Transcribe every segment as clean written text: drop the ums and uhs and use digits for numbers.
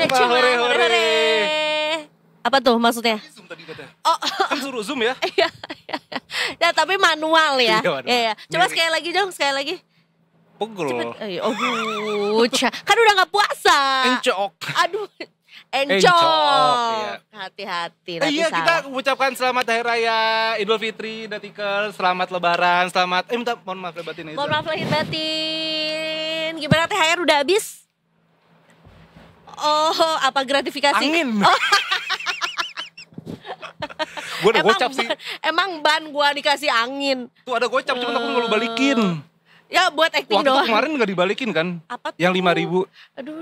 apa? Hore. Apa tuh maksudnya? Zoom tadi katanya. Oh, Kan suruh zoom ya? iya. Ya, tapi manual ya. Iya, manual. Iya. Coba Nih. sekali lagi dong, sekali lagi. Pegel. Kan udah gak puasa. Encok. Aduh, Encok, encok. iya. Hati-hati, nanti Iya, salah. kita mengucapkan selamat Hari Raya Idul Fitri, Datikers, selamat Lebaran, selamat mohon maaf ya batin Mohon maaf lahir batin. Gimana THR udah habis? Oh, apa gratifikasi? Angin. Oh, Gue udah gocap sih. Emang ban gua dikasih angin. Tuh ada gocap, cuman aku nggak lu balikin. Ya buat acting Waktu itu doang. kemarin nggak dibalikin kan? Apa tuh? Yang 5.000. Aduh.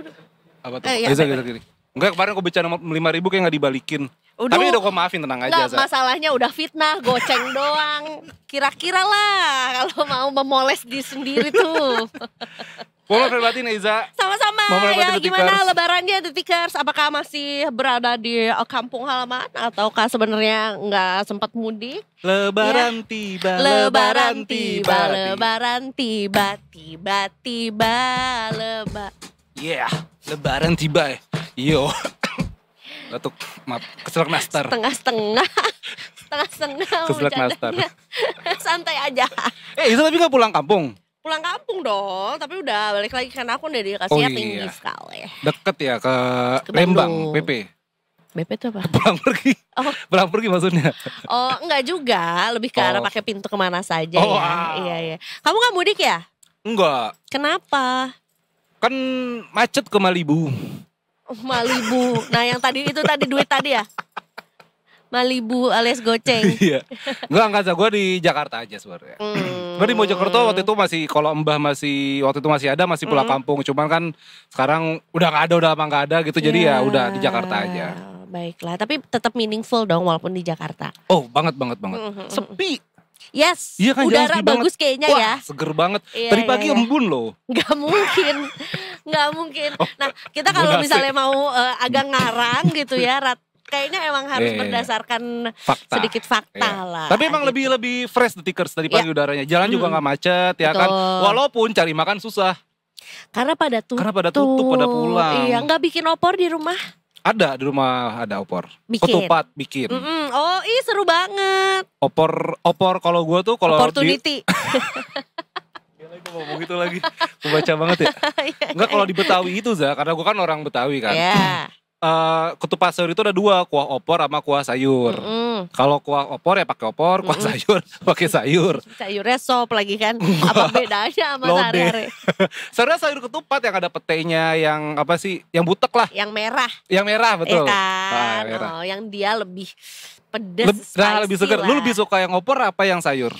Apa tuh? Iya, Bisa apa? gitu. Enggak, kemarin aku bicara 5.000 kayak nggak dibalikin. Udah. Tapi udah gue maafin, tenang aja. Nggak, Za. masalahnya udah fitnah, goceng doang. Kira-kira lah kalau mau memoles di sendiri tuh. Mohon maaf batin Iza. Sama-sama Mohon maaf ya, batin, gimana Detikers. lebarannya Detikers? Apakah masih berada di kampung halaman ataukah sebenarnya nggak sempat mudik? Lebaran tiba, Lebaran tiba, lebaran tiba, tiba-tiba Yeah, lebaran tiba ya. Yo. Batuk, maaf, keselak nastar. setengah-setengah. Setengah-setengah Keselak bercandanya. Santai aja. Iza tapi gak pulang kampung? Pulang kampung dong, tapi udah balik lagi karena aku udah Oh, dikasihnya iya. tinggi sekali. Deket ya ke Ke Lembang, Bandung. PP. BP itu apa? Pulang pergi. Oh. Pulang pergi maksudnya. Oh, enggak juga, lebih ke arah Oh. pakai pintu kemana saja Oh, ya. wow. Iya. Kamu nggak mudik ya? Enggak, Kenapa? kan macet ke Malibu. Oh, Malibu. Nah, yang tadi itu tadi duit tadi ya? Malibu alias goceng. Iya. Enggak, gue di Jakarta aja sebenarnya. Gue di Mojokerto waktu itu masih, kalau Mbah waktu itu masih ada, masih pulang kampung. Cuman kan sekarang udah gak ada, udah lama gak ada gitu. Jadi ya udah di Jakarta aja. Baiklah, tapi tetap meaningful dong walaupun di Jakarta. Oh, banget. Sepi. Yes, Iya kan, udara jalan sepi bagus banget. kayaknya Wah, ya. seger banget. Iya, Tadi pagi iya. embun loh. Nggak mungkin, nggak mungkin. Nah, kita kalau Embun AC. misalnya mau agak ngarang gitu ya, kayaknya emang harus Iya. berdasarkan Fakta. sedikit fakta Iya. lah. Tapi emang gitu. lebih fresh Detikers dari pagi udaranya. Jalan juga nggak macet ya kan. Betul. Walaupun cari makan susah. Karena pada tutup. pada pulang. Iya, nggak bikin opor di rumah. Ada di rumah, ada opor. Bikin. Ketupat bikin. Oh, seru banget. Opor kalau gue tuh kalau Opportunity. Gila, gue ngomong gitu lagi. Gue baca banget ya. Enggak, kalau di Betawi itu Za, karena gue kan orang Betawi kan. Ya. Ketupat sayur itu ada dua, kuah opor sama kuah sayur. Kalau kuah opor ya pakai opor, kuah sayur pakai sayur. Sayurnya sop lagi kan. Apa bedanya sama Lodeh. sehari-hari? Sebenarnya sayur ketupat yang ada petenya, yang apa sih? Yang butek lah. Yang merah. Yang merah betul. Ya Ah, kan? yang merah. Oh, yang dia lebih pedes, Lebih segar. lah. Lu lebih suka yang opor apa yang sayur?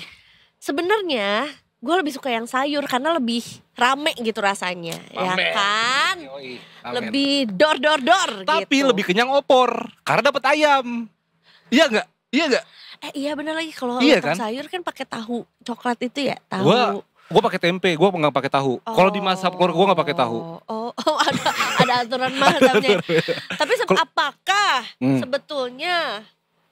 Sebenarnya gue lebih suka yang sayur karena lebih rame gitu rasanya, ya Amin. kan? Yoi, amin. Lebih dor Tapi gitu. lebih kenyang opor karena dapat ayam. Iya nggak? Iya nggak? Iya bener lagi kalau Iya untuk kan? sayur kan pakai tahu coklat itu ya, tahu. Gua pakai tempe, gua nggak pakai tahu. Kalau di masak gua nggak pakai tahu. Oh, ada aturan mazhabnya. Tapi apakah Hmm. sebetulnya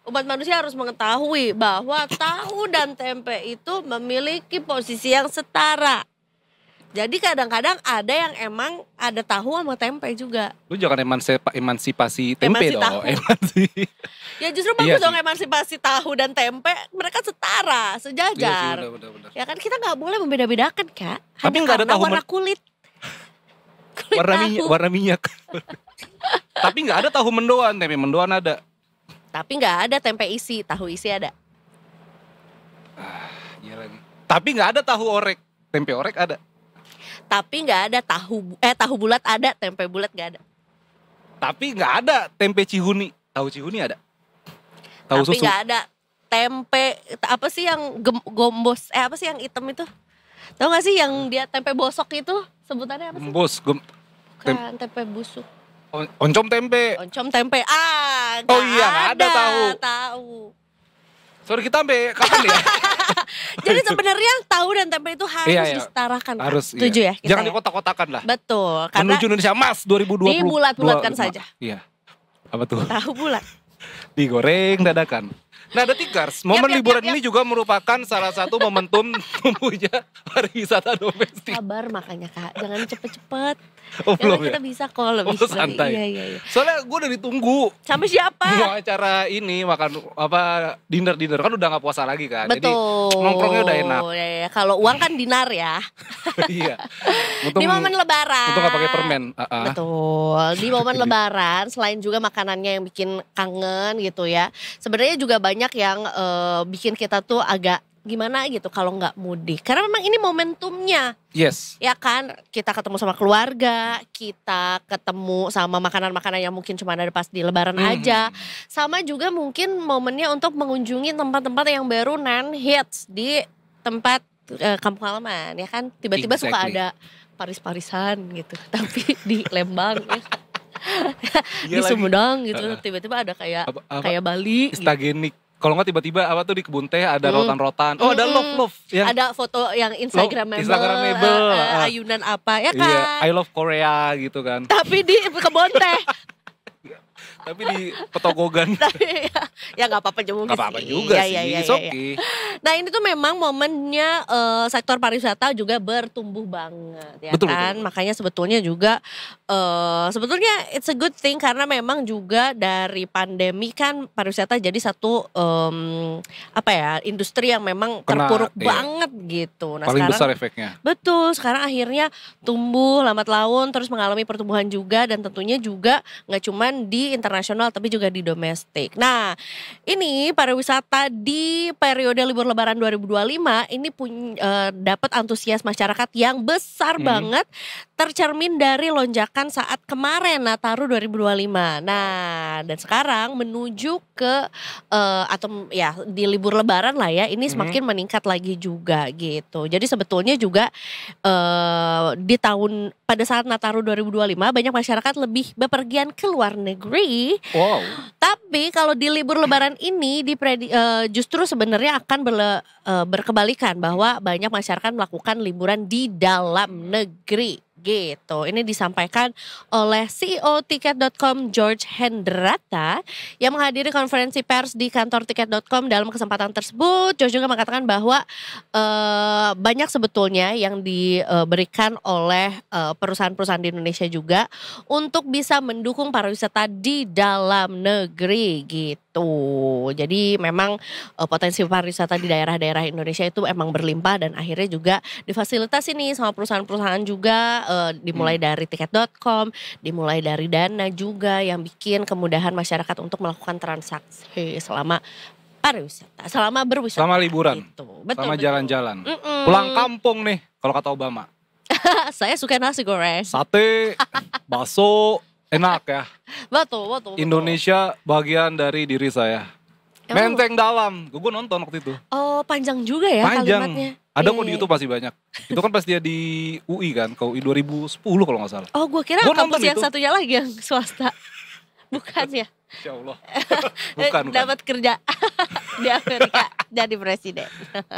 umat manusia harus mengetahui bahwa tahu dan tempe itu memiliki posisi yang setara. Jadi kadang-kadang ada yang emang ada tahu sama tempe juga. Lu jangan emansipasi tempe Emansi dong. tahu. Ya justru Iya bagus dong sih. emansipasi tahu dan tempe, mereka setara, sejajar. Iya sih, benar. Ya kan kita nggak boleh membeda-bedakan Kak. Tapi Hanya nggak ada karena tahu warna kulit. Kulit tahu. Warna minyak. Tapi nggak ada tahu mendoan, tempe mendoan ada. Tapi nggak ada tempe isi, tahu isi ada. Iya lagi. Tapi nggak ada tahu orek, tempe orek ada. Tapi nggak ada tahu bulat ada, tempe bulat nggak ada. Tapi nggak ada tempe cihuni, tahu cihuni ada. Tahu Tapi susu. nggak ada tempe apa sih yang gombos? Apa sih yang hitam itu? Tahu nggak sih yang dia tempe bosok itu sebutannya apa sih? Gembos, Bukan tempe busuk. oncom tempe. Oncom tempe. Oh iya, nggak ada tahu. Sorry, kita sampai kapan ya? Jadi sebenarnya tahu dan tempe itu harus Iya, iya. disetarakan. Kak. Harus. Setuju iya. ya? Kita Jangan ya? dikotak-kotakan lah. Betul. Karena Menuju Indonesia Emas 2020. dibulat-bulatkan saja. Iya. Apa tuh? tahu bulat. Digoreng dadakan. Nah, The Tickers, momen Yap, liburan yap. ini juga merupakan salah satu momentum tumbuhnya pariwisata domestik. Sabar makanya Kak, jangan cepet-cepet. Oh, Karena belum ya? kita bisa kok lebih Oh, santai. Iya. Soalnya gue udah ditunggu Sama siapa? mau acara ini makan dinner kan udah nggak puasa lagi kan. Betul. Jadi nongkrongnya udah enak. Ya. Kalau uang kan dinar ya. Iya. Di momen lebaran. Untung nggak pakai permen. Betul. Di momen lebaran selain juga makanannya yang bikin kangen gitu ya. Sebenarnya juga banyak yang bikin kita tuh agak gimana gitu kalau nggak mudik. Karena memang ini momentumnya. Yes. Ya kan, kita ketemu sama keluarga, kita ketemu sama makanan-makanan yang mungkin cuma ada pas di lebaran aja. Sama juga mungkin momennya untuk mengunjungi tempat-tempat yang baru non-hits di tempat kampung halaman ya kan. Tiba-tiba suka Exactly. ada Paris-Parisan gitu, tapi di Lembang ya. Iya Di lagi. Sumedang gitu, tiba-tiba ada kayak kayak Bali gitu. Istagenik. Kalau nggak tiba-tiba di kebun teh ada rotan-rotan. Oh, ada love ya. Ada foto yang Instagramable, Instagramable, ayunan apa ya kan. Iya, I love Korea gitu kan. Tapi di kebun teh. Tapi di Petogogan. Tapi ya nggak apa-apa juga Gak apa-apa sih. juga Ya, sih, ya, it's ya, ya. okay. Nah ini tuh memang momennya sektor pariwisata juga bertumbuh banget ya Betul, kan. betul. Makanya sebetulnya juga sebetulnya it's a good thing karena memang juga dari pandemi kan pariwisata jadi satu industri yang memang Kena, terpuruk iya. banget gitu. Nah Paling sekarang besar efeknya. betul, sekarang akhirnya tumbuh lambat laun terus mengalami pertumbuhan juga dan tentunya juga nggak cuman di internasional tapi juga di domestik. Nah, ini pariwisata di periode libur lebaran 2025 ini dapat antusias masyarakat yang besar banget tercermin dari lonjakan saat kemarin Nataru 2025. Nah, dan sekarang menuju ke di libur lebaran lah ya, ini semakin meningkat lagi juga gitu. Jadi sebetulnya juga pada saat Nataru 2025 banyak masyarakat lebih bepergian ke luar negeri. Wow. Tapi kalau di libur lebaran ini justru sebenarnya akan berkebalikan bahwa banyak masyarakat melakukan liburan di dalam negeri. Gitu. Ini disampaikan oleh CEO Tiket.com George Hendrata yang menghadiri konferensi pers di kantor Tiket.com. Dalam kesempatan tersebut, George juga mengatakan bahwa banyak sebetulnya yang diberikan oleh perusahaan-perusahaan di Indonesia juga untuk bisa mendukung pariwisata di dalam negeri gitu. Jadi memang potensi pariwisata di daerah-daerah Indonesia itu emang berlimpah dan akhirnya juga difasilitasi nih sama perusahaan-perusahaan juga. Dimulai dari Tiket.com, dimulai dari Dana juga yang bikin kemudahan masyarakat untuk melakukan transaksi selama pariwisata, selama berwisata. Selama liburan, gitu. sama jalan-jalan. Mm-mm. Pulang kampung nih, kalau kata Obama. Saya suka nasi goreng. Sate, bakso, enak ya. Betul. Indonesia bagian dari diri saya. Emang? Menteng dalam, gue nonton waktu itu. Oh panjang juga ya Panjang. kalimatnya. Ada Iya, kok di iya. YouTube masih banyak. Itu kan pas dia di UI kan, ke UI 2010 kalau nggak salah. Oh gue kira Gua kampus nonton yang itu. satunya lagi yang swasta. Bukan ya? Insya Allah. Bukan. Dapat kerja di Amerika jadi presiden.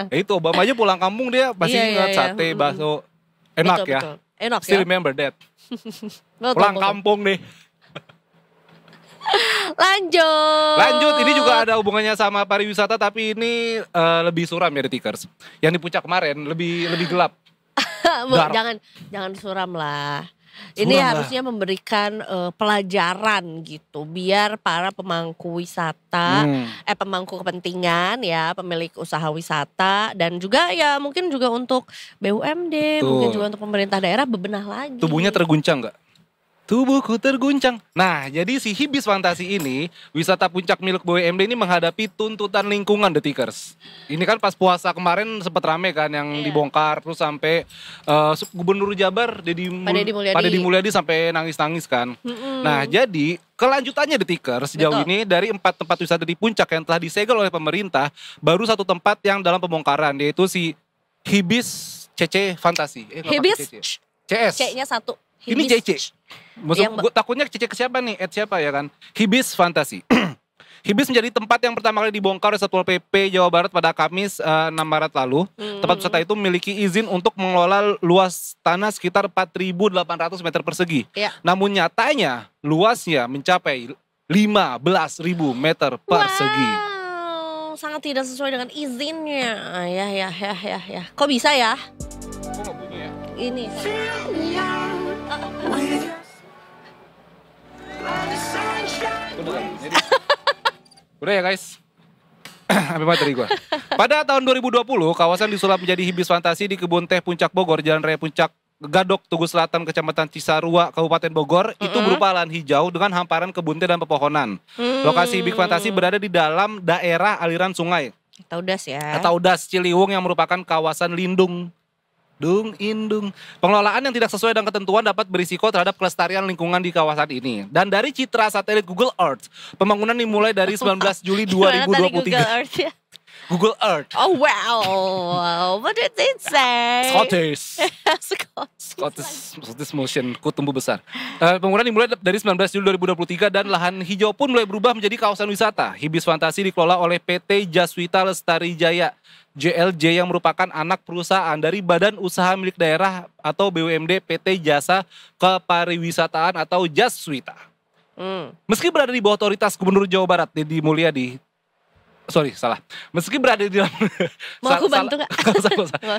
Ya itu Obama aja pulang kampung dia masih Iya, ingat iya. sate, bakso. Enak ya. Betul. Enak Still ya. remember that. Betul, Pulang betul. kampung deh. Lanjut, ini juga ada hubungannya sama pariwisata tapi ini lebih suram ya The Tickers. Yang di puncak kemarin lebih gelap. Bu, Dark. jangan suram lah. Ini Suram lah. harusnya memberikan pelajaran gitu biar para pemangku wisata, pemangku kepentingan ya, pemilik usaha wisata dan juga ya mungkin juga untuk BUMD, Betul. mungkin juga untuk pemerintah daerah bebenah lagi. Tubuhnya terguncang nggak? Tubuhku terguncang. Nah, jadi si Hibis Fantasi ini, wisata puncak milik BUMD ini menghadapi tuntutan lingkungan The Tickers. Ini kan pas puasa kemarin sempat rame kan yang Iya. dibongkar terus sampai Gubernur Jabar Pak Deddy Mulyadi sampai nangis-nangis kan. Nah, jadi kelanjutannya The Tickers sejauh Betul. ini dari 4 tempat wisata di puncak yang telah disegel oleh pemerintah, baru 1 tempat yang dalam pembongkaran yaitu si Hibis CC Fantasi. Nggak pakai Hibis, CC. CS. C-nya 1. Ini Hibis. CC. Maksud Yang- gue takutnya CC ke siapa nih? Siapa ya kan? Hibis Fantasi. Hibis menjadi tempat yang pertama kali dibongkar oleh Satpol PP Jawa Barat pada Kamis 6 Maret lalu. Tempat wisata itu memiliki izin untuk mengelola luas tanah sekitar 4.800 meter persegi. Iya. Namun nyatanya luasnya mencapai 15.000 meter persegi. sangat tidak sesuai dengan izinnya. Ya. Kok bisa ya? Kok nggak bunyi ya? Ini. Udah ya guys. Sampai materi gue. Pada tahun 2020, kawasan disulap menjadi hibis fantasi di Kebun Teh Puncak Bogor, Jalan Raya Puncak Gadok, Tugu Selatan, Kecamatan Cisarua, Kabupaten Bogor. Itu berupa lahan hijau dengan hamparan kebun teh dan pepohonan. Lokasi hibis fantasi berada di dalam daerah aliran sungai Taudas ya. Taudas Ciliwung yang merupakan kawasan lindung. Indung. Pengelolaan yang tidak sesuai dengan ketentuan dapat berisiko terhadap kelestarian lingkungan di kawasan ini. Dan dari citra satelit Google Earth, pembangunan dimulai dari 19 Juli 2023. Google Earth ya? Google Earth. Oh wow, what did it say? Scottish Motion, tumbuh besar. Pembangunan dimulai dari 19 Juli 2023 dan lahan hijau pun mulai berubah menjadi kawasan wisata. Hibis fantasi dikelola oleh PT Jaswita Lestari Jaya JLJ yang merupakan anak perusahaan dari Badan Usaha Milik Daerah atau BUMD PT Jasa Kepariwisataan atau Jaswita. Meski berada di bawah otoritas Gubernur Jawa Barat Deddy Mulyadi, meski berada di dalam Mau aku bantu gak?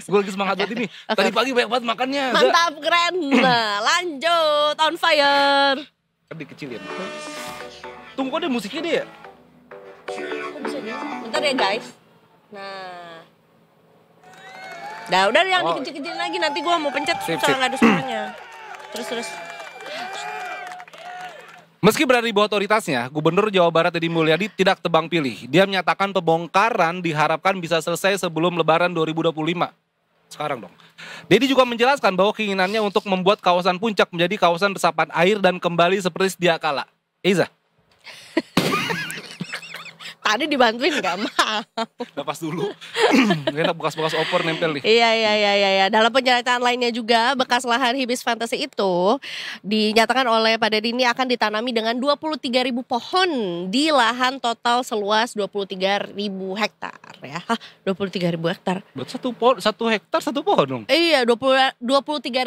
Gue lagi semangat banget ini. Tadi pagi banyak banget makannya. Mantap, keren. Nah, lanjut, on fire. Kan dikecilin. Tunggu, kok ada musiknya dia ya? Kok bisa dia? Bentar ya guys. Nah. Udah yang dikecil-kecilin lagi. Nanti gue mau pencet soalnya gak ada suaranya. Terus. Meski berada di bawah otoritasnya, Gubernur Jawa Barat Deddy Mulyadi tidak tebang pilih. Dia menyatakan pembongkaran diharapkan bisa selesai sebelum Lebaran 2025. Sekarang dong. Deddy juga menjelaskan bahwa keinginannya untuk membuat kawasan Puncak menjadi kawasan resapan air dan kembali seperti sedia kala. Iza. Tadi dibantuin gak mau. Lepas dulu. Enak bekas-bekas opor nempel nih. Iya. Dalam penjelasan lainnya juga, bekas lahan hibis fantasi itu dinyatakan oleh Pak Deddy ini akan ditanami dengan 23.000 pohon di lahan total seluas 23.000 hektar ya. 23.000 hektar. Berarti satu hektar satu pohon dong? Iya, 23.000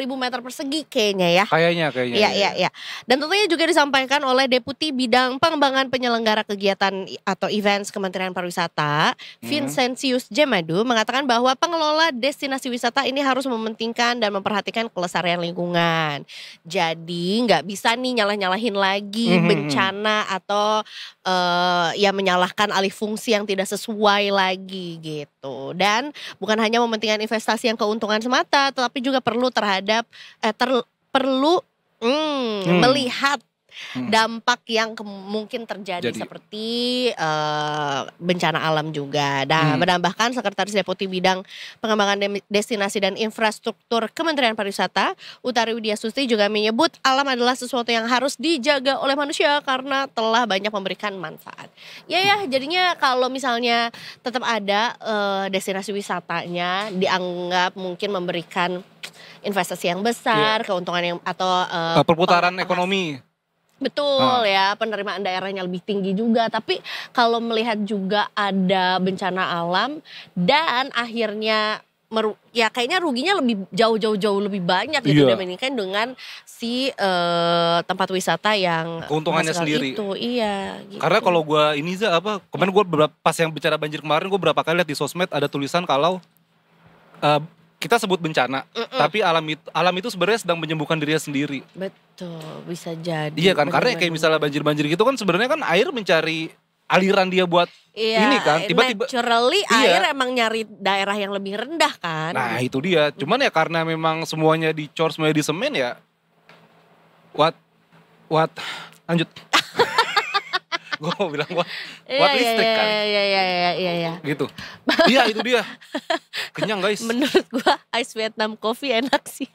meter persegi kayaknya ya. Kayaknya. Iya. Dan tentunya juga disampaikan oleh Deputi Bidang Pengembangan Penyelenggara Kegiatan atau Events Kementerian Pariwisata, Vincentius Jemadu, mengatakan bahwa pengelola destinasi wisata ini harus mementingkan dan memperhatikan kelestarian lingkungan. Jadi nggak bisa nih nyalah-nyalahin lagi bencana atau ya menyalahkan alih fungsi yang tidak sesuai lagi gitu. Dan bukan hanya mementingkan investasi yang keuntungan semata, tetapi juga perlu melihat dampak yang mungkin terjadi seperti bencana alam juga. Dan menambahkan Sekretaris Deputi Bidang Pengembangan Destinasi dan Infrastruktur Kementerian Pariwisata Utari Widya Susti juga menyebut alam adalah sesuatu yang harus dijaga oleh manusia karena telah banyak memberikan manfaat. Ya jadinya kalau misalnya tetap ada destinasi wisatanya dianggap mungkin memberikan investasi yang besar, keuntungan yang atau perputaran ekonomi. Betul ya, penerimaan daerahnya lebih tinggi juga. Tapi kalau melihat juga ada bencana alam dan akhirnya ya kayaknya ruginya lebih jauh lebih banyak gitu dibandingkan dengan si tempat wisata yang keuntungannya sendiri. Itu iya. Gitu. Karena kalau gue kemarin gue pas yang bicara banjir kemarin gue berapa kali lihat di sosmed ada tulisan kalau kita sebut bencana, tapi alam itu sebenarnya sedang menyembuhkan dirinya sendiri. Betul, bisa jadi. Iya kan, karena kayak misalnya banjir gitu kan sebenarnya kan air mencari aliran dia buat ini kan. Tiba-tiba naturally air emang nyari daerah yang lebih rendah kan. Nah itu dia, cuman ya karena memang semuanya dicor, semuanya di semen ya. What? Lanjut. Gue mau bilang what listrik kan. Iya. Gitu. Iya itu dia. Kenyang guys. Menurut gue ice Vietnam coffee enak sih.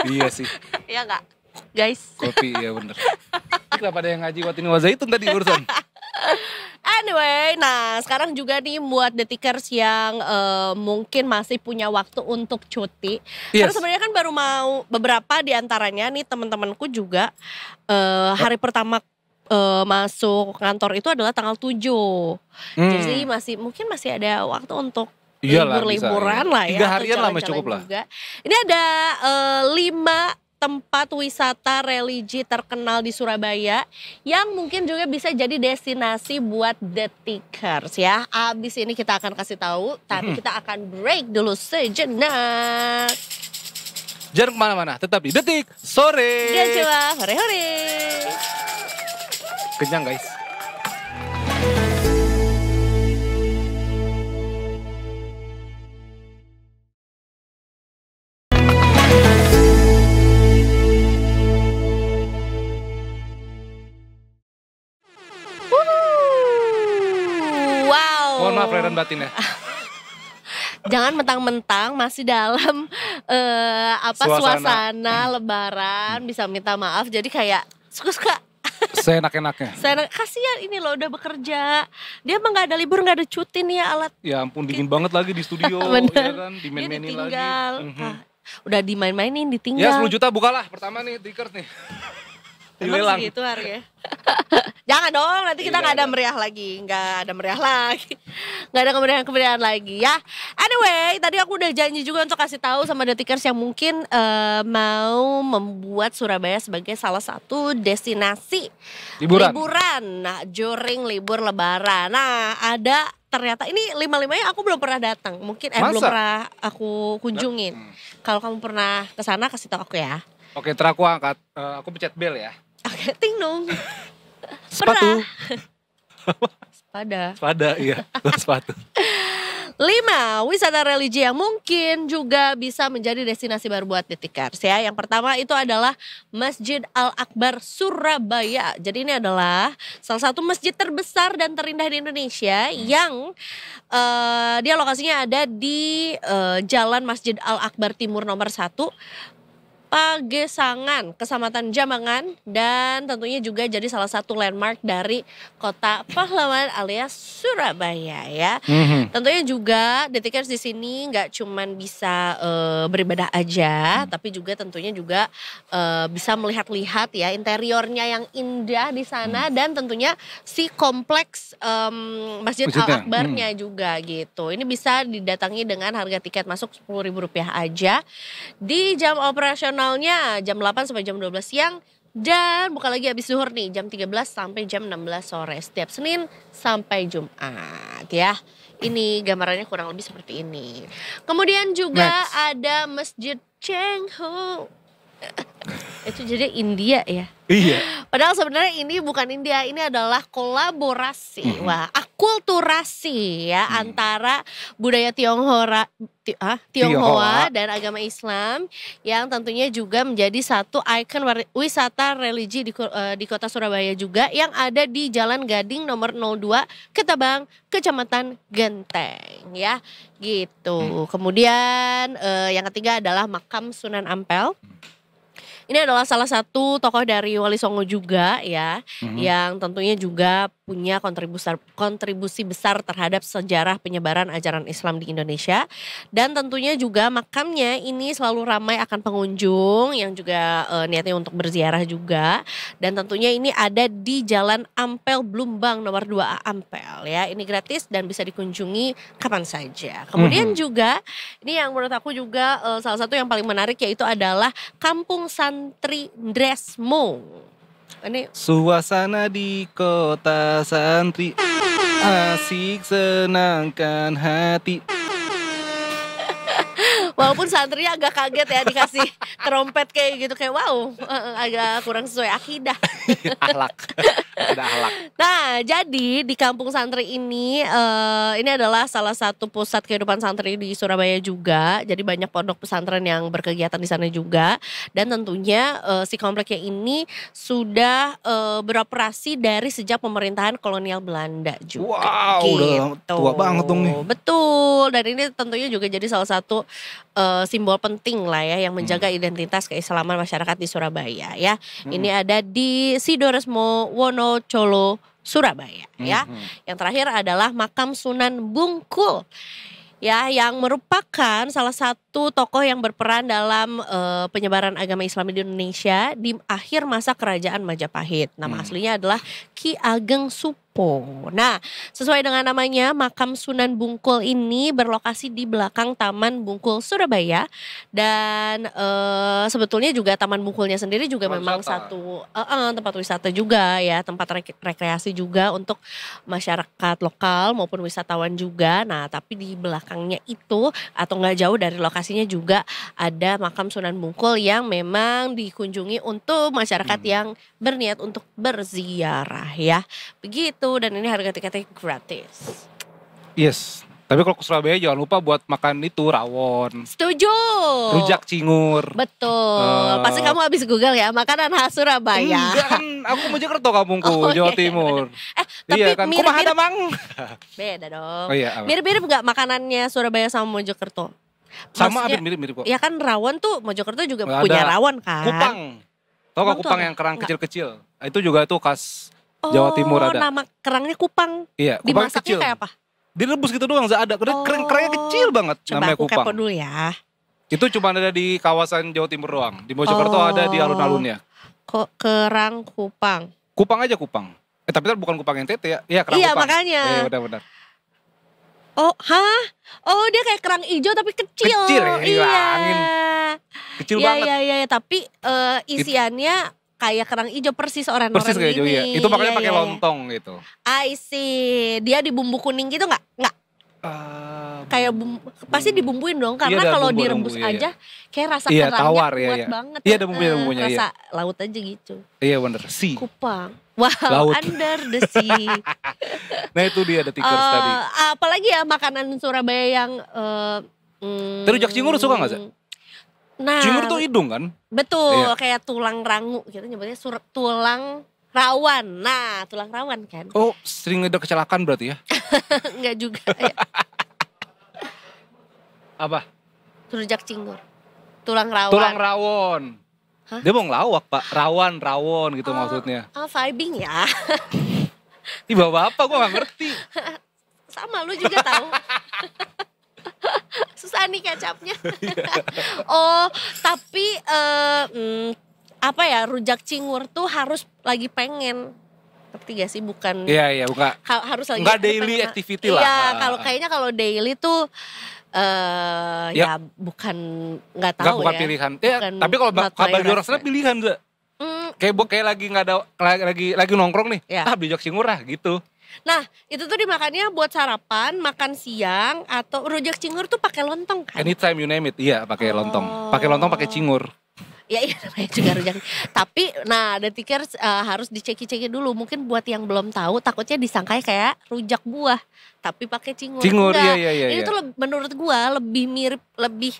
Iya sih. Iya gak guys? Kopi ya bener. Kenapa ada yang ngaji Watini Wazaitun tadi urusan? Anyway, nah sekarang juga nih buat detikers yang mungkin masih punya waktu untuk cuti. Karena sebenarnya kan baru mau beberapa diantaranya nih teman-temanku juga hari pertama masuk kantor itu adalah tanggal 7. Jadi mungkin masih ada waktu untuk libur-liburan lah ya. 3 harian lah masih cukup lah. Ini ada 5 tempat wisata religi terkenal di Surabaya yang mungkin juga bisa jadi destinasi buat detikers ya. Abis ini kita akan kasih tahu, tapi kita akan break dulu sejenak. Jangan kemana-mana, tetap di Detik Sore. Gajah, hore-hore. Kenyang guys. Wow. Mohon maaf lahir dan batin ya. Jangan mentang-mentang masih dalam suasana Lebaran, bisa minta maaf. Jadi kayak suka-suka. Seenak-enaknya. Kasihan ini loh udah bekerja. Dia emang gak ada libur, gak ada cuti nih ya alat. Ya ampun dingin banget lagi di studio. Bener. Ya kan, Dia dimain-mainin lagi. ditinggal. Udah dimain-mainin, ditinggal. Ya 10 juta bukalah pertama nih tikers nih. Emang Dilelang. segitu harganya. Jangan dong, nanti kita Iya, gak ada iya. meriah lagi. Gak ada meriah lagi. Gak ada kemeriahan-kemeriahan lagi ya. Anyway, tadi aku udah janji juga untuk kasih tahu sama detikers yang mungkin mau membuat Surabaya sebagai salah satu destinasi liburan. Nah, during libur Lebaran. Nah, ada ternyata ini 5-5-nya aku belum pernah datang. Mungkin belum Masa? pernah aku kunjungin. Kalau kamu pernah ke sana kasih tahu aku ya. Oke, ntar aku angkat, aku pencet bel ya. Oke, ting dong. Sepatu. Sepada. Iya, sepatu. 5, wisata religi yang mungkin juga bisa menjadi destinasi baru buat detikers ya. Yang pertama itu adalah Masjid Al-Akbar Surabaya. Jadi ini adalah salah satu masjid terbesar dan terindah di Indonesia yang dia lokasinya ada di Jalan Masjid Al-Akbar Timur nomor 1. Pagesangan, Kecamatan Jambangan, dan tentunya juga jadi salah satu landmark dari kota pahlawan alias Surabaya ya. Tentunya juga detikers di sini nggak cuman bisa beribadah aja, tapi juga tentunya juga bisa melihat-lihat ya interiornya yang indah di sana dan tentunya si kompleks Masjid Al-Akbarnya juga gitu. Ini bisa didatangi dengan harga tiket masuk Rp10.000 aja di jam operasional jam 8 sampai jam 12 siang dan buka lagi habis zuhur nih jam 13 sampai jam 16 sore setiap Senin sampai Jumat ya. Ini gambarannya kurang lebih seperti ini. Kemudian juga ada Masjid Cheng Ho. Itu jadi India ya. Iya. Padahal sebenarnya ini bukan India, ini adalah kolaborasi, wah, akulturasi ya antara budaya Tionghoa dan agama Islam yang tentunya juga menjadi satu ikon wisata religi di kota Surabaya juga yang ada di Jalan Gading nomor 02 Ketabang, Kecamatan Genteng ya, gitu. Kemudian yang ketiga adalah Makam Sunan Ampel. Ini adalah salah satu tokoh dari Wali Songo juga ya, yang tentunya juga punya kontribusi besar terhadap sejarah penyebaran ajaran Islam di Indonesia. Dan tentunya juga makamnya ini selalu ramai akan pengunjung yang juga niatnya untuk berziarah juga. Dan tentunya ini ada di Jalan Ampel Blumbang nomor 2A Ampel ya. Ini gratis dan bisa dikunjungi kapan saja. Kemudian juga ini yang menurut aku juga salah satu yang paling menarik yaitu adalah Kampung Santri Dresmo. Ini Suasana di kota santri asik senangkan hati. walaupun santrinya agak kaget ya dikasih trompet kayak gitu, kayak wow, agak kurang sesuai akidah. Akhlak. Ada akhlak. Nah, jadi di kampung santri ini adalah salah satu pusat kehidupan santri di Surabaya juga. Jadi banyak pondok pesantren yang berkegiatan di sana juga. Dan tentunya si kompleknya ini sudah beroperasi dari sejak pemerintahan kolonial Belanda juga. Wow, gitu. udah tua banget dong nih. Betul, dan ini tentunya juga jadi salah satu simbol penting lah ya yang menjaga identitas keislaman masyarakat di Surabaya ya. Ini ada di Sidoresmo Wonocolo, Surabaya ya. Yang terakhir adalah Makam Sunan Bungkul ya, yang merupakan salah satu tokoh yang berperan dalam penyebaran agama Islam di Indonesia di akhir masa kerajaan Majapahit. Nama aslinya adalah Ki Ageng Supa Kepo. Nah, sesuai dengan namanya, makam Sunan Bungkul ini berlokasi di belakang Taman Bungkul Surabaya dan sebetulnya juga Taman Bungkulnya sendiri juga Tempat memang wisata. satu tempat wisata juga ya, tempat rekreasi juga untuk masyarakat lokal maupun wisatawan juga. Nah, tapi di belakangnya itu atau nggak jauh dari lokasinya juga ada makam Sunan Bungkul yang memang dikunjungi untuk masyarakat yang berniat untuk berziarah ya. Begitu, dan ini harga tiketnya gratis. Yes. Tapi kalau ke Surabaya jangan lupa buat makan itu rawon, Setuju. rujak cingur. Betul. Pasti kamu habis Google ya, makanan khas Surabaya. Enggak kan, aku Mojokerto kampungku, Oh, Jawa iya, Timur. Tapi Iya kan, kumaha mirip-mirip mang. beda dong. Oh iya, apa? Mirip-mirip nggak makanannya Surabaya sama Mojokerto? Sama Maksudnya, hampir mirip-mirip kok. ya kan rawon tuh Mojokerto juga Ada punya rawon kan. Kupang. Tau gak Kupang tuh kupang apa? yang kerang Enggak. kecil-kecil? Nah, itu juga tuh khas Jawa Timur Oh, ada. nama kerangnya kupang. Iya, kupang Dimasaknya kecil. kayak apa? Direbus gitu doang, nggak ada. Kerangnya kecil banget Coba namanya aku kupang. kepo dulu ya. Itu cuma ada di kawasan Jawa Timur doang. Di Mojokerto ada di alun-alunnya. Kok kerang kupang? Kupang aja kupang. Tapi kan bukan kupang NTT ya. Iya, kerang Iya, kupang. makanya. Iya, benar-benar. Oh, hah? Oh, dia kayak kerang hijau tapi kecil. Kecil ya, Iya. hilangin. Kecil Iya, banget. iya, tapi isiannya kayak kerang hijau persis oren-oren Persis kayak Jawa, iya. Itu makanya Iya, pakai iya, iya. lontong gitu. I see. Dia dibumbu kuning gitu nggak? Nggak. Kayak pasti dibumbuin dong karena Iya, ada kalau bumbu, direbus iya, aja kayak rasa Iya, kerangnya tawar, kuat iya, iya. banget. Iya, ada bumbunya, rasa laut aja gitu. Iya bener, si. Kupang. Wow, Laut. under the sea. Nah itu dia ada tikers tadi. Apalagi ya makanan Surabaya yang Rujak cingur suka nggak, Za? Nah, Cingur tuh hidung kan? betul, Iya. kayak tulang rangu gitu nyebutnya tulang rawan. Nah, tulang rawan kan? Oh sering ada kecelakaan berarti ya? Enggak juga ya. Apa? Rujak cingur. Tulang rawan. Tulang rawon. Hah? Dia mau ngelawak pak, rawon gitu maksudnya. Vibing ya. Ih bawa apa gue gak ngerti. Sama lu juga tahu. Susah nih kecapnya. Oh, tapi apa ya, rujak cingur tuh harus lagi pengen. Ngerti gak sih, bukan Iya bukan. harus lagi Nggak daily pengen. activity lah. Iya, kalau kayaknya kalau daily tuh ya bukan nggak tahu bukan ya. pilihan. Bukan Tapi kalau not my bagi orang sana reference. pilihan Za. Kayak lagi nggak ada lagi nongkrong nih. Ya. Beli rujak cingur lah gitu. Nah, itu tuh dimakannya buat sarapan, makan siang, atau rujak cingur tuh pakai lontong kan? Anytime you name it. Iya pakai lontong. Pakai lontong pakai cingur. Ya iya namanya juga rujak. Tapi nah The Tickers harus diceki-ceki dulu. Mungkin buat yang belum tahu takutnya disangkai kayak rujak buah. Tapi pakai cingur. Cingur, Enggak. iya. Ini tuh menurut gua lebih mirip, lebih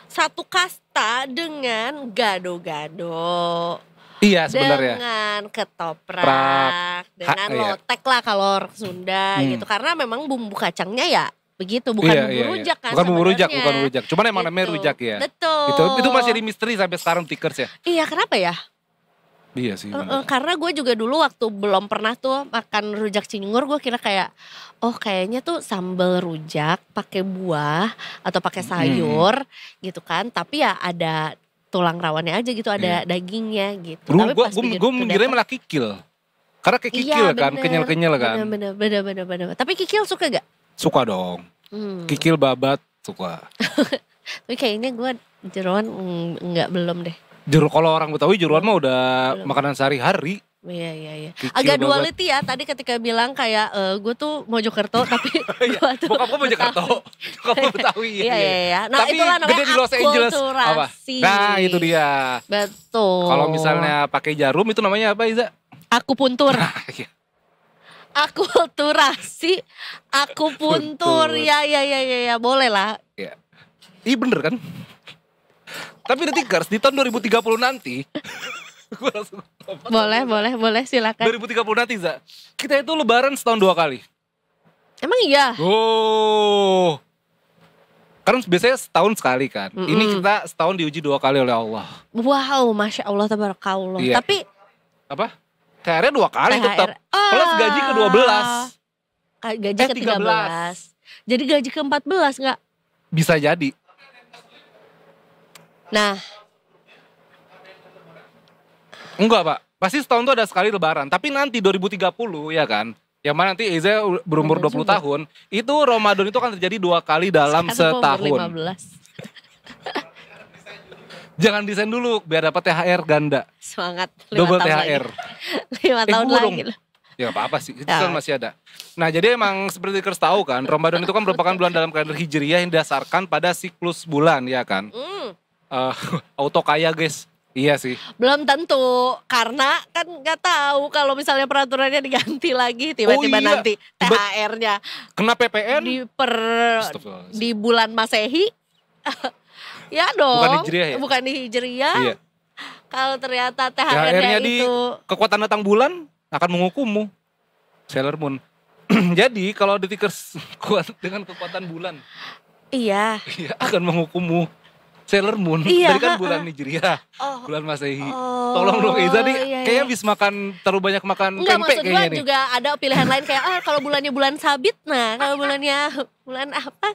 satu kasta dengan gado-gado. Iya sebenarnya. Dengan ketoprak, dengan iya. lotek lah kalau orang Sunda gitu. Karena memang bumbu kacangnya ya begitu, bukan bumbu rujak kan Bukan bumbu rujak, sebenarnya. bukan rujak. Cuman emang namanya Gitu. rujak ya. Betul. Itu masih di misteri sampai sekarang Tikers ya. Iya, kenapa ya? Iya sih. bener. Karena gue juga dulu waktu belum pernah tuh makan rujak cingur, gue kira kayak kayaknya tuh sambal rujak pakai buah atau pakai sayur gitu kan, tapi ya ada tulang rawannya aja gitu, ada dagingnya gitu. Tapi pas begitu Gue mengiranya dapet- malah kikil. Karena kayak kikil kan, bener. kenyal-kenyal kan. Bener. Tapi kikil suka gak? Suka dong. Kikil babat suka. Tapi kayaknya gue jeroan enggak, belum deh. Kalau orang Betawi jeruan mah udah makanan sehari-hari. Iya. Kikil Agak babat. duality ya tadi ketika bilang kayak gue tuh Mojokerto tapi gua tuh Bokap gue Mojokerto, bokap gue Betawi. Iya. Nah, tapi itulah namanya gede di Los Angeles. Apa? akulturasi. Nah itu dia. Betul. Kalau misalnya pakai jarum itu namanya apa Iza? akupuntur. Iya. Akulturasi, akupuntur. Puntur. Ya, boleh lah. Iya. Iya bener kan? Tapi The Tikers di tahun 2030 nanti gua langsung Boleh silakan. 2030 nanti Za, kita itu lebaran setahun 2 kali. Emang iya? Oh. Kan biasanya setahun sekali kan. Ini kita setahun diuji 2 kali oleh Allah. Wow, Masya Allah, tabarakallah. Iya. Tapi Apa? THR 2 kali THR. tetap. Plus gaji ke-12. Gaji Eh, ke-13. 13. Jadi gaji ke-14 nggak? Bisa jadi. Nah, Enggak Pak, pasti setahun tuh ada sekali lebaran. Tapi nanti 2030 ya kan, Yang mana nanti Eza berumur Bener 20 juga. tahun, itu Ramadan itu akan terjadi 2 kali dalam Sekarang gua umur setahun. 15. Jangan desain dulu biar dapat THR ganda. Semangat 5 Double tahun THR. lagi. 5 tahun gua dong. lagi loh. Ya gak apa-apa sih, itu Ya. kan masih ada. Nah jadi emang seperti Kers tahu kan, Ramadan itu kan merupakan bulan dalam kalender Hijriyah yang didasarkan pada siklus bulan ya kan. Eh, auto kaya guys. Iya sih. Belum tentu, karena kan nggak tahu kalau misalnya peraturannya diganti lagi tiba-tiba Oh iya. nanti THR-nya Kena PPN. Astagfirullah. di bulan Masehi. Ya dong. Bukan Hijriah ya? Bukan di Hijriah. Iya. Kalau ternyata THR-nya THR-nya di itu kekuatan datang bulan akan menghukummu. Sailor Moon. Jadi kalau Detikers kuat dengan kekuatan bulan, iya. iya akan menghukummu. Sailor Moon, Iya, tadi kan bulan Hijriah, Oh. bulan Masehi. Oh, Tolong dong Eza nih, iya, kayaknya iya. habis makan terlalu banyak makan Enggak, tempe maksud gue kayaknya nih. juga ada pilihan lain kayak kalau bulannya bulan sabit, nah kalau bulannya bulan apa?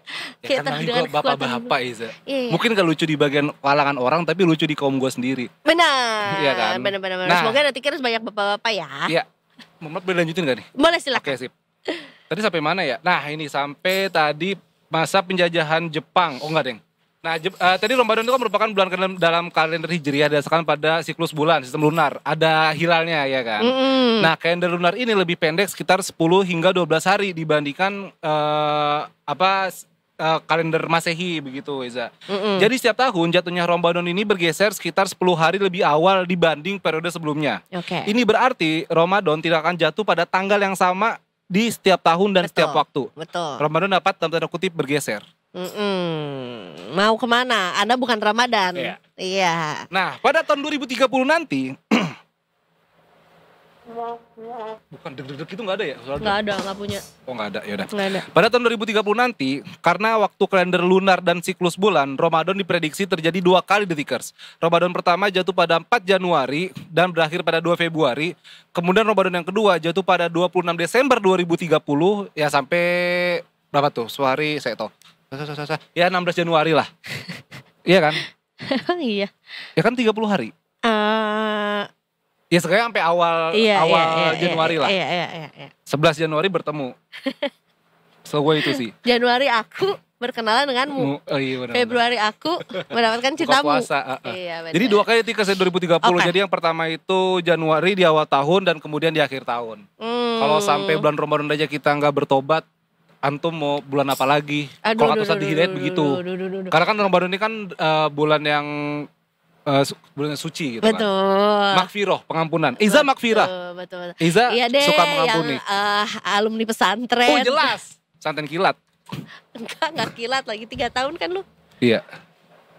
Ya Kayak kan namanya dengan gue bapak-bapak Eza. Iya, iya. Mungkin gak lucu di bagian kalangan orang, tapi lucu di kaum gue sendiri. Benar. Iya kan? Benar. Nah. Semoga nanti harus banyak bapak-bapak ya. Iya, Muhammad boleh lanjutin gak nih? Boleh silakan. Oke sip. Tadi sampai mana ya? Nah ini sampai tadi masa penjajahan Jepang. Oh enggak deng. Nah tadi Ramadan itu kan merupakan bulan dalam kalender Hijriah berdasarkan pada siklus bulan, sistem lunar. Ada hilalnya ya kan. Mm-mm. Nah kalender lunar ini lebih pendek sekitar 10 hingga 12 hari dibandingkan kalender Masehi begitu Eza. Mm-mm. Jadi setiap tahun jatuhnya Ramadan ini bergeser sekitar 10 hari lebih awal dibanding periode sebelumnya. Oke. Ini berarti Ramadan tidak akan jatuh pada tanggal yang sama di setiap tahun dan Betul. setiap waktu. Betul. Ramadan dapat dalam tanda kutip bergeser. Mau kemana? Anda bukan Ramadan. Iya. Iya. Nah, pada tahun 2030 nanti bukan deg-deg itu nggak ada ya? Nggak ada, nggak punya. Oh nggak ada, yaudah. Nggak ada. Pada tahun 2030 nanti, karena waktu kalender lunar dan siklus bulan, Ramadan diprediksi terjadi 2 kali Detikers. Ramadan pertama jatuh pada 4 Januari dan berakhir pada 2 Februari. Kemudian Ramadan yang kedua jatuh pada 26 Desember 2030 ya sampai berapa tuh? Sehari saya tahu. Ya 16 Januari lah. Iya kan? Emang iya. Ya kan 30 hari. Eh, Ya sekarang sampai awal iya, Januari lah. Iya. 11 Januari bertemu. Setahu gue itu sih. Januari aku berkenalan denganmu. Oh iya benar. Februari aku mendapatkan Buka cintamu. puasa. Iya, benar. Jadi 2 kali Detikers 2030. Oke. Jadi yang pertama itu Januari di awal tahun dan kemudian di akhir tahun. Kalau sampai bulan Ramadan aja kita nggak bertobat, antum mau bulan apa lagi? Kalau kata Ustadz Hidayat begitu. Karena kan Ramadan ini kan bulan yang bulan yang suci gitu kan. Betul. Makfiroh, pengampunan. Iza makfirah. Betul. Iza Iya deh, suka mengampuni. yang alumni pesantren. Oh jelas. Santen kilat. Enggak kilat lagi 3 tahun kan lu. Iya.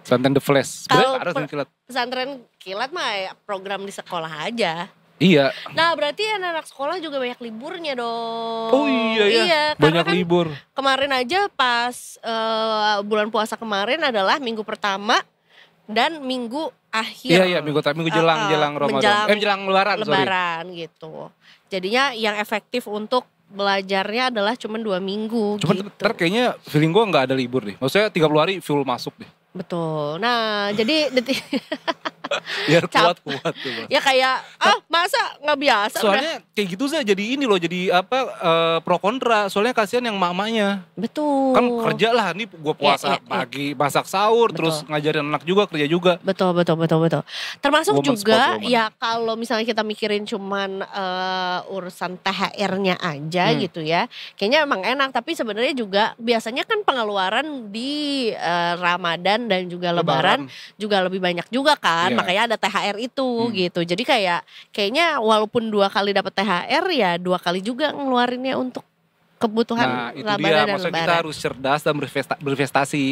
Santen the flash. Kalau Sebenarnya ada santen kilat. Pesantren kilat mah ya program di sekolah aja. Iya. Nah berarti anak-anak sekolah juga banyak liburnya dong. Oh iya ya. Iya, Banyak karena kan libur. kemarin aja pas bulan puasa kemarin adalah minggu pertama dan minggu akhir. Iya minggu jelang Ramadan. Menjelang lebaran, sorry. Lebaran gitu. Jadinya yang efektif untuk belajarnya adalah cuma 2 minggu Cuman gitu. ntar kayaknya feeling gue gak ada libur deh. Maksudnya 30 hari full masuk deh. Betul. Nah, jadi Biar kuat-kuat tuh. Bang. ya kayak masa nggak biasa udah. Soalnya kayak gitu sih jadi ini loh, jadi pro kontra. Soalnya kasihan yang mamanya. Betul. Kan kerja lah, nih gue puasa Iya. pagi, masak sahur, Betul. terus ngajarin anak juga, kerja juga. Betul. Termasuk Woman juga sport woman. ya kalau misalnya kita mikirin cuman urusan THR-nya aja gitu ya. Kayaknya emang enak, tapi sebenarnya juga biasanya kan pengeluaran di Ramadan dan juga Lebaran juga lebih banyak juga kan. Iya. Makanya ada THR itu gitu. Jadi kayaknya walaupun 2 kali dapat THR ya 2 kali juga ngeluarinnya untuk kebutuhan Nah itu Ramadan dia, dan maksudnya Lebaran. kita harus cerdas dan berinvestasi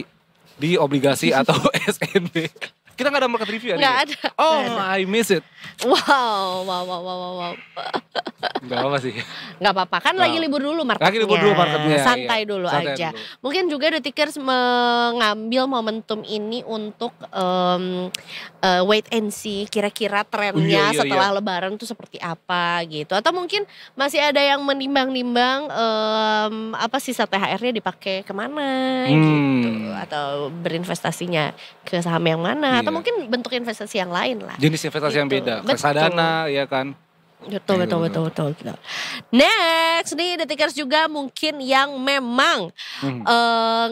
di obligasi atau SNB. Kita gak ada market review ya? Nggak ada. Oh Nggak ada. I miss it. Wow. Gak apa sih. Nggak apa-apa kan lagi libur dulu marketnya. Lagi libur dulu marketnya, Santai iya. dulu Santai aja. dulu. Mungkin juga Detikers mengambil momentum ini untuk wait and see kira-kira trennya Iya. setelah Lebaran tuh seperti apa gitu. Atau mungkin masih ada yang menimbang-nimbang sisa THR-nya dipakai kemana gitu. Atau berinvestasinya ke saham yang mana. Atau Iya. mungkin bentuk investasi yang lain lah. Jenis investasi yang Gitu. beda. Betul. Reksadana ya kan. Betul. Next nih Detikers juga mungkin yang memang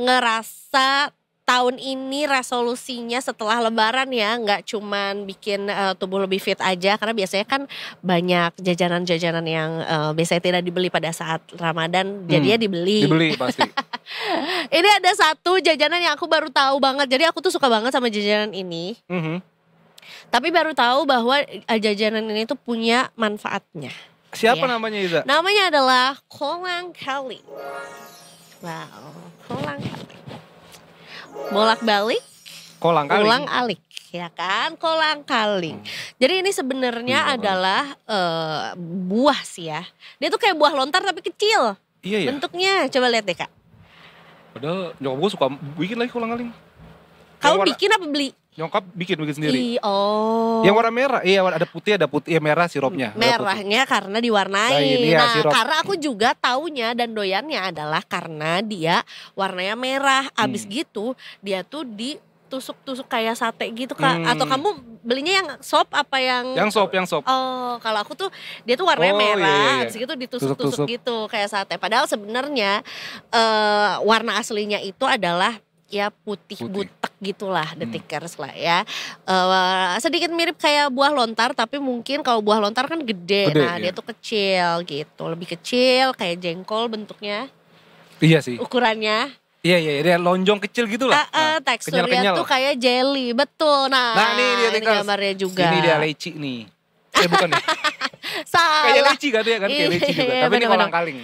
ngerasa tahun ini resolusinya setelah lebaran ya nggak cuman bikin tubuh lebih fit aja, karena biasanya kan banyak jajanan-jajanan yang biasanya tidak dibeli pada saat Ramadan jadinya dibeli. Dibeli pasti. Ini ada satu jajanan yang aku baru tahu banget, jadi aku tuh suka banget sama jajanan ini. Tapi baru tahu bahwa jajanan ini tuh punya manfaatnya. Siapa Ya. namanya Iza? Namanya adalah kolang-kaling. Wow, kolang-kaling. Bolak-balik, Kolang-kaling. ulang-alik, ya kan? Kolang-kaling. Jadi ini sebenarnya adalah buah sih ya. Dia tuh kayak buah lontar tapi kecil Iya ya. bentuknya. Coba lihat deh Kak. Padahal nyokap gue suka bikin lagi kolang-kaling. Kamu warna- bikin apa beli? Nyokap bikin sendiri. Oh. Yang warna merah, iya ada putih, ya merah sirupnya. Merah putih. Merahnya karena diwarnai. Iya, Nah, sirup. karena aku juga taunya dan doyannya adalah karena dia warnanya merah. Abis gitu dia tuh ditusuk-tusuk kayak sate gitu Kak. Atau kamu belinya yang sop apa yang? Yang sop. Oh, kalau aku tuh dia tuh warnanya Oh, merah, iya. habis itu ditusuk-tusuk Tusuk-tusuk. gitu kayak sate. Padahal sebenarnya warna aslinya itu adalah ya putih butek gitulah, Detikers lah ya. Sedikit mirip kayak buah lontar, tapi mungkin kalau buah lontar kan gede. Nah, dia iya. tuh kecil gitu, lebih kecil kayak jengkol bentuknya, Iya sih. ukurannya. Iya, dia lonjong kecil gitu lah. Teksturnya kenyal-kenyal. tuh kayak jelly, betul. Nah, ini dia ini Detikers. gambarnya juga. Ini dia leci nih. Bukan ya? Salah. Kayak leci kan dia kan, kayak leci juga. Iya, Tapi ini bener-bener. kolang-kaling.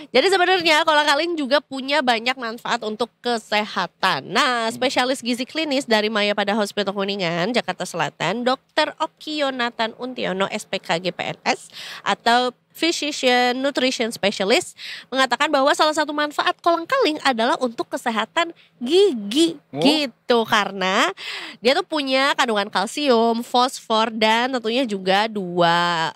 Jadi sebenarnya kolang-kaling juga punya banyak manfaat untuk kesehatan. Nah, spesialis gizi klinis dari Maya pada Hospital Kuningan, Jakarta Selatan, Dr. Oki Yonatan Untiono, SPKG PNS atau Physician Nutrition Specialist, mengatakan bahwa salah satu manfaat kolang-kaling adalah untuk kesehatan gigi. Gitu, karena dia tuh punya kandungan kalsium, fosfor, dan tentunya juga dua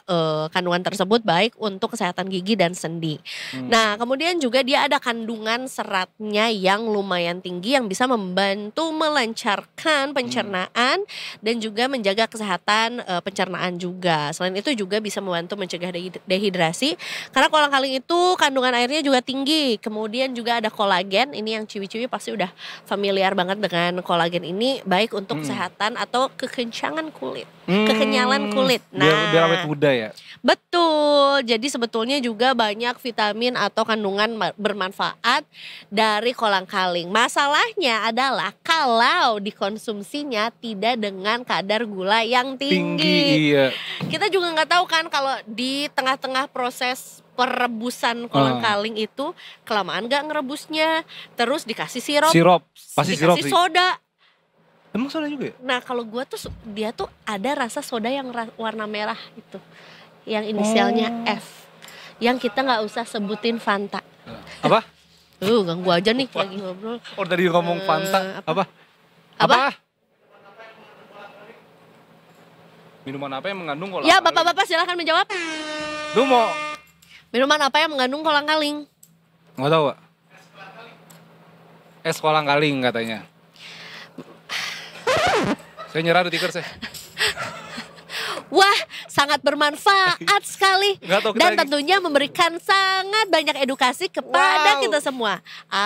kandungan tersebut baik untuk kesehatan gigi dan sendi. Nah, kemudian juga dia ada kandungan seratnya yang lumayan tinggi yang bisa membantu melancarkan pencernaan dan juga menjaga kesehatan pencernaan juga. Selain itu juga bisa membantu mencegah dehidrasi karena kolang-kaling itu kandungan airnya juga tinggi. Kemudian juga ada kolagen, ini yang ciwi-ciwi pasti udah familiar banget dengan kolagen ini, baik untuk kesehatan atau kekencangan kulit, kekenyalan kulit. Nah, Biar awet muda ya. betul. Jadi sebetulnya juga banyak vitamin atau kandungan bermanfaat dari kolang-kaling. Masalahnya adalah kalau dikonsumsinya tidak dengan kadar gula yang tinggi. Iya. Kita juga nggak tahu kan kalau di tengah-tengah proses perebusan kolang-kaling itu kelamaan nggak ngerebusnya, terus dikasih sirup, Pasti sirup dikasih sih. soda. Emang soda juga ya? Nah, kalau gua tuh dia tuh ada rasa soda yang warna merah itu, yang inisialnya F, yang kita nggak usah sebutin Fanta. Apa? Ganggu aja nih lagi ngobrol. Oh tadi ngomong Fanta. Apa? Minuman apa yang mengandung kolang? Ya, bapak-bapak silahkan menjawab. Lu mau? Minuman apa yang mengandung kolang-kaling? Nggak tahu, Pak. Es kolang-kaling katanya. Saya nyerah Detikers ya. Wah, sangat bermanfaat sekali. Nggak tahu kita Dan lagi. tentunya memberikan sangat banyak edukasi kepada Wow. kita semua.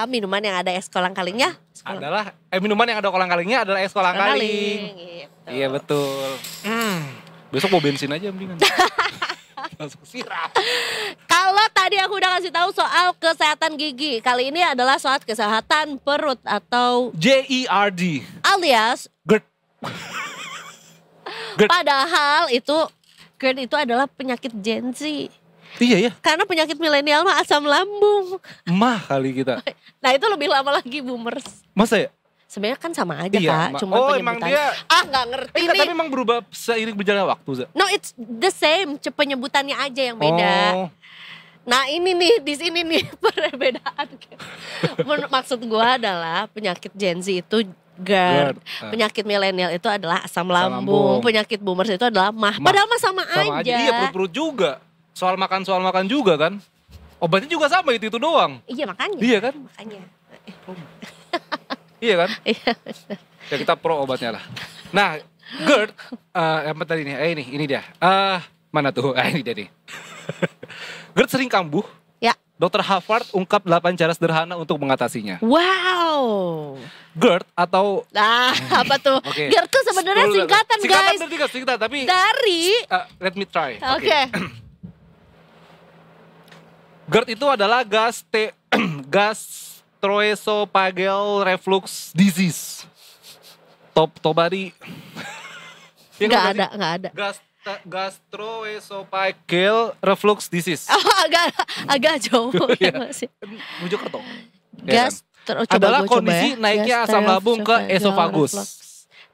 Minuman yang ada es kolang-kalingnya. Adalah minuman yang ada kolang-kalingnya adalah es kolang-kaling. Gitu. Iya betul. Besok mau bensin aja mendingan. Langsung siram. Kalau tadi aku udah kasih tahu soal kesehatan gigi, kali ini adalah soal kesehatan perut atau JERD. alias GERD. GERD. padahal itu GERD itu adalah penyakit Gen Z. Iya ya. Karena penyakit milenial mah asam lambung. Mah kali kita. Nah, itu lebih lama lagi boomers. Masa ya? Sebenarnya kan sama aja Kak, cuma Oh emang penyebutannya. dia. Nggak ngerti Enggak, nih. tapi emang berubah seiring berjalannya waktu, Za. No, it's the same, penyebutannya aja yang beda. Oh. Nah, ini nih di sini nih perbedaan. Maksud gua adalah penyakit Gen Z itu GERD. Penyakit milenial itu adalah asam lambung. lambung. Penyakit boomers itu adalah mah. Padahal mah sama aja. Iya, perut-perut juga. Soal makan juga kan. Obatnya juga sama itu doang. Iya, makanya. Iya kan? Makanya. Iya kan? Iya. Ya kita pro obatnya lah. Nah, GERD apa tadi nih? Ini dia. Mana tuh? Ini dia nih. GERD sering kambuh. Ya. Dr. Harvard ungkap 8 cara sederhana untuk mengatasinya. Wow. GERD atau Nah, apa tuh? Oke. GERD tuh sebenarnya singkatan, guys. Singkatan tapi Dari let me try. Oke. GERD itu adalah gastroesophageal reflux disease. Tobari. Ya, Nggak ada. Gastroesophageal reflux disease. Oh, agak jauh ya Iya. masih. Mojokerto. Coba Adalah gua coba kondisi ya. naiknya asam lambung ke esofagus.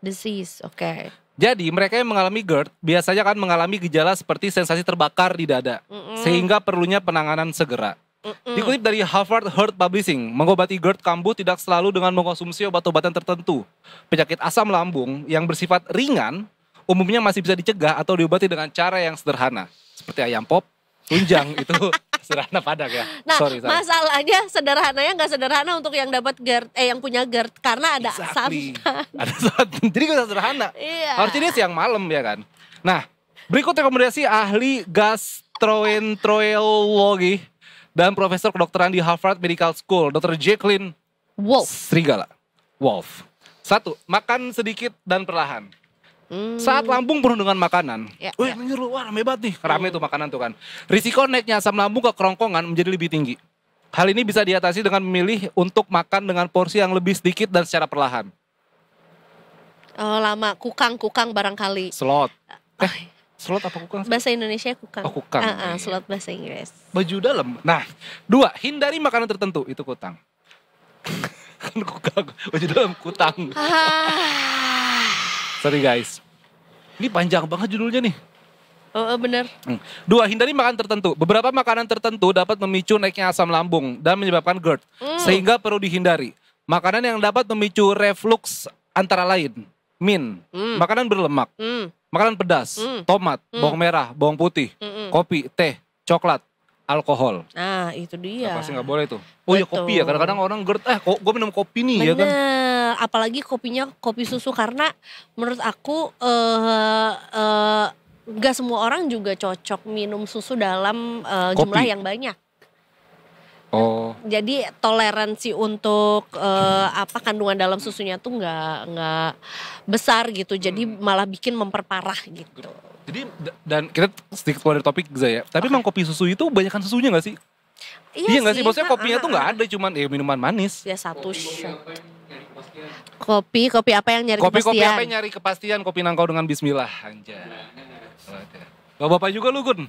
Disease, oke. Jadi mereka yang mengalami GERD biasanya kan mengalami gejala seperti sensasi terbakar di dada, sehingga perlunya penanganan segera. Dikutip dari Harvard Heart Publishing, mengobati GERD kambuh tidak selalu dengan mengkonsumsi obat-obatan tertentu. Penyakit asam lambung yang bersifat ringan umumnya masih bisa dicegah atau diobati dengan cara yang sederhana, seperti ayam pop, tunjang itu sederhana padak ya. Nah, Sorry. masalahnya sederhananya nggak sederhana untuk yang dapat GERD, yang punya GERD karena ada Exactly. santan. Ada santan. Jadi gak sederhana. Iya. Harusnya dia siang malam ya kan. Nah, berikut rekomendasi ahli gastroenterologi dan profesor kedokteran di Harvard Medical School, Dr. Jacqueline Srigala. Wolf. 1. Makan sedikit dan perlahan. Saat lambung penuh dengan makanan, wih wah rame banget nih, rame tuh makanan tuh kan. Risiko naiknya asam lambung ke kerongkongan menjadi lebih tinggi. Hal ini bisa diatasi dengan memilih untuk makan dengan porsi yang lebih sedikit dan secara perlahan. Oh, lama kukang barangkali. Slot. Slot apa kukang? Bahasa Indonesia kukang. Oh, kukang. Slot bahasa Inggris. Baju dalam. Nah, 2. Hindari makanan tertentu, itu kutang. Kan kukang, baju dalam kutang. Sorry guys. Ini panjang banget judulnya nih. Oh, bener. 2. Hindari makanan tertentu. Beberapa makanan tertentu dapat memicu naiknya asam lambung dan menyebabkan GERD, sehingga perlu dihindari. Makanan yang dapat memicu reflux antara lain makanan berlemak, makanan pedas, tomat, bawang merah, bawang putih, kopi, teh, coklat, alkohol. Nah, itu dia. Pasti nggak boleh tuh. Oh ya kopi ya, kadang-kadang orang GERD, gue minum kopi nih. Bener. Ya kan. Apalagi kopinya kopi susu, karena menurut aku gak semua orang juga cocok minum susu dalam jumlah yang banyak. Oh. Jadi toleransi untuk kandungan dalam susunya tuh nggak besar gitu. Jadi malah bikin memperparah gitu. Jadi dan kita sedikit keluar dari topik Zaya. Tapi emang kopi susu itu banyakan susunya nggak sih? Iya nggak sih? Maksudnya kopinya tuh nggak ada, cuman minuman manis. Ya 1 shot. Kopi apa yang nyari kepastian? Kopi apa yang nyari kepastian? Kopi nangkau dengan bismillah, anjay. Bapak juga lu, Gun.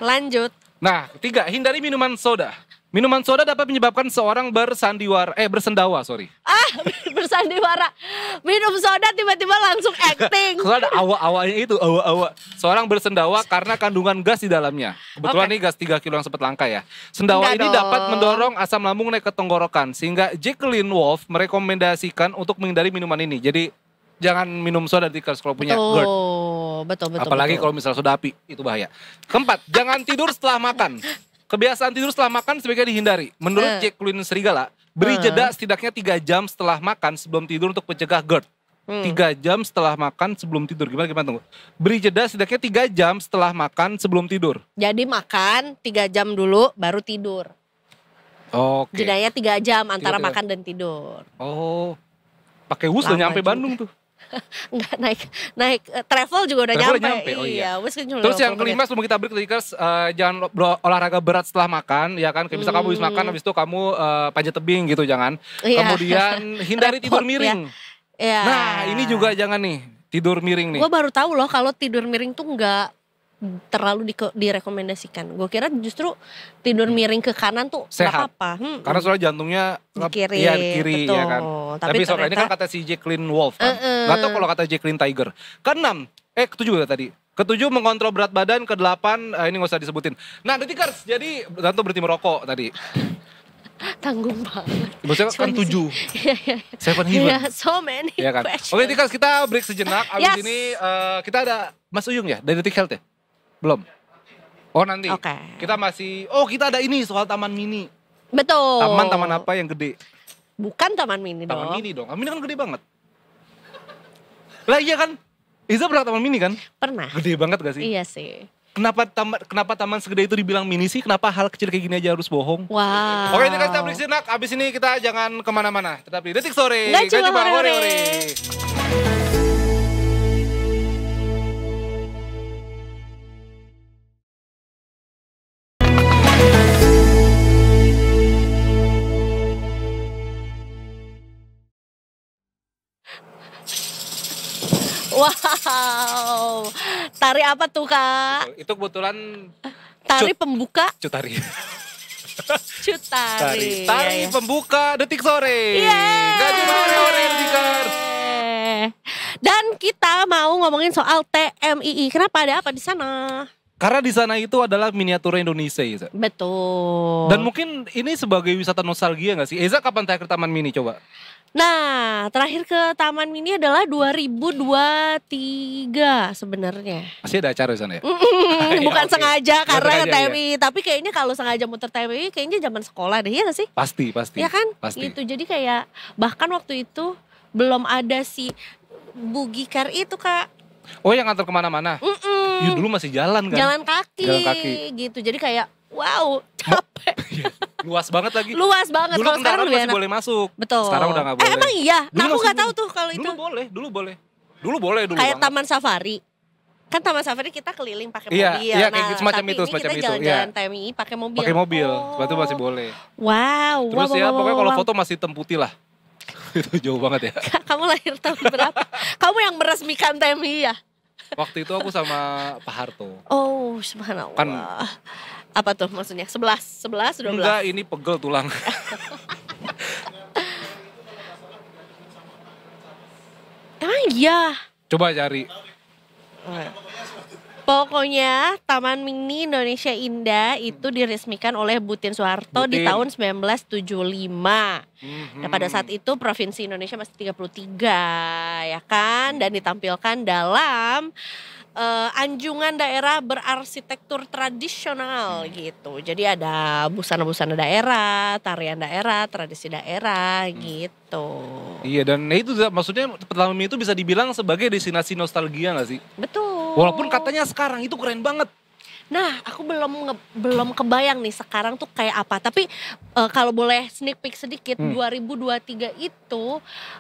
Lanjut. Nah, 3. Hindari minuman soda. Minuman soda dapat menyebabkan seorang bersendawa. Bersandiwara. Minum soda tiba-tiba langsung acting. Kalau ada awa-awanya itu, awa-awa. Seorang bersendawa karena kandungan gas di dalamnya. Kebetulan nih gas 3 kilo yang sempat langka ya. Sendawa ini dapat mendorong asam lambung naik ke tenggorokan. Sehingga Jacqueline Wolf merekomendasikan untuk menghindari minuman ini. Jadi jangan minum soda kalau punya GERD. Betul. Apalagi kalau misalnya soda api, itu bahaya. 4. Jangan tidur setelah makan. Kebiasaan tidur setelah makan sebaiknya dihindari. Menurut Jacqueline Srigala, beri jeda setidaknya 3 jam setelah makan sebelum tidur untuk mencegah GERD. 3 jam setelah makan sebelum tidur. Gimana tunggu. Beri jeda setidaknya 3 jam setelah makan sebelum tidur. Jadi makan 3 jam dulu baru tidur. Oke. Jedanya 3 jam antara makan dan tidur. Oh. Pakai wus udah nyampe juga. Bandung tuh. Enggak naik travel juga udah nyampe. Oh iya. Terus yang kelima sebelum kita break tadi jangan olahraga berat setelah makan ya kan. Kayak misalnya kamu habis makan habis itu kamu panjat tebing gitu jangan. Kemudian hindari tidur miring. Ya. Nah, ini juga jangan nih, tidur miring nih. Gue baru tahu loh kalau tidur miring tuh enggak terlalu direkomendasikan. Gue kira justru tidur miring ke kanan tuh sehat. Gak apa-apa. Karena soalnya jantungnya di kiri, betul. Ya kan. Tapi soalnya ini kan kata si Jacqueline Wolf kan. Gak tau kalau kata Jacqueline Tiger. Keenam, ketujuh tadi. Ketujuh mengontrol berat badan. Kedelapan, ini gak usah disebutin. Nah, Detikers, jadi Danto berhenti merokok tadi. Tanggung banget. Maksudnya kan 7. Seven Heaven. So many ya kan. questions. Oke, Detikers, kita break sejenak. Abis ini kita ada Mas Uyung ya dari Detik Health ya? Belum? Oh nanti. Kita masih, kita ada ini soal taman mini. Betul. Taman apa yang gede? Bukan taman mini dong. Taman mini dong. Mini kan gede banget. Lah iya kan? Iza pernah ke Taman Mini kan? Pernah. Gede banget gak sih? Iya sih. Kenapa taman segede itu dibilang mini sih? Kenapa hal kecil kayak gini aja harus bohong? Wow. Oke, ini kan kita break sejenak. Abis ini kita jangan kemana-mana. Tetap di Detik Sore. Nggak cuma hore-hore. Wow. Tari apa tuh, Kak? Itu kebetulan Tari pembuka. Cutari. Cutari. Tari pembuka Detik Sore. Yeay. Nggak cuma hore-hore, Detikers. Dan kita mau ngomongin soal TMII. Kenapa, ada apa di sana? Karena di sana itu adalah miniatur Indonesia, Iza. Betul. Dan mungkin ini sebagai wisata nostalgia nggak sih? Iza kapan terakhir ke Taman Mini coba? Nah, terakhir ke Taman Mini adalah 2023 sebenarnya. Masih ada acara di sana ya? Bukan Oke. sengaja karena sengaja, ke TMI, tapi kayaknya kalau sengaja muter TMI kayaknya zaman sekolah deh, ya gak sih? Pasti. Ya kan? Pasti. Gitu. Jadi kayak bahkan waktu itu belum ada si Bugikar itu, Kak. Oh, yang ngantar kemana-mana? Ya, dulu masih jalan kan? Jalan kaki. Jalan kaki. Gitu. Jadi kayak wow, capek. Luas banget lagi. Luas banget. Dulu Kalau sekarang kendaraan lebih masih enak. boleh masuk. Betul. Sekarang udah gak boleh. Emang iya? Dulu Nah, aku masih gak tahu boleh. tuh kalau itu. Dulu boleh. Dulu Kayak banget. Taman Safari. Kan Taman Safari kita keliling pakai Iya, mobil. iya, kayak Nah, semacam tapi itu, ini semacam kita itu, jalan-jalan iya. TMI pakai mobil. Pakai mobil, Oh. itu masih boleh. Wow. Terus wow, ya, wow, pokoknya wow, kalau wow. foto masih hitam putih lah. Itu jauh banget ya. Kak, kamu lahir tahun berapa? Kamu yang meresmikan TMI ya? Waktu itu aku sama Pak Harto. Oh, subhanallah. Kan- Apa tuh maksudnya? 11, 12. Enggak, ini pegel tulang. Emang iya. Coba cari. Pokoknya Taman Mini Indonesia Indah itu diresmikan oleh Butin Soeharto di Butin. tahun 1975. Nah, pada saat itu Provinsi Indonesia masih 33, ya kan? Dan ditampilkan dalam anjungan daerah berarsitektur tradisional gitu. Jadi ada busana-busana daerah, tarian daerah, tradisi daerah gitu. Iya, dan itu maksudnya Taman Mini itu bisa dibilang sebagai destinasi nostalgia gak sih? Betul. Walaupun katanya sekarang itu keren banget. Nah, aku belum kebayang nih sekarang tuh kayak apa. Tapi kalau boleh sneak peek sedikit, 2023 itu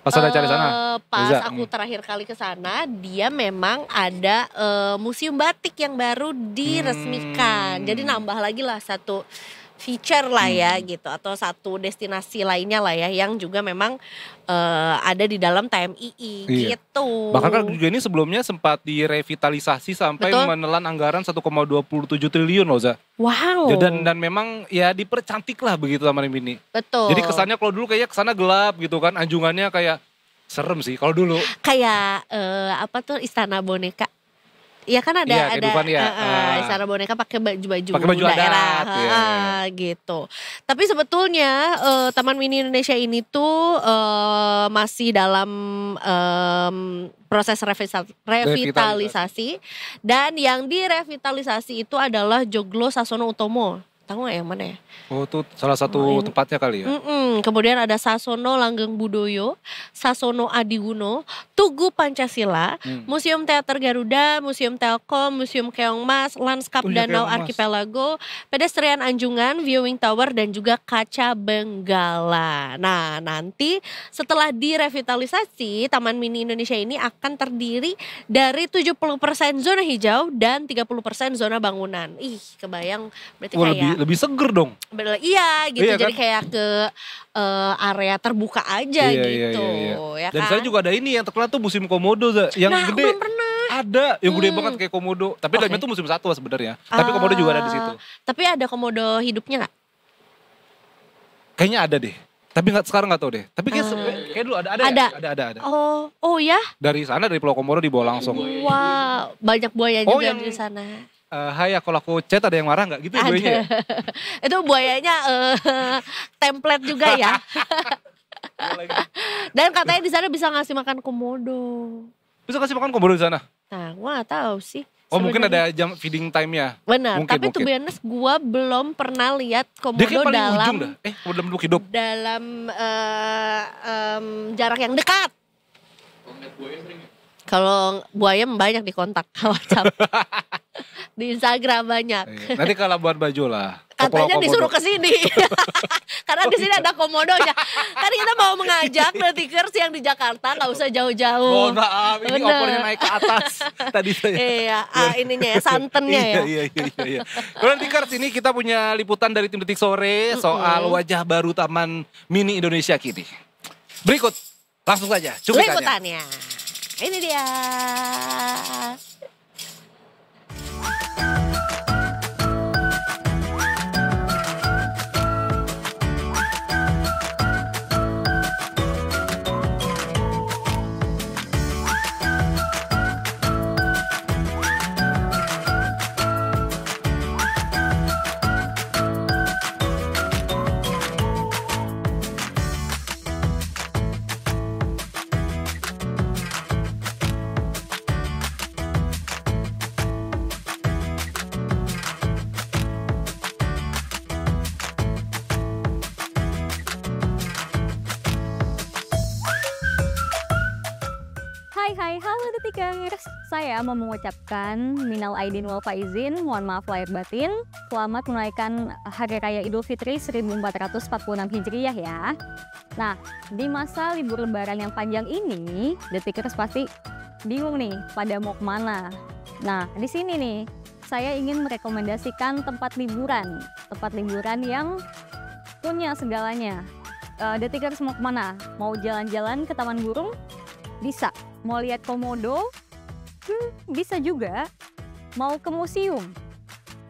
Pas ada acara sana, pas Liza. aku terakhir kali ke sana, dia memang ada museum batik yang baru diresmikan. Jadi nambah lagi lah satu feature lah ya gitu, atau satu destinasi lainnya lah ya yang juga memang ada di dalam TMII Iya. gitu. Bahkan kan juga ini sebelumnya sempat direvitalisasi sampai Betul. menelan anggaran 1,27 triliun loh, Za. Wow. Dan memang ya dipercantik lah begitu Taman Mini. Betul. Jadi kesannya kalau dulu kayaknya kesana gelap gitu kan, anjungannya kayak serem sih kalau dulu. Kayak apa tuh Istana Boneka. Iya kan ada Iya, kehidupan ya. Istana Boneka pakai baju Pakai baju daerah adat, iya. gitu. Tapi sebetulnya Taman Mini Indonesia ini tuh masih dalam proses revitalisasi, dan yang direvitalisasi itu adalah Joglo Sasono Utomo. Tahu nggak yang mana ya? Oh, itu salah satu tempatnya kali ya. Kemudian ada Sasono Langgeng Budoyo, Sasono Adiguna, Tugu Pancasila, Museum Teater Garuda, Museum Telkom, Museum Keongmas, Lanskap Oh iya, Danau Keongmas. Archipelago, Pedestrian Anjungan, Viewing Tower, dan juga Kaca Benggala. Nah, nanti setelah direvitalisasi, Taman Mini Indonesia ini akan terdiri dari 70% zona hijau dan 30% zona bangunan. Ih, kebayang berarti Wah, kayak lebih seger dong. iya gitu, Iya, jadi kan? kayak ke area terbuka aja gitu, ya Dan kan? saya juga ada ini yang terkenal tuh musim komodo, Za. Yang Nah, aku gede. belum pernah. Ada yang gede banget kayak komodo. Tapi Oke. dalamnya tuh musim satwa sebenarnya. Tapi komodo juga ada di situ. Tapi ada komodo hidupnya nggak? Kayaknya ada deh. Tapi sekarang nggak tahu deh. Tapi kayak dulu ada. Ada. Ya? Ada. Oh ya? Dari sana dari Pulau Komodo dibawa langsung. Wow, banyak buaya Oh, juga yang- di sana. Hai ya, kalau aku chat ada yang marah nggak gitu buayanya ya? Itu buayanya template juga ya. Dan katanya di sana bisa ngasih makan komodo. Bisa kasih makan komodo di sana? Nah, gua nggak tahu sih. Oh, mungkin sebenarnya. ada jam feeding time-nya. Benar, Mungkin, tapi to be honest gue belum pernah lihat Dia komodo kayak paling ujung dalam dah. Dalam bentuk hidup. dalam jarak yang dekat. Kalau buaya banyak di kontak WhatsApp. Di Instagram banyak. Nanti kalau buat baju lah. Katanya disuruh ke sini. Karena di sini ada komodonya. Kan kita mau mengajak Detikers yang di Jakarta, nggak usah jauh-jauh. Mohon maaf, ini opornya naik ke atas tadi saya. Iya, ininya ya, santennya ya. Iya. Kalau Detikers ini kita punya liputan dari tim Detik Sore soal wajah baru Taman Mini Indonesia kini. Berikut, langsung saja cuplikannya. Liputannya. Ini dia. Hai, halo Detikers. Saya mau mengucapkan minal aidin wal faizin, mohon maaf lahir batin. Selamat menunaikan Hari Raya Idul Fitri 1446 Hijriah ya. Nah, di masa libur lebaran yang panjang ini, Detikers pasti bingung nih pada mau kemana. Nah, di sini nih, saya ingin merekomendasikan tempat liburan yang punya segalanya. Detikers mau kemana? Mau jalan-jalan ke Taman Burung? Bisa. Mau lihat komodo? Bisa juga. Mau ke museum?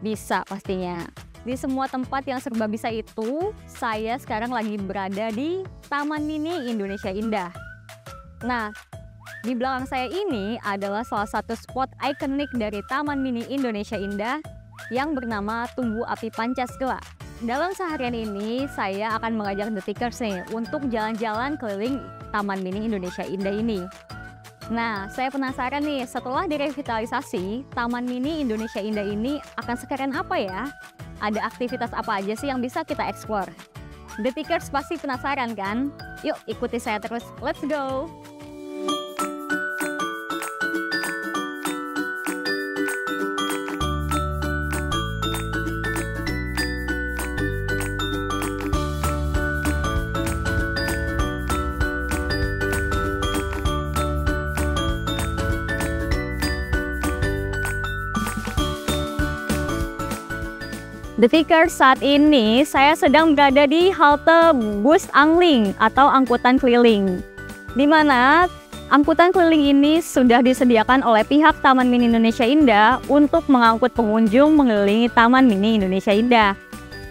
Bisa pastinya. Di semua tempat yang serba bisa itu, saya sekarang lagi berada di Taman Mini Indonesia Indah. Nah, di belakang saya ini adalah salah satu spot ikonik dari Taman Mini Indonesia Indah yang bernama Tugu Api Pancasila. Dalam seharian ini, saya akan mengajak Detikers nih untuk jalan-jalan keliling Taman Mini Indonesia Indah ini. Nah, saya penasaran nih, setelah direvitalisasi, Taman Mini Indonesia Indah ini akan sekeren apa ya? Ada aktivitas apa aja sih yang bisa kita explore? Detikers pasti penasaran kan? Yuk ikuti saya terus, let's go! Detikers, saat ini saya sedang berada di halte bus angling atau angkutan keliling, di mana angkutan keliling ini sudah disediakan oleh pihak Taman Mini Indonesia Indah untuk mengangkut pengunjung mengelilingi Taman Mini Indonesia Indah.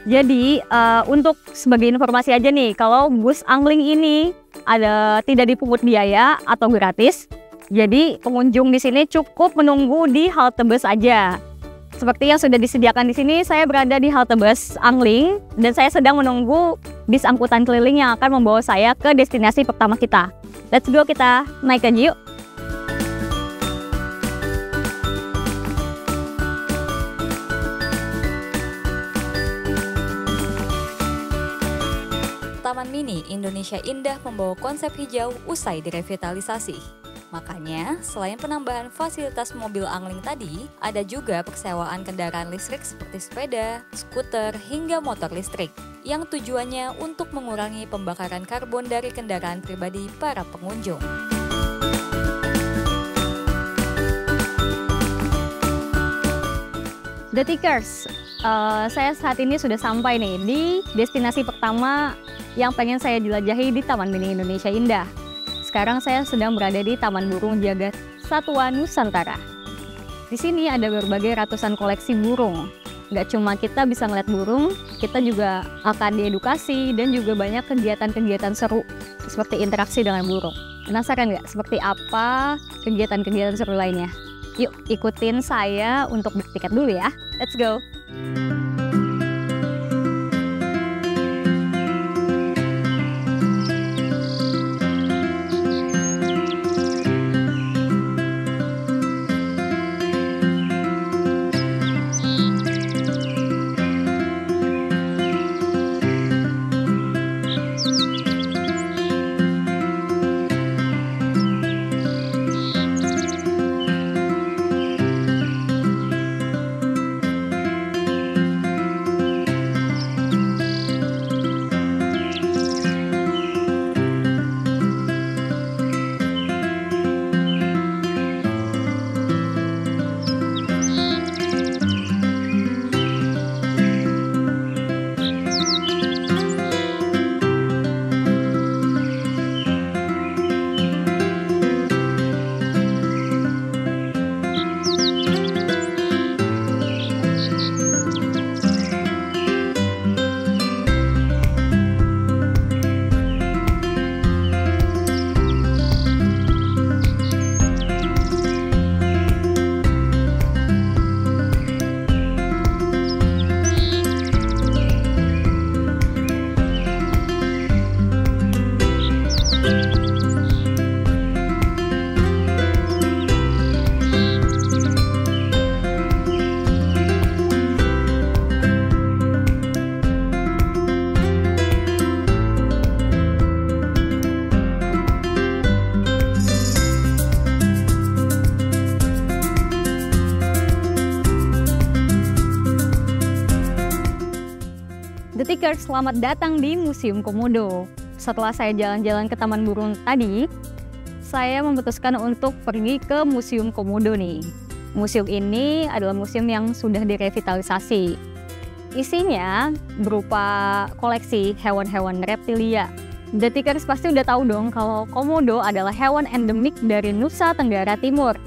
Jadi untuk sebagai informasi aja nih, kalau bus angling ini tidak dipungut biaya atau gratis, jadi pengunjung di sini cukup menunggu di halte bus aja. Seperti yang sudah disediakan di sini, saya berada di halte bus angling dan saya sedang menunggu bis angkutan keliling yang akan membawa saya ke destinasi pertama kita. Let's go, kita naik aja yuk. Taman Mini Indonesia Indah membawa konsep hijau usai direvitalisasi. Makanya, selain penambahan fasilitas mobil angling tadi, ada juga persewaan kendaraan listrik seperti sepeda, skuter, hingga motor listrik, yang tujuannya untuk mengurangi pembakaran karbon dari kendaraan pribadi para pengunjung. Detikers, saya saat ini sudah sampai nih di destinasi pertama yang pengen saya jelajahi di Taman Mini Indonesia Indah. Sekarang saya sedang berada di Taman Burung Jagat Satwa Nusantara. Di sini ada berbagai ratusan koleksi burung. Nggak cuma kita bisa ngeliat burung, kita juga akan diedukasi dan juga banyak kegiatan-kegiatan seru seperti interaksi dengan burung. Penasaran nggak seperti apa kegiatan-kegiatan seru lainnya? Yuk ikutin saya untuk bertiket dulu ya. Let's go! Tikers, selamat datang di Museum Komodo. Setelah saya jalan-jalan ke Taman Burung tadi, saya memutuskan untuk pergi ke Museum Komodo nih. Museum ini adalah museum yang sudah direvitalisasi. Isinya berupa koleksi hewan-hewan reptilia. The Tikers pasti udah tahu dong kalau komodo adalah hewan endemik dari Nusa Tenggara Timur.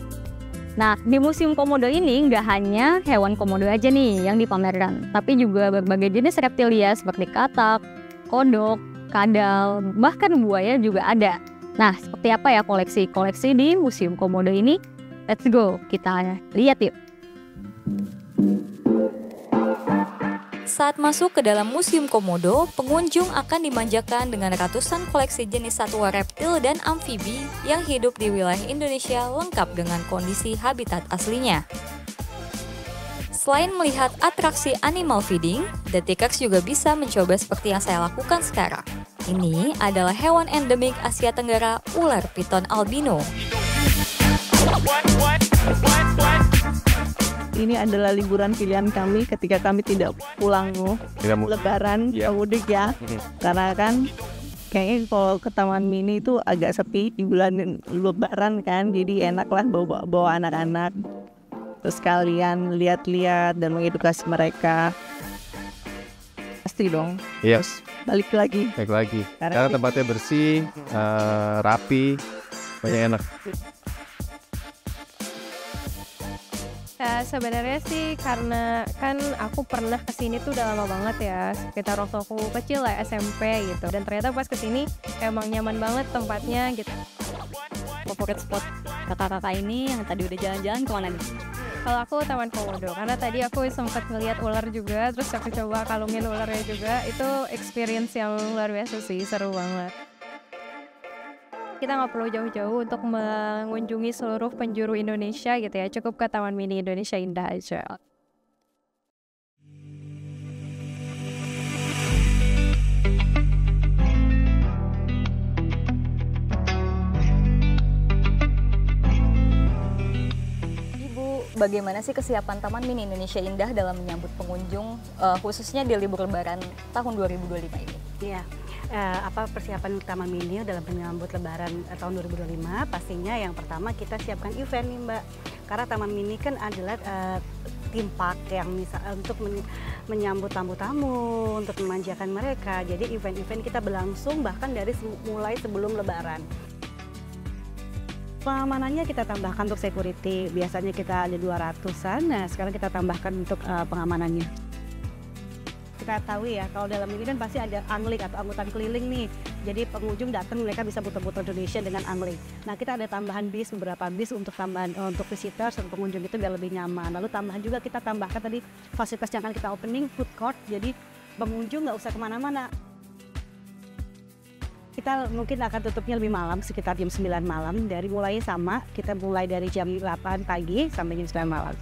Nah, di Museum Komodo ini nggak hanya hewan komodo aja nih yang dipamerkan, tapi juga berbagai jenis reptilia seperti katak, kodok, kadal, bahkan buaya juga ada. Nah, seperti apa ya koleksi-koleksi di Museum Komodo ini? Let's go, kita lihat yuk. Saat masuk ke dalam Museum Komodo, pengunjung akan dimanjakan dengan ratusan koleksi jenis satwa reptil dan amfibi yang hidup di wilayah Indonesia lengkap dengan kondisi habitat aslinya. Selain melihat atraksi animal feeding, The Tikers juga bisa mencoba seperti yang saya lakukan sekarang. Ini adalah hewan endemik Asia Tenggara, ular piton albino. Ini adalah liburan pilihan kami ketika kami tidak pulang lebaran mudik ya. Karena kan kayaknya kalau ke Taman Mini itu agak sepi di bulan lebaran kan. Jadi enak lah bawa anak-anak. Terus kalian lihat-lihat dan mengedukasi mereka. Pasti dong. Iya. Terus balik lagi. Karena tempatnya bersih, rapi, banyak enak. Sebenarnya sih karena kan aku pernah kesini tuh udah lama banget ya, sekitar waktu aku kecil lah, SMP gitu. Dan ternyata pas kesini emang nyaman banget tempatnya gitu. Favorit spot kakak-kakak ini yang tadi udah jalan-jalan kemana nih? Kalau aku Taman Komodo, karena tadi aku sempat ngeliat ular juga, terus aku coba kalungin ularnya juga. Itu experience yang luar biasa sih, seru banget. Kita nggak perlu jauh-jauh untuk mengunjungi seluruh penjuru Indonesia gitu ya, cukup ke Taman Mini Indonesia Indah aja. Ibu, bagaimana sih kesiapan Taman Mini Indonesia Indah dalam menyambut pengunjung, khususnya di libur lebaran tahun 2025 ini? Iya. Apa persiapan Taman Mini dalam menyambut Lebaran tahun 2025? Pastinya yang pertama kita siapkan event nih Mbak, karena Taman Mini kan adalah theme park yang untuk menyambut tamu-tamu, untuk memanjakan mereka. Jadi event-event kita berlangsung bahkan dari mulai sebelum Lebaran. Pengamanannya kita tambahkan untuk security, biasanya kita ada 200-an, nah sekarang kita tambahkan untuk pengamanannya. Kita tahu ya, kalau dalam ini kan pasti ada angling atau angkutan keliling nih. Jadi pengunjung datang mereka bisa putar-putar Indonesia dengan angling. Nah kita ada tambahan bis, beberapa bis untuk tambahan untuk visitors dan pengunjung itu biar lebih nyaman. Lalu tambahan juga kita tambahkan tadi fasilitas yang akan kita opening, food court. Jadi pengunjung nggak usah kemana-mana. Kita mungkin akan tutupnya lebih malam, sekitar jam 9 malam. Mulai sama, kita mulai dari jam 8 pagi sampai jam 9 malam.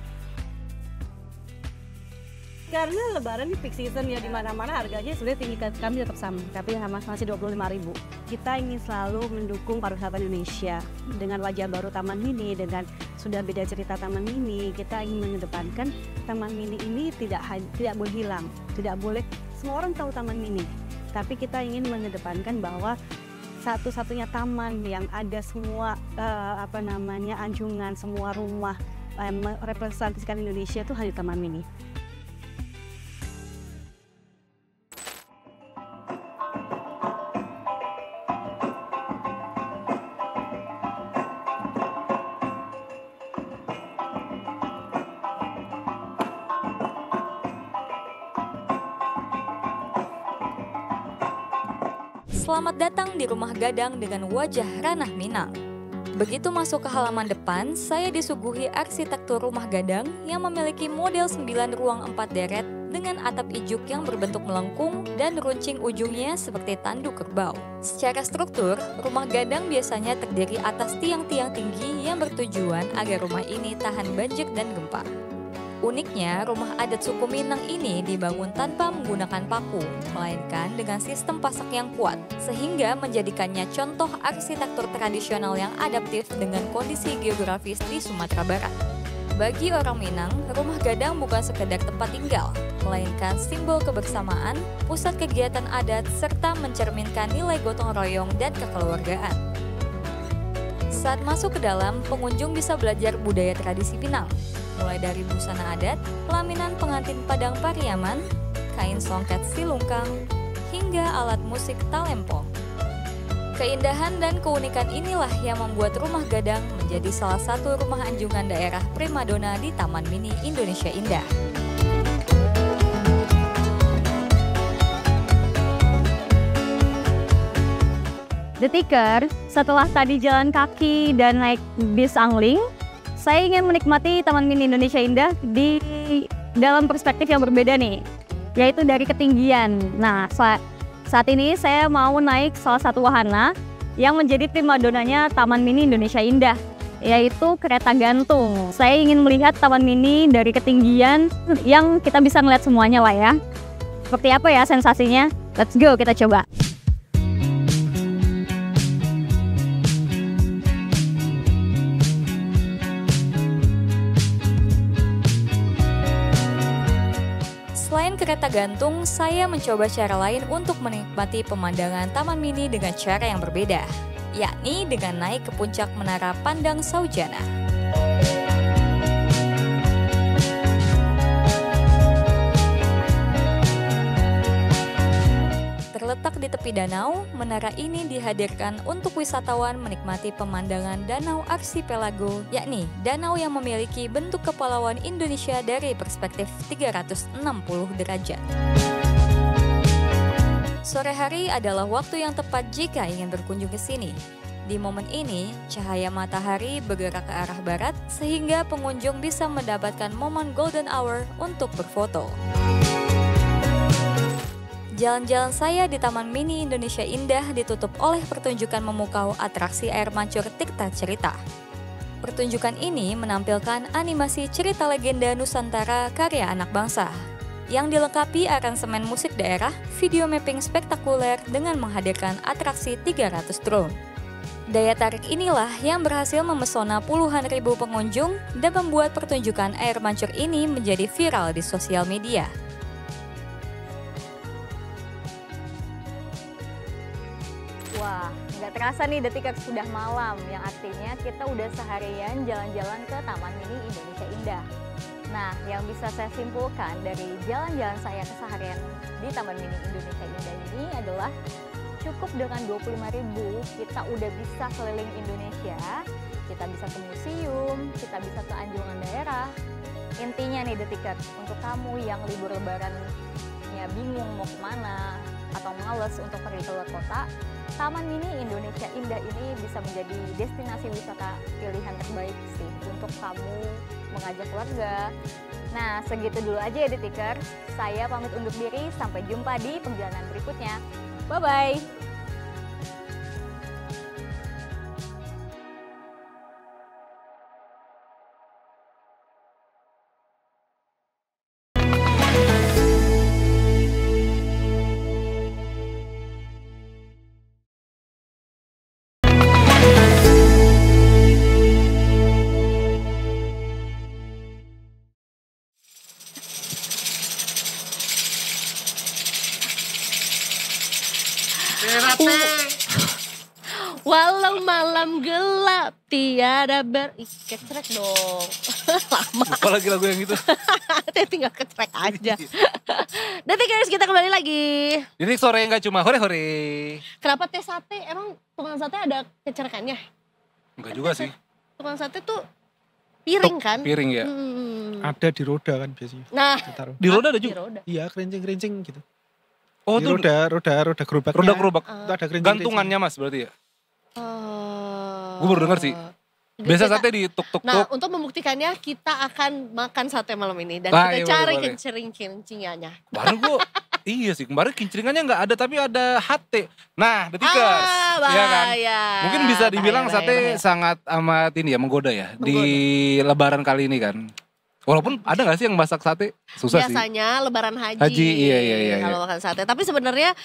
Karena Lebaran ini peak season ya, di mana-mana harganya sebenarnya tinggi, kami tetap sama, tapi masih 25.000. Kita ingin selalu mendukung pariwisata Indonesia dengan wajah baru Taman Mini, dengan sudah beda cerita Taman Mini. Kita ingin mengedepankan Taman Mini ini tidak boleh hilang, tidak boleh semua orang tahu Taman Mini. Tapi kita ingin mengedepankan bahwa satu-satunya taman yang ada semua anjungan, semua rumah merepresentasikan Indonesia itu hanya Taman Mini. Selamat datang di Rumah Gadang dengan wajah ranah Minang. Begitu masuk ke halaman depan, saya disuguhi arsitektur rumah gadang yang memiliki model 9 ruang 4 deret dengan atap ijuk yang berbentuk melengkung dan runcing ujungnya seperti tanduk kerbau. Secara struktur, rumah gadang biasanya terdiri atas tiang-tiang tinggi yang bertujuan agar rumah ini tahan banjir dan gempa. Uniknya, rumah adat suku Minang ini dibangun tanpa menggunakan paku, melainkan dengan sistem pasak yang kuat, sehingga menjadikannya contoh arsitektur tradisional yang adaptif dengan kondisi geografis di Sumatera Barat. Bagi orang Minang, rumah gadang bukan sekedar tempat tinggal, melainkan simbol kebersamaan, pusat kegiatan adat, serta mencerminkan nilai gotong royong dan kekeluargaan. Saat masuk ke dalam, pengunjung bisa belajar budaya tradisi Minang, mulai dari busana adat, pelaminan pengantin Padang Pariaman, kain songket silungkang, hingga alat musik talempong. Keindahan dan keunikan inilah yang membuat Rumah Gadang menjadi salah satu rumah anjungan daerah primadona di Taman Mini Indonesia Indah. Detiker, setelah tadi jalan kaki dan naik bis angling, saya ingin menikmati Taman Mini Indonesia Indah di dalam perspektif yang berbeda nih, yaitu dari ketinggian. Nah, saat ini saya mau naik salah satu wahana yang menjadi primadonanya Taman Mini Indonesia Indah, yaitu kereta gantung. Saya ingin melihat Taman Mini dari ketinggian yang kita bisa ngeliat semuanya lah ya. Seperti apa ya sensasinya? Let's go, kita coba. Selain kereta gantung, saya mencoba cara lain untuk menikmati pemandangan Taman Mini dengan cara yang berbeda, yakni dengan naik ke puncak Menara Pandang Saujana. Terletak di tepi danau, menara ini dihadirkan untuk wisatawan menikmati pemandangan danau arsipelago, yakni danau yang memiliki bentuk kepulauan Indonesia dari perspektif 360 derajat. Sore hari adalah waktu yang tepat jika ingin berkunjung ke sini. Di momen ini, cahaya matahari bergerak ke arah barat sehingga pengunjung bisa mendapatkan momen golden hour untuk berfoto. Jalan-jalan saya di Taman Mini Indonesia Indah ditutup oleh pertunjukan memukau atraksi air mancur Tirta Cerita. Pertunjukan ini menampilkan animasi cerita legenda Nusantara karya anak bangsa, yang dilengkapi aransemen musik daerah, video mapping spektakuler dengan menghadirkan atraksi 300 drone. Daya tarik inilah yang berhasil memesona puluhan ribu pengunjung dan membuat pertunjukan air mancur ini menjadi viral di sosial media. Wah, nggak terasa nih Detiker sudah malam, yang artinya kita udah seharian jalan-jalan ke Taman Mini Indonesia Indah. Nah, yang bisa saya simpulkan dari jalan-jalan saya keseharian di Taman Mini Indonesia Indah ini adalah cukup dengan 25.000 kita udah bisa keliling Indonesia, kita bisa ke museum, kita bisa ke anjungan daerah. Intinya nih Detiker, untuk kamu yang libur lebarannya bingung mau kemana atau males untuk pergi keluar kota, Taman Mini Indonesia Indah ini bisa menjadi destinasi wisata pilihan terbaik sih untuk kamu mengajak keluarga. Nah, segitu dulu aja ya Detiker. Saya pamit undur diri, sampai jumpa di perjalanan berikutnya. Bye-bye! Walau malam gelap tiada kecrek dong. Lama. Lupa lagi lagu yang itu. Tinggal kecrek aja. Detikers, kita kembali lagi. Jadi sore nggak cuma hore-hore. Kenapa teh sate? Emang tukang sate ada kecrekannya? Enggak juga sih. Tukang sate tuh piring kan? Piring ya. Ada di roda kan biasanya. Nah, ditaruh. Di roda ada di juga. roda. Iya, kerincing-kerincing gitu. Oh, Di tuh roda gerobaknya. roda gerobak. Itu ada kerincing-kerincing. Gantungannya Mas berarti ya? Oh. Gue baru denger sih. Biasa sate di tuk-tuk-tuk. Nah, untuk membuktikannya kita akan makan sate malam ini dan Ah, kita iya, cari boleh. kencing-kencingnya. Kemarin gue, iya sih, kemarin kincringannya nggak ada tapi ada hate. Nah, Detikers, ya kan? Mungkin bisa dibilang sate sangat amat ini ya, menggoda ya di Lebaran kali ini kan. Walaupun ada nggak sih yang masak sate? Susah sih. Biasanya Lebaran haji. Iya. Kalau makan sate. Tapi sebenarnya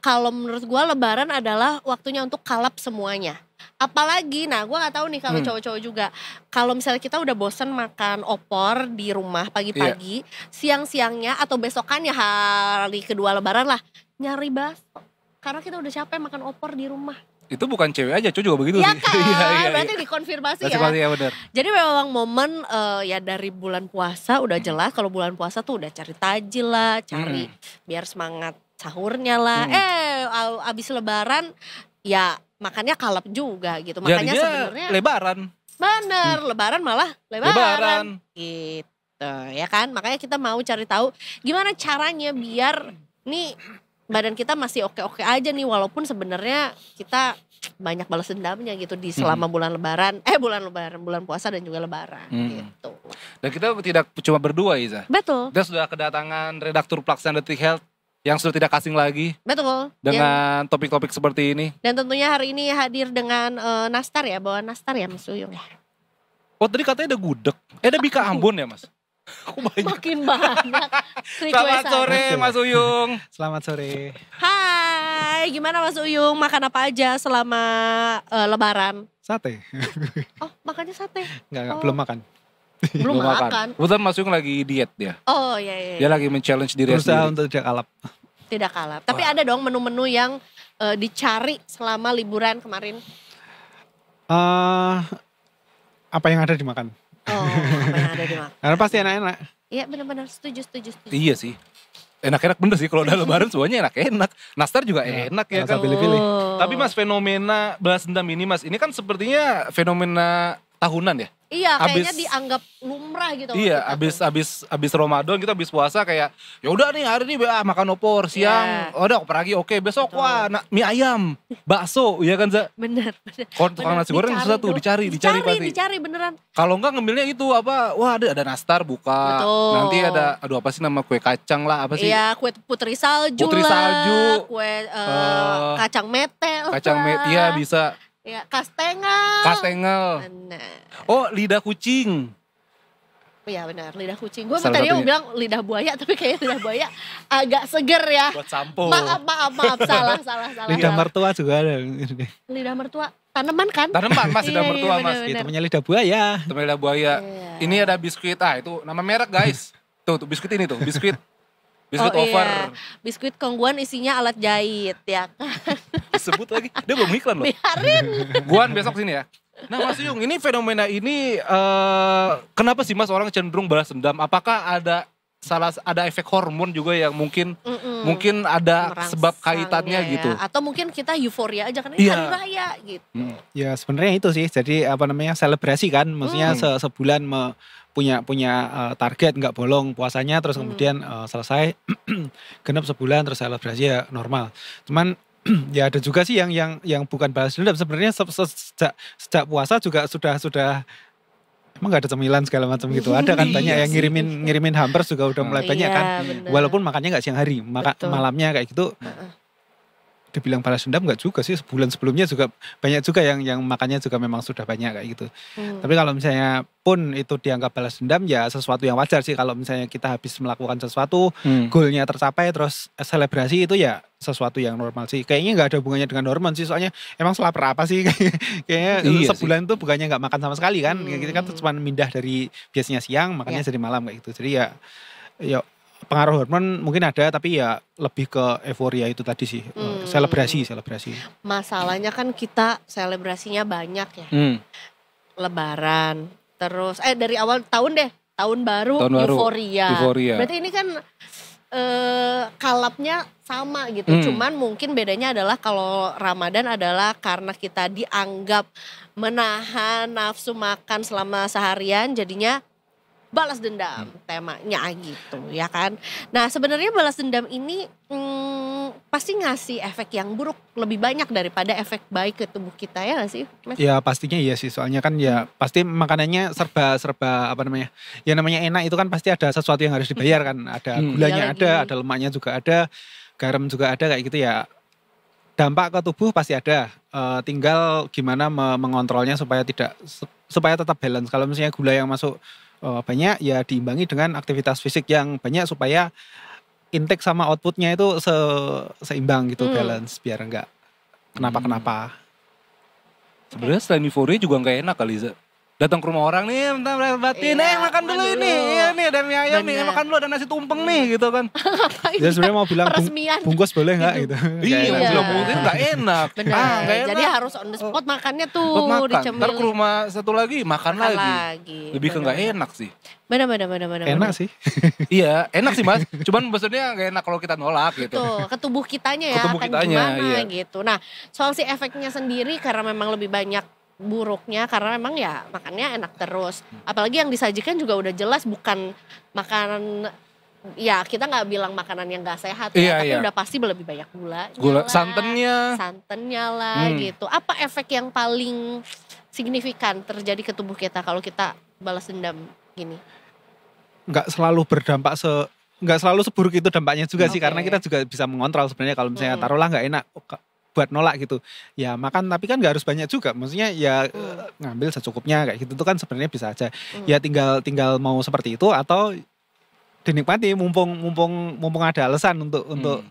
kalau menurut gua Lebaran adalah waktunya untuk kalap semuanya. Apalagi, nah gue nggak tahu nih kalau cowok-cowok juga. Kalau misalnya kita udah bosen makan opor di rumah pagi-pagi, siang-siangnya atau besokannya hari kedua Lebaran lah, nyari bakso. Karena kita udah capek makan opor di rumah. Itu bukan cewek aja, cowok juga begitu Ya sih. kan, berarti dikonfirmasi ya. Iya benar. Jadi memang momen ya dari bulan puasa udah jelas. Kalau bulan puasa tuh udah cari tajil lah, cari biar semangat sahurnya lah. Abis Lebaran ya makannya kalap juga gitu. Makanya Jadinya sebenarnya lebaran. bener, Lebaran malah lebaran. Gitu ya kan. Makanya kita mau cari tahu gimana caranya biar nih badan kita masih oke-oke aja nih, walaupun sebenarnya kita banyak balas dendamnya gitu di selama bulan puasa dan juga lebaran gitu. Dan kita tidak cuma berdua, Iza. Betul. Kita sudah kedatangan redaktur pelaksana Detik Health yang sudah tidak asing lagi Betul. dengan topik-topik seperti ini. Dan tentunya hari ini hadir dengan nastar ya, bawa nastar ya Mas Uyung ya. Oh tadi katanya ada gudeg, ada Bika Ambon ya Mas? Aku banyak. Makin banyak. Selamat sore Mas Uyung. Selamat sore. Hai, gimana Mas Uyung? Makan apa aja selama Lebaran? Sate. Oh, makannya sate? Enggak, belum makan. Belum makan. Kebetulan Mas Uyung lagi diet dia. Oh iya. Dia lagi men-challenge diri Berusaha sendiri. untuk tidak kalap. Tidak kalah. Tapi ada dong menu-menu yang dicari selama liburan kemarin. Apa yang ada dimakan? Oh, apa yang ada dimakan? Karena pasti enak-enak. Iya benar-benar setuju. Iya sih. Enak-enak bener sih kalau udah lebaran semuanya enak-enak. Nastar juga enak ya kan. Pilih-pilih. Tapi Mas fenomena balas dendam ini Mas, ini kan sepertinya fenomena tahunan ya. Iya, kayaknya Abis- dianggap lumrah gitu. Iya, abis Ramadan kita abis puasa kayak ya udah nih hari ini makan opor siang, udah opor lagi oke besok wah mie ayam, bakso, ya kan Za? Bener. Kalau tukang nasi goreng susah tuh dicari pasti. Dicari beneran. Kalau enggak ngambilnya itu apa? Wah ada nastar buka, Betul. nanti ada apa sih nama kue kacang lah apa sih? Iya, kue putri salju Putri lah, salju. kue kacang mete lah. Kacang iya bisa. Ya, kastengel. Kastengel. Nah. Oh lidah kucing. Iya benar, lidah kucing. Gue Salah tadi mau satunya. bilang lidah buaya, tapi kayaknya lidah buaya agak seger ya. Buat sampo. Maaf, salah. Lidah mertua juga ada. Lidah mertua, tanaman kan? Tanaman Mas, lidah Iya, mertua iya, Mas. bener. Itu namanya lidah buaya. Temen lidah buaya. Iya. Ini ada biskuit, itu nama merek guys. Tuh biskuit ini tuh, biskuit Oh, over. iya. Biskuit Kongguan isinya alat jahit ya kan. Disebut lagi, dia belum iklan loh. Biarin. Guan besok sini ya. Nah Mas Yung, ini fenomena ini kenapa sih Mas orang cenderung balas dendam? Apakah ada efek hormon juga yang mungkin ada sebab kaitannya Merangsangnya gitu? ya. Atau mungkin kita euforia aja karena Iya. hari raya gitu. Ya sebenarnya itu sih. Jadi selebrasi kan. Maksudnya sebulan punya target nggak bolong puasanya, terus kemudian selesai genap sebulan terus selebrasi ya normal. Cuman ya ada juga sih yang bukan balas dendam, sebenarnya sejak puasa juga sudah emang gak ada cemilan segala macam gitu. Ada kan banyak yang ngirimin hampers juga udah mulai banyak Iya, kan. bener. Walaupun makannya nggak siang hari, Betul. malamnya kayak gitu. Dibilang balas dendam nggak juga sih, sebulan sebelumnya juga banyak juga yang makannya juga memang sudah banyak kayak gitu. Tapi kalau misalnya pun itu dianggap balas dendam ya sesuatu yang wajar sih. Kalau misalnya kita habis melakukan sesuatu, goalnya tercapai terus selebrasi itu ya sesuatu yang normal sih. Kayaknya nggak ada hubungannya dengan hormon sih, soalnya emang lapar apa sih? Kayaknya Iya sebulan tuh bukannya nggak makan sama sekali kan. Kita kan cuma mindah dari biasanya siang makannya jadi malam kayak gitu. Jadi ya pengaruh hormon mungkin ada, tapi ya lebih ke euforia itu tadi sih. Selebrasi. Masalahnya kan kita selebrasinya banyak ya. Lebaran, terus dari awal tahun deh, tahun baru euforia. Berarti ini kan kalapnya sama gitu. Cuman mungkin bedanya adalah kalau Ramadan adalah karena kita dianggap menahan nafsu makan selama seharian, jadinya balas dendam temanya gitu ya kan. Nah sebenarnya balas dendam ini pasti ngasih efek yang buruk lebih banyak daripada efek baik ke tubuh kita ya gak sih Mas? Ya pastinya iya sih, soalnya kan ya pasti makanannya serba ya namanya enak itu kan pasti ada sesuatu yang harus dibayar kan. Ada gulanya ada lemaknya juga ada, garam juga ada kayak gitu ya. Dampak ke tubuh pasti ada, tinggal gimana mengontrolnya supaya tetap balance. Kalau misalnya gula yang masuk banyak ya diimbangi dengan aktivitas fisik yang banyak supaya intake sama outputnya itu seimbang gitu, balance biar enggak kenapa-kenapa. Sebenarnya selain euforia juga nggak enak kali Za. Datang ke rumah orang nih, bentar batin, makan dulu ini, iya nih ada mie ayam nih, makan dulu ada nasi tumpeng nih gitu kan. Ya sebenarnya mau bilang bungkus boleh nggak gitu. Iya, bilang mungkin nggak enak. Benar. Nggak enak. Jadi harus on the spot makannya tuh Buat makan. dicemil. Ntar ke rumah satu lagi makan lagi. Lebih ke nggak enak sih. Benar. Enak sih. Iya, enak sih Mas. Cuman maksudnya nggak enak kalau kita nolak gitu. Tuh, ke tubuh kitanya ya, Ke tubuh akan kitanya, gimana iya. gitu. Nah, soal si efeknya sendiri karena memang lebih banyak buruknya karena memang ya makannya enak terus. Apalagi yang disajikan juga udah jelas bukan makanan, ya kita nggak bilang makanan yang nggak sehat ya, tapi udah pasti lebih banyak gula santannya lah gitu. Apa efek yang paling signifikan terjadi ke tubuh kita kalau kita balas dendam gini? Nggak selalu nggak selalu seburuk itu dampaknya juga sih, karena kita juga bisa mengontrol sebenarnya. Kalau misalnya taruhlah nggak enak buat nolak gitu, ya makan, tapi kan nggak harus banyak juga, maksudnya ya ngambil secukupnya kayak gitu tuh kan sebenarnya bisa aja. Ya tinggal mau seperti itu atau dinikmati mumpung ada alasan untuk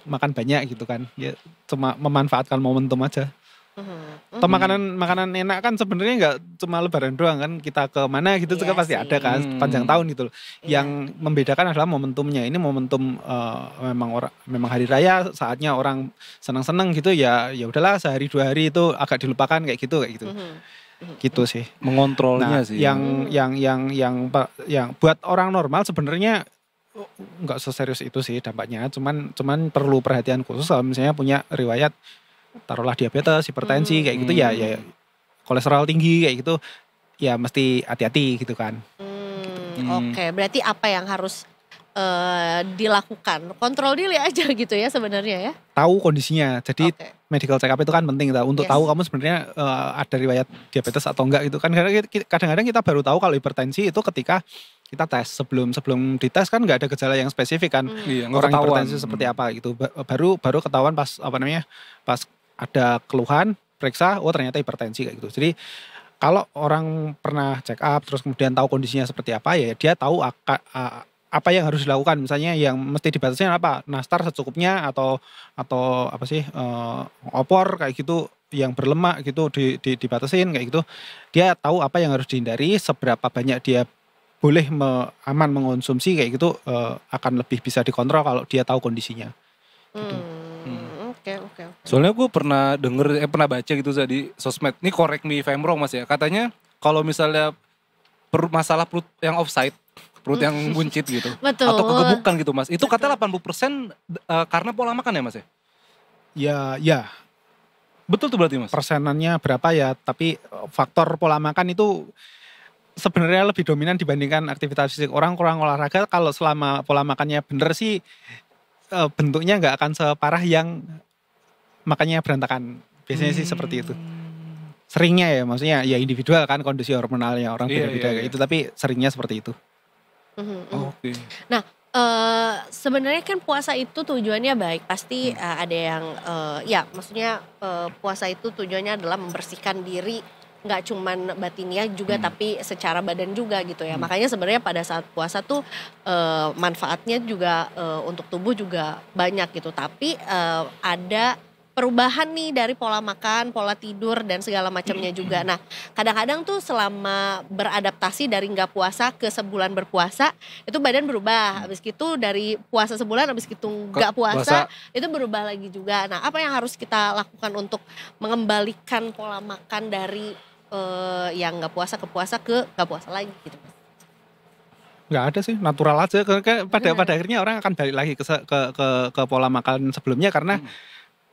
makan banyak gitu kan, ya cuma memanfaatkan momentum aja. Atau makanan enak kan sebenarnya nggak cuma Lebaran doang kan, kita ke mana gitu juga pasti ada kan panjang tahun gitu loh. Yang membedakan adalah momentumnya. Ini momentum memang hari raya, saatnya orang senang-senang gitu ya udahlah sehari 2 hari itu agak dilupakan kayak gitu. Gitu sih. Mengontrolnya sih. Yang buat orang normal sebenarnya nggak seserius itu sih dampaknya. Cuman perlu perhatian khusus kalau misalnya punya riwayat taruhlah diabetes, hipertensi kayak gitu ya kolesterol tinggi kayak gitu ya mesti hati-hati gitu kan. Oke, berarti apa yang harus dilakukan? Kontrol diri aja gitu ya sebenarnya ya. Tahu kondisinya. Jadi medical check up itu kan penting untuk tahu kamu sebenarnya ada riwayat diabetes atau enggak gitu kan. Kadang-kadang kita baru tahu kalau hipertensi itu ketika kita tes. Sebelum dites kan nggak ada gejala yang spesifik kan. Orang hipertensi seperti apa gitu. Baru ketahuan pas pas ada keluhan, periksa, ternyata hipertensi kayak gitu. Jadi kalau orang pernah check up terus kemudian tahu kondisinya seperti apa, ya dia tahu apa yang harus dilakukan. Misalnya yang mesti dibatasi apa, nastar secukupnya atau apa sih opor kayak gitu yang berlemak gitu dibatasin kayak gitu. Dia tahu apa yang harus dihindari, seberapa banyak dia boleh aman mengonsumsi kayak gitu, akan lebih bisa dikontrol kalau dia tahu kondisinya. Gitu. Oke. Soalnya gue pernah pernah baca gitu di sosmed. Ini correct me if I'm wrong Mas ya. Katanya kalau misalnya masalah perut yang offside, perut yang buncit gitu. Betul. Atau kegemukan gitu Mas. Itu katanya 80% karena pola makan ya Mas ya? Ya. Betul tuh berarti Mas? Persenannya berapa ya, tapi faktor pola makan itu sebenarnya lebih dominan dibandingkan aktivitas fisik. Orang kurang olahraga kalau selama pola makannya bener sih bentuknya nggak akan separah yang makannya berantakan. Biasanya sih seperti itu. Seringnya ya, maksudnya ya individual kan kondisi hormonalnya orang beda-beda kayak itu, tapi seringnya seperti itu. Oke. Nah, sebenarnya kan puasa itu tujuannya baik. Pasti ada yang maksudnya puasa itu tujuannya adalah membersihkan diri, nggak cuman batinnya juga tapi secara badan juga gitu ya. Makanya sebenarnya pada saat puasa tuh manfaatnya juga untuk tubuh juga banyak gitu. Tapi ada perubahan nih dari pola makan, pola tidur dan segala macamnya juga. Nah, kadang-kadang tuh selama beradaptasi dari nggak puasa ke sebulan berpuasa, itu badan berubah. Habis itu dari puasa sebulan, habis itu nggak puasa, itu berubah lagi juga. Nah, apa yang harus kita lakukan untuk mengembalikan pola makan dari yang nggak puasa ke puasa ke nggak puasa lagi gitu? Nggak ada sih, natural aja. Pada akhirnya orang akan balik lagi ke pola makan sebelumnya karena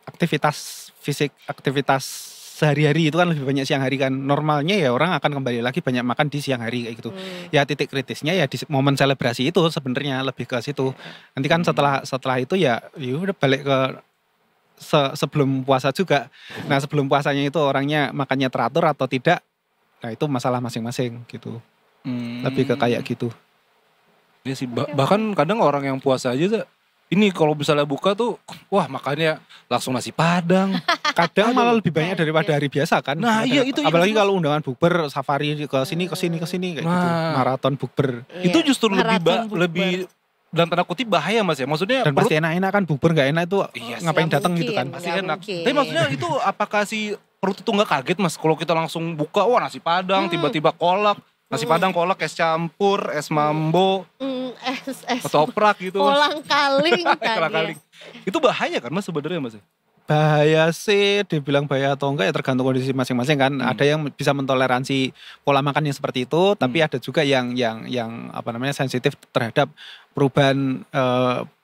aktivitas fisik, aktivitas sehari-hari itu kan lebih banyak siang hari kan. Normalnya ya orang akan kembali lagi banyak makan di siang hari kayak gitu. Ya titik kritisnya ya di momen selebrasi itu sebenarnya lebih ke situ. Nanti kan setelah itu ya udah balik ke sebelum puasa juga. Nah sebelum puasanya itu orangnya makannya teratur atau tidak, nah itu masalah masing-masing gitu. Lebih ke kayak gitu. Iya sih, bahkan kadang orang yang puasa aja ini kalau misalnya buka tuh, wah makannya langsung nasi padang. Kadang malah lebih banyak daripada hari biasa kan. Nah iya itu. Apalagi kalau undangan bukber, safari ke sini kayak gitu. Maraton bukber. Itu justru lebih dalam tanda kutip bahaya Mas ya. Maksudnya dan pasti enak-enak kan, bukber gak enak itu ngapain datang gitu kan. Pasti enak. Tapi maksudnya itu apakah si perut itu nggak kaget Mas kalau kita langsung buka, wah nasi padang, tiba-tiba kolak. Nasi padang, kolak, es campur, es mambo, ketoprak gitu. Kolang-kaling kan Kolang-kaling. Itu bahaya kan Mas sebenarnya Mas? Bahaya sih, dibilang bahaya atau enggak ya tergantung kondisi masing-masing kan. Ada yang bisa mentoleransi pola makan yang seperti itu, tapi ada juga yang apa namanya sensitif terhadap perubahan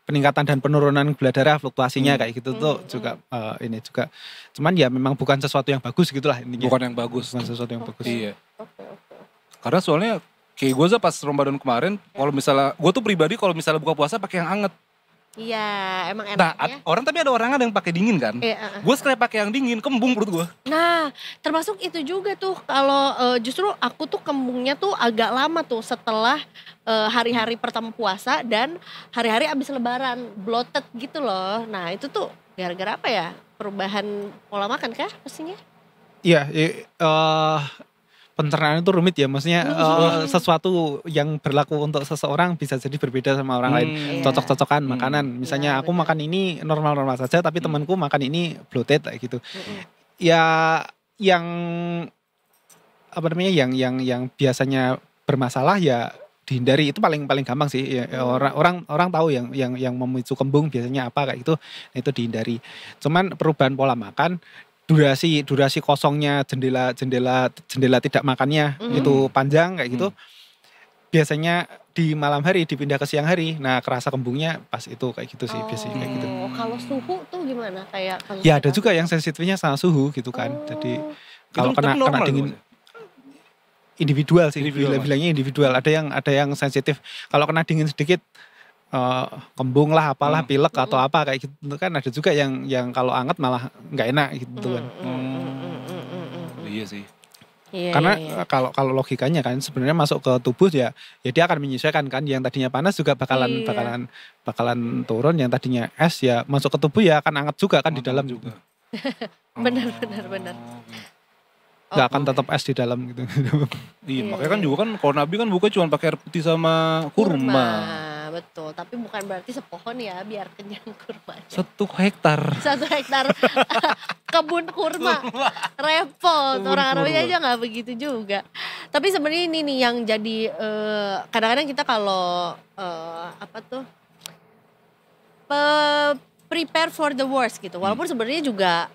peningkatan dan penurunan gula darah, fluktuasinya kayak gitu tuh juga ini juga. Cuman ya memang bukan sesuatu yang bagus gitulah intinya. Bukan yang bagus. Bukan sesuatu yang bagus. Iya. Karena soalnya kayak gue pas Ramadan kemarin, kalau misalnya gue tuh pribadi kalau misalnya buka puasa pakai yang anget. Iya, emang Nah, enaknya. tapi ada orang ada yang pakai dingin kan. Gue sekali pakai yang dingin, kembung perut gue. Nah, termasuk itu juga tuh kalau justru aku tuh kembungnya tuh agak lama tuh setelah hari-hari pertama puasa dan hari-hari abis lebaran, bloated gitu loh. Nah, itu tuh gara-gara apa ya? Perubahan pola makan kah pastinya? Iya, pencernaan itu rumit ya, maksudnya sesuatu yang berlaku untuk seseorang bisa jadi berbeda sama orang lain. Cocok-cocokan makanan, misalnya aku makan ini normal-normal saja, tapi temanku makan ini bloated kayak gitu. Ya, yang apa namanya, yang biasanya bermasalah ya dihindari, itu paling gampang sih. Ya, orang tahu yang memicu kembung biasanya apa kayak gitu, itu dihindari. Cuman perubahan pola makan, durasi kosongnya jendela tidak makannya itu panjang kayak gitu. Biasanya di malam hari dipindah ke siang hari. Nah, kerasa kembungnya pas itu kayak gitu sih biasanya kayak gitu. Kalau suhu tuh gimana kayak Ya ada juga yang sensitifnya sama suhu gitu kan. Jadi kalau kena dingin individual sih, bilangnya individual. Ada yang sensitif. Kalau kena dingin sedikit kembung lah, apalah, pilek atau apa kayak gitu kan. Ada juga yang kalau anget malah nggak enak gitu kan. Iya sih. Karena kalau logikanya kan sebenarnya masuk ke tubuh ya dia akan menyesuaikan kan. Yang tadinya panas juga bakalan turun, yang tadinya es ya masuk ke tubuh ya akan anget juga kan di dalam juga. Benar. Gak akan tetap es di dalam gitu. Iya, makanya kan juga kan kalau Nabi kan buka cuma pakai air putih sama kurma. Betul, tapi bukan berarti sepohon ya biar kenyang kurmanya. 1 hektar. 1 hektar kebun kurma. Repot, orang Arabnya aja gak begitu juga. Tapi sebenarnya ini nih yang jadi kadang-kadang kita kalau prepare for the worst gitu. Walaupun sebenarnya juga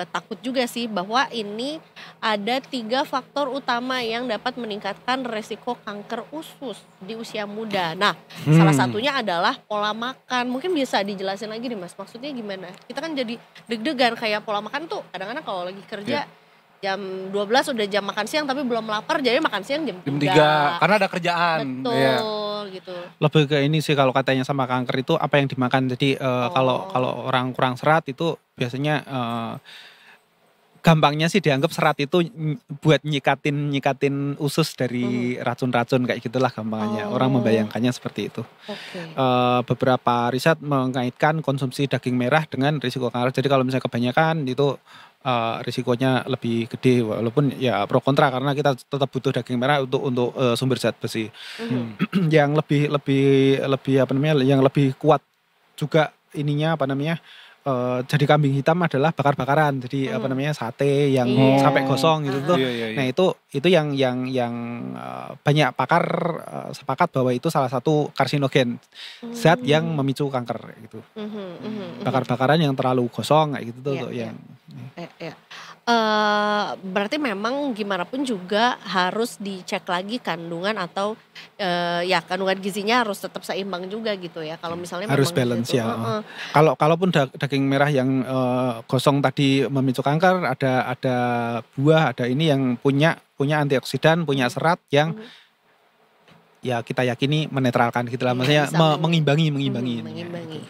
takut juga sih bahwa ini ada 3 faktor utama yang dapat meningkatkan resiko kanker usus di usia muda. Nah, salah satunya adalah pola makan. Mungkin bisa dijelasin lagi nih Mas, maksudnya gimana? Kita kan jadi deg-degan kayak pola makan tuh kadang-kadang kalau lagi kerja jam 12 udah jam makan siang tapi belum lapar, jadi makan siang jam 3. Karena ada kerjaan. Betul gitu. Lebih ke ini sih kalau katanya sama kanker itu apa yang dimakan. Jadi kalau orang kurang serat itu biasanya gampangnya sih dianggap serat itu buat nyikatin usus dari racun-racun kayak gitulah gampangnya. Orang membayangkannya seperti itu. Beberapa riset mengaitkan konsumsi daging merah dengan risiko kanker. Jadi kalau misalnya kebanyakan itu risikonya lebih gede, walaupun ya pro kontra karena kita tetap butuh daging merah untuk sumber zat besi. Yang lebih apa namanya, yang lebih kuat juga ininya apa namanya, jadi kambing hitam adalah bakar-bakaran, jadi apa namanya sate yang sampai gosong gitu tuh. Nah itu yang banyak pakar sepakat bahwa itu salah satu karsinogen, zat yang memicu kanker gitu. Bakar-bakaran yang terlalu gosong kayak gitu tuh yang. Berarti memang gimana pun juga harus dicek lagi kandungan atau ya kandungan gizinya harus tetap seimbang juga gitu ya. Kalau misalnya harus memang balance gitu. ya. Kalaupun daging merah yang gosong tadi memicu kanker, ada buah, ada ini yang punya antioksidan, punya serat yang ya kita yakini menetralkan gitu lah, maksudnya mengimbangi.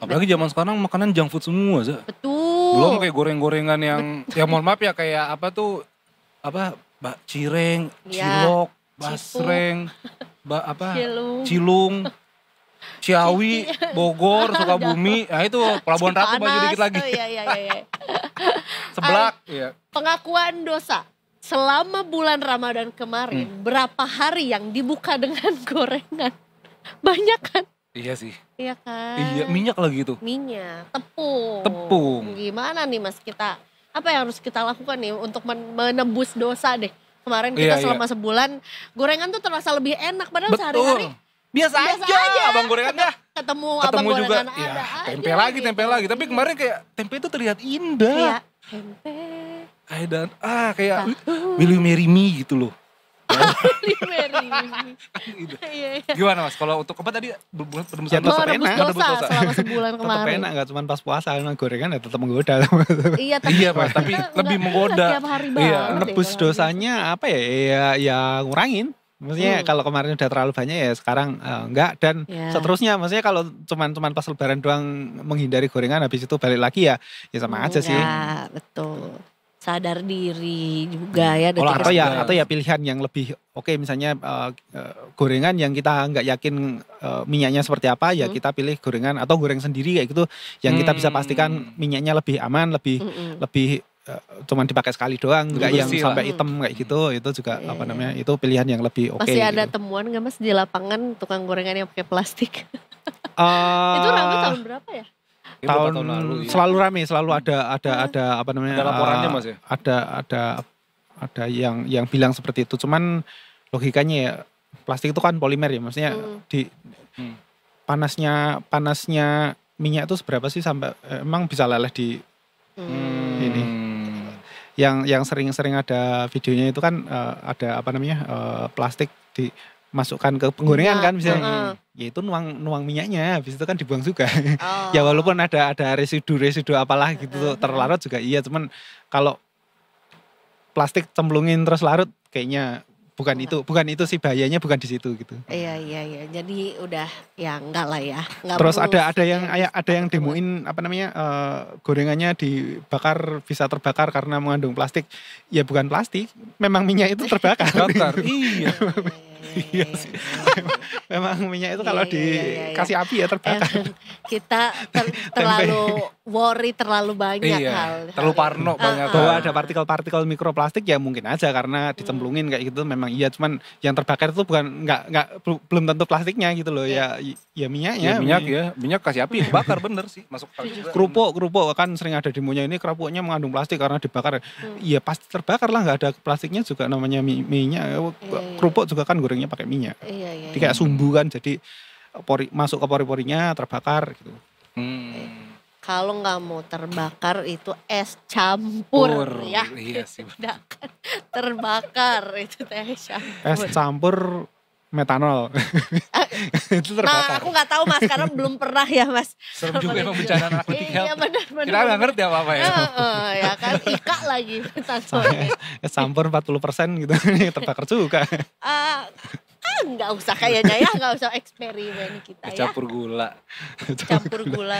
Apalagi zaman sekarang makanan junk food semua, Za. Betul. Belum kayak goreng-gorengan yang ya mohon maaf ya kayak cireng, cilok, basreng, cilung, Ciawi, Bogor, Sukabumi. Nah itu Pelabuhan Ratu maju dikit lagi. Iya. Seblak. Iya. Pengakuan dosa. Selama bulan Ramadan kemarin, berapa hari yang dibuka dengan gorengan? Banyak kan? Iya sih. Iya kan? Iya, minyak lagi itu. Minyak, tepung. Tepung. Gimana nih Mas kita Apa yang harus kita lakukan nih untuk menebus dosa deh? Kemarin kita selama sebulan gorengan tuh terasa lebih enak padahal sehari-hari biasa aja. Abang gorengan ketemu abang gorengan juga, ada tempe lagi. Tapi kemarin kayak tempe itu terlihat indah. Tempe. Dan kayak Will You Marry Me gitu loh. Gimana Mas? Kalau untuk apa tadi menebus dosa selama sebulan kemarin. Tetap enak, gak cuma pas puasa, gorengan ya tetap menggoda. Iya Mas, tapi lebih menggoda. Tiap hari banget. Nebus dosanya apa ya ngurangin. Maksudnya kalau kemarin udah terlalu banyak ya sekarang enggak dan seterusnya. Maksudnya kalau cuman pas lebaran doang menghindari gorengan habis itu balik lagi ya sama aja sih. Ya betul. Sadar diri juga ya. Atau ya pilihan yang lebih oke, misalnya gorengan yang kita nggak yakin minyaknya seperti apa ya kita pilih gorengan atau goreng sendiri kayak gitu yang kita bisa pastikan minyaknya lebih aman, lebih cuman dipakai sekali doang, nggak yang sampai hitam kayak gitu. Itu juga itu pilihan yang lebih oke. Masih ada temuan nggak Mas di lapangan tukang gorengan yang pakai plastik? Itu ramai tahun berapa ya? Tahun lalu, selalu rame, selalu ada apa namanya? Ada laporannya Mas ya? Ada yang bilang seperti itu. Cuman logikanya ya plastik itu kan polimer ya, maksudnya di panasnya minyak itu seberapa sih sampai emang bisa leleh di ini. Yang sering-sering ada videonya itu kan ada apa namanya? Plastik dimasukkan ke penggorengan kan misalnya. Ya itu nuang minyaknya, habis itu kan dibuang juga. Ya walaupun ada residu apalah gitu terlarut juga iya, cuman kalau plastik cemplungin terus larut kayaknya bukan itu sih bahayanya, bukan di situ gitu. Iya. Jadi udah ya enggak lah ya. Enggak terus ada yang demoin apa namanya gorengannya dibakar bisa terbakar karena mengandung plastik. Ya bukan plastik, memang minyak itu terbakar. Iya. Iya sih. Memang minyak itu kalau dikasih api ya terbakar. Kita terlalu worry terlalu banyak hal. Terlalu parno banyak. Bahwa ada partikel-partikel mikroplastik ya mungkin aja karena dicemplungin kayak gitu memang iya, cuman yang terbakar itu belum tentu plastiknya gitu loh. Ya minyaknya. Minyak kasih api bakar bener sih masuk juga. Kerupuk kan sering ada demonya ini kerupuknya mengandung plastik karena dibakar. Iya pasti terbakar lah, nggak ada plastiknya juga namanya minyak. Kerupuk juga kan gorengnya pakai minyak. Jadi kayak sumbu kan, jadi masuk ke pori-porinya terbakar gitu. Kalau nggak mau terbakar itu es campur ya. Iya sih. Udah kan terbakar itu teh campur. Es campur metanol. Itu terbakar. Nah aku nggak tahu Mas karena belum pernah ya Mas. Serem juga emang bencana anak health. Iya benar. Kita nggak ngerti apa ya. Ya kan Ika lagi. Es campur 40% gitu terbakar juga. Nggak usah kayaknya ya, nggak usah eksperimen kita ya. Campur gula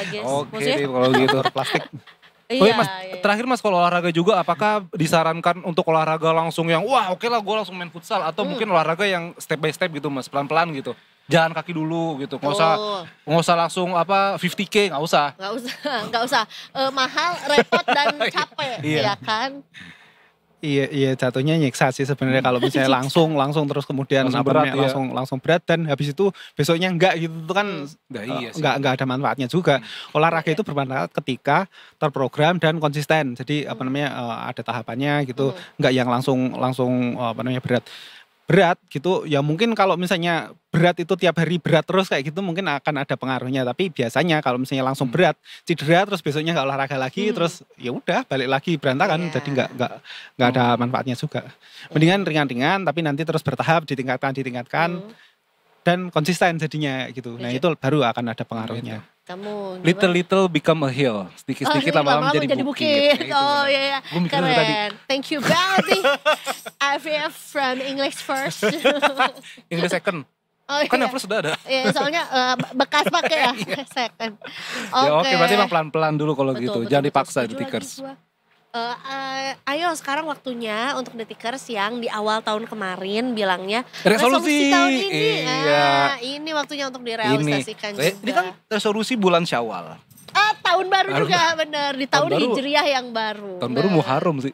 guys. Oke deh kalau gitu. Plastik. Mas, terakhir Mas kalau olahraga juga apakah disarankan untuk olahraga langsung yang wah oke lah gue langsung main futsal atau mungkin olahraga yang step by step gitu Mas, pelan-pelan gitu. Jalan kaki dulu gitu. Nggak usah langsung 50K, nggak usah. Mahal, repot dan capek, ya kan? Iya jatuhnya nyiksa sih sebenarnya kalau misalnya langsung terus kemudian langsung berat dan habis itu besoknya enggak gitu itu kan enggak ada manfaatnya juga. Olahraga itu bermanfaat ketika terprogram dan konsisten. Jadi ada tahapannya gitu, enggak yang langsung berat gitu. Ya mungkin kalau misalnya berat itu tiap hari berat terus kayak gitu mungkin akan ada pengaruhnya, tapi biasanya kalau misalnya langsung berat cedera terus besoknya nggak olahraga lagi terus ya udah balik lagi berantakan. Jadi nggak ada manfaatnya juga. Mendingan ringan-ringan tapi nanti terus bertahap ditingkatkan dan konsisten jadinya gitu. Nah itu baru akan ada pengaruhnya. Kamu little become a hill, sedikit lama-lama menjadi bukit. Oh iya, keren. Thank you banget nih. IVF from English first. English second. Kan yang first sudah ada. Iya, soalnya bekas pakai ya. Second. Oke, berarti emang pelan-pelan dulu kalau gitu. Jangan dipaksa di Tikers. Ayo sekarang waktunya untuk Detikers yang di awal tahun kemarin bilangnya resolusi tahun ini. Iya. Ini waktunya untuk direalisasikan juga. Ini kan resolusi bulan Syawal. Tahun baru juga bener. Di tahun Hijriah yang baru. Tahun baru Muharram sih.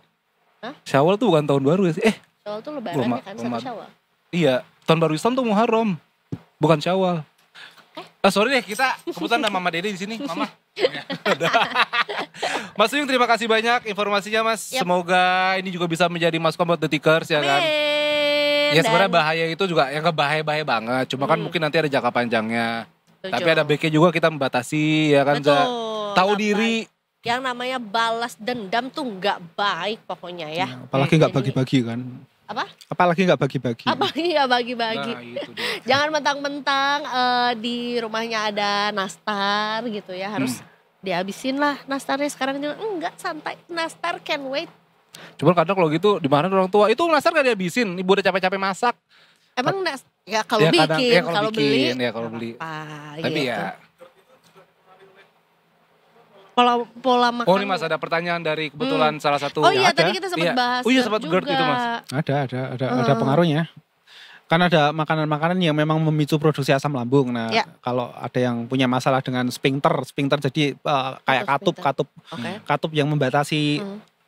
Syawal tuh bukan tahun baru ya sih. Syawal tuh lebaran ya kan, 1 Syawal. Iya, tahun baru Islam tuh Muharram. Bukan Syawal. Sorry deh, kita kebetulan ada Mama Dede di sini, Mama. Mas Uyung, terima kasih banyak informasinya, Mas. Yap. Semoga ini juga bisa menjadi masukan buat detikers ya kan. Amin. Ya sebenarnya bahaya itu juga yang bahaya banget. Cuma kan mungkin nanti ada jangka panjangnya. Setuju. Tapi ada baiknya juga kita membatasi ya kan. Betul. Tahu Nggak diri. baik. Yang namanya balas dendam tuh nggak baik pokoknya ya. Apalagi nggak bagi-bagi kan. Apa? Apalagi nggak bagi-bagi. Apalagi nggak bagi-bagi. Nah, itu dia. Jangan mentang-mentang di rumahnya ada nastar gitu ya. Harus dihabisin lah nastarnya sekarang. Enggak, santai. Nastar can wait. Cuman kadang kalau gitu dimarahin orang tua. Itu nastar gak dihabisin. Ibu udah capek-capek masak. Emang ya kalau Ya, kadang- bikin, ya, kalau beli. Ya kalau beli. Apa, Tapi gitu. ya. Pola makan. Oh ini Mas ada pertanyaan dari kebetulan salah satu. Oh iya, ada. tadi kita sempat Iya. bahas Oh iya GERD sempat GERD juga. gitu Mas. Ada pengaruhnya. Kan ada makanan-makanan yang memang memicu produksi asam lambung. Nah, Ya. kalau ada yang punya masalah dengan sphincter jadi kayak katup yang membatasi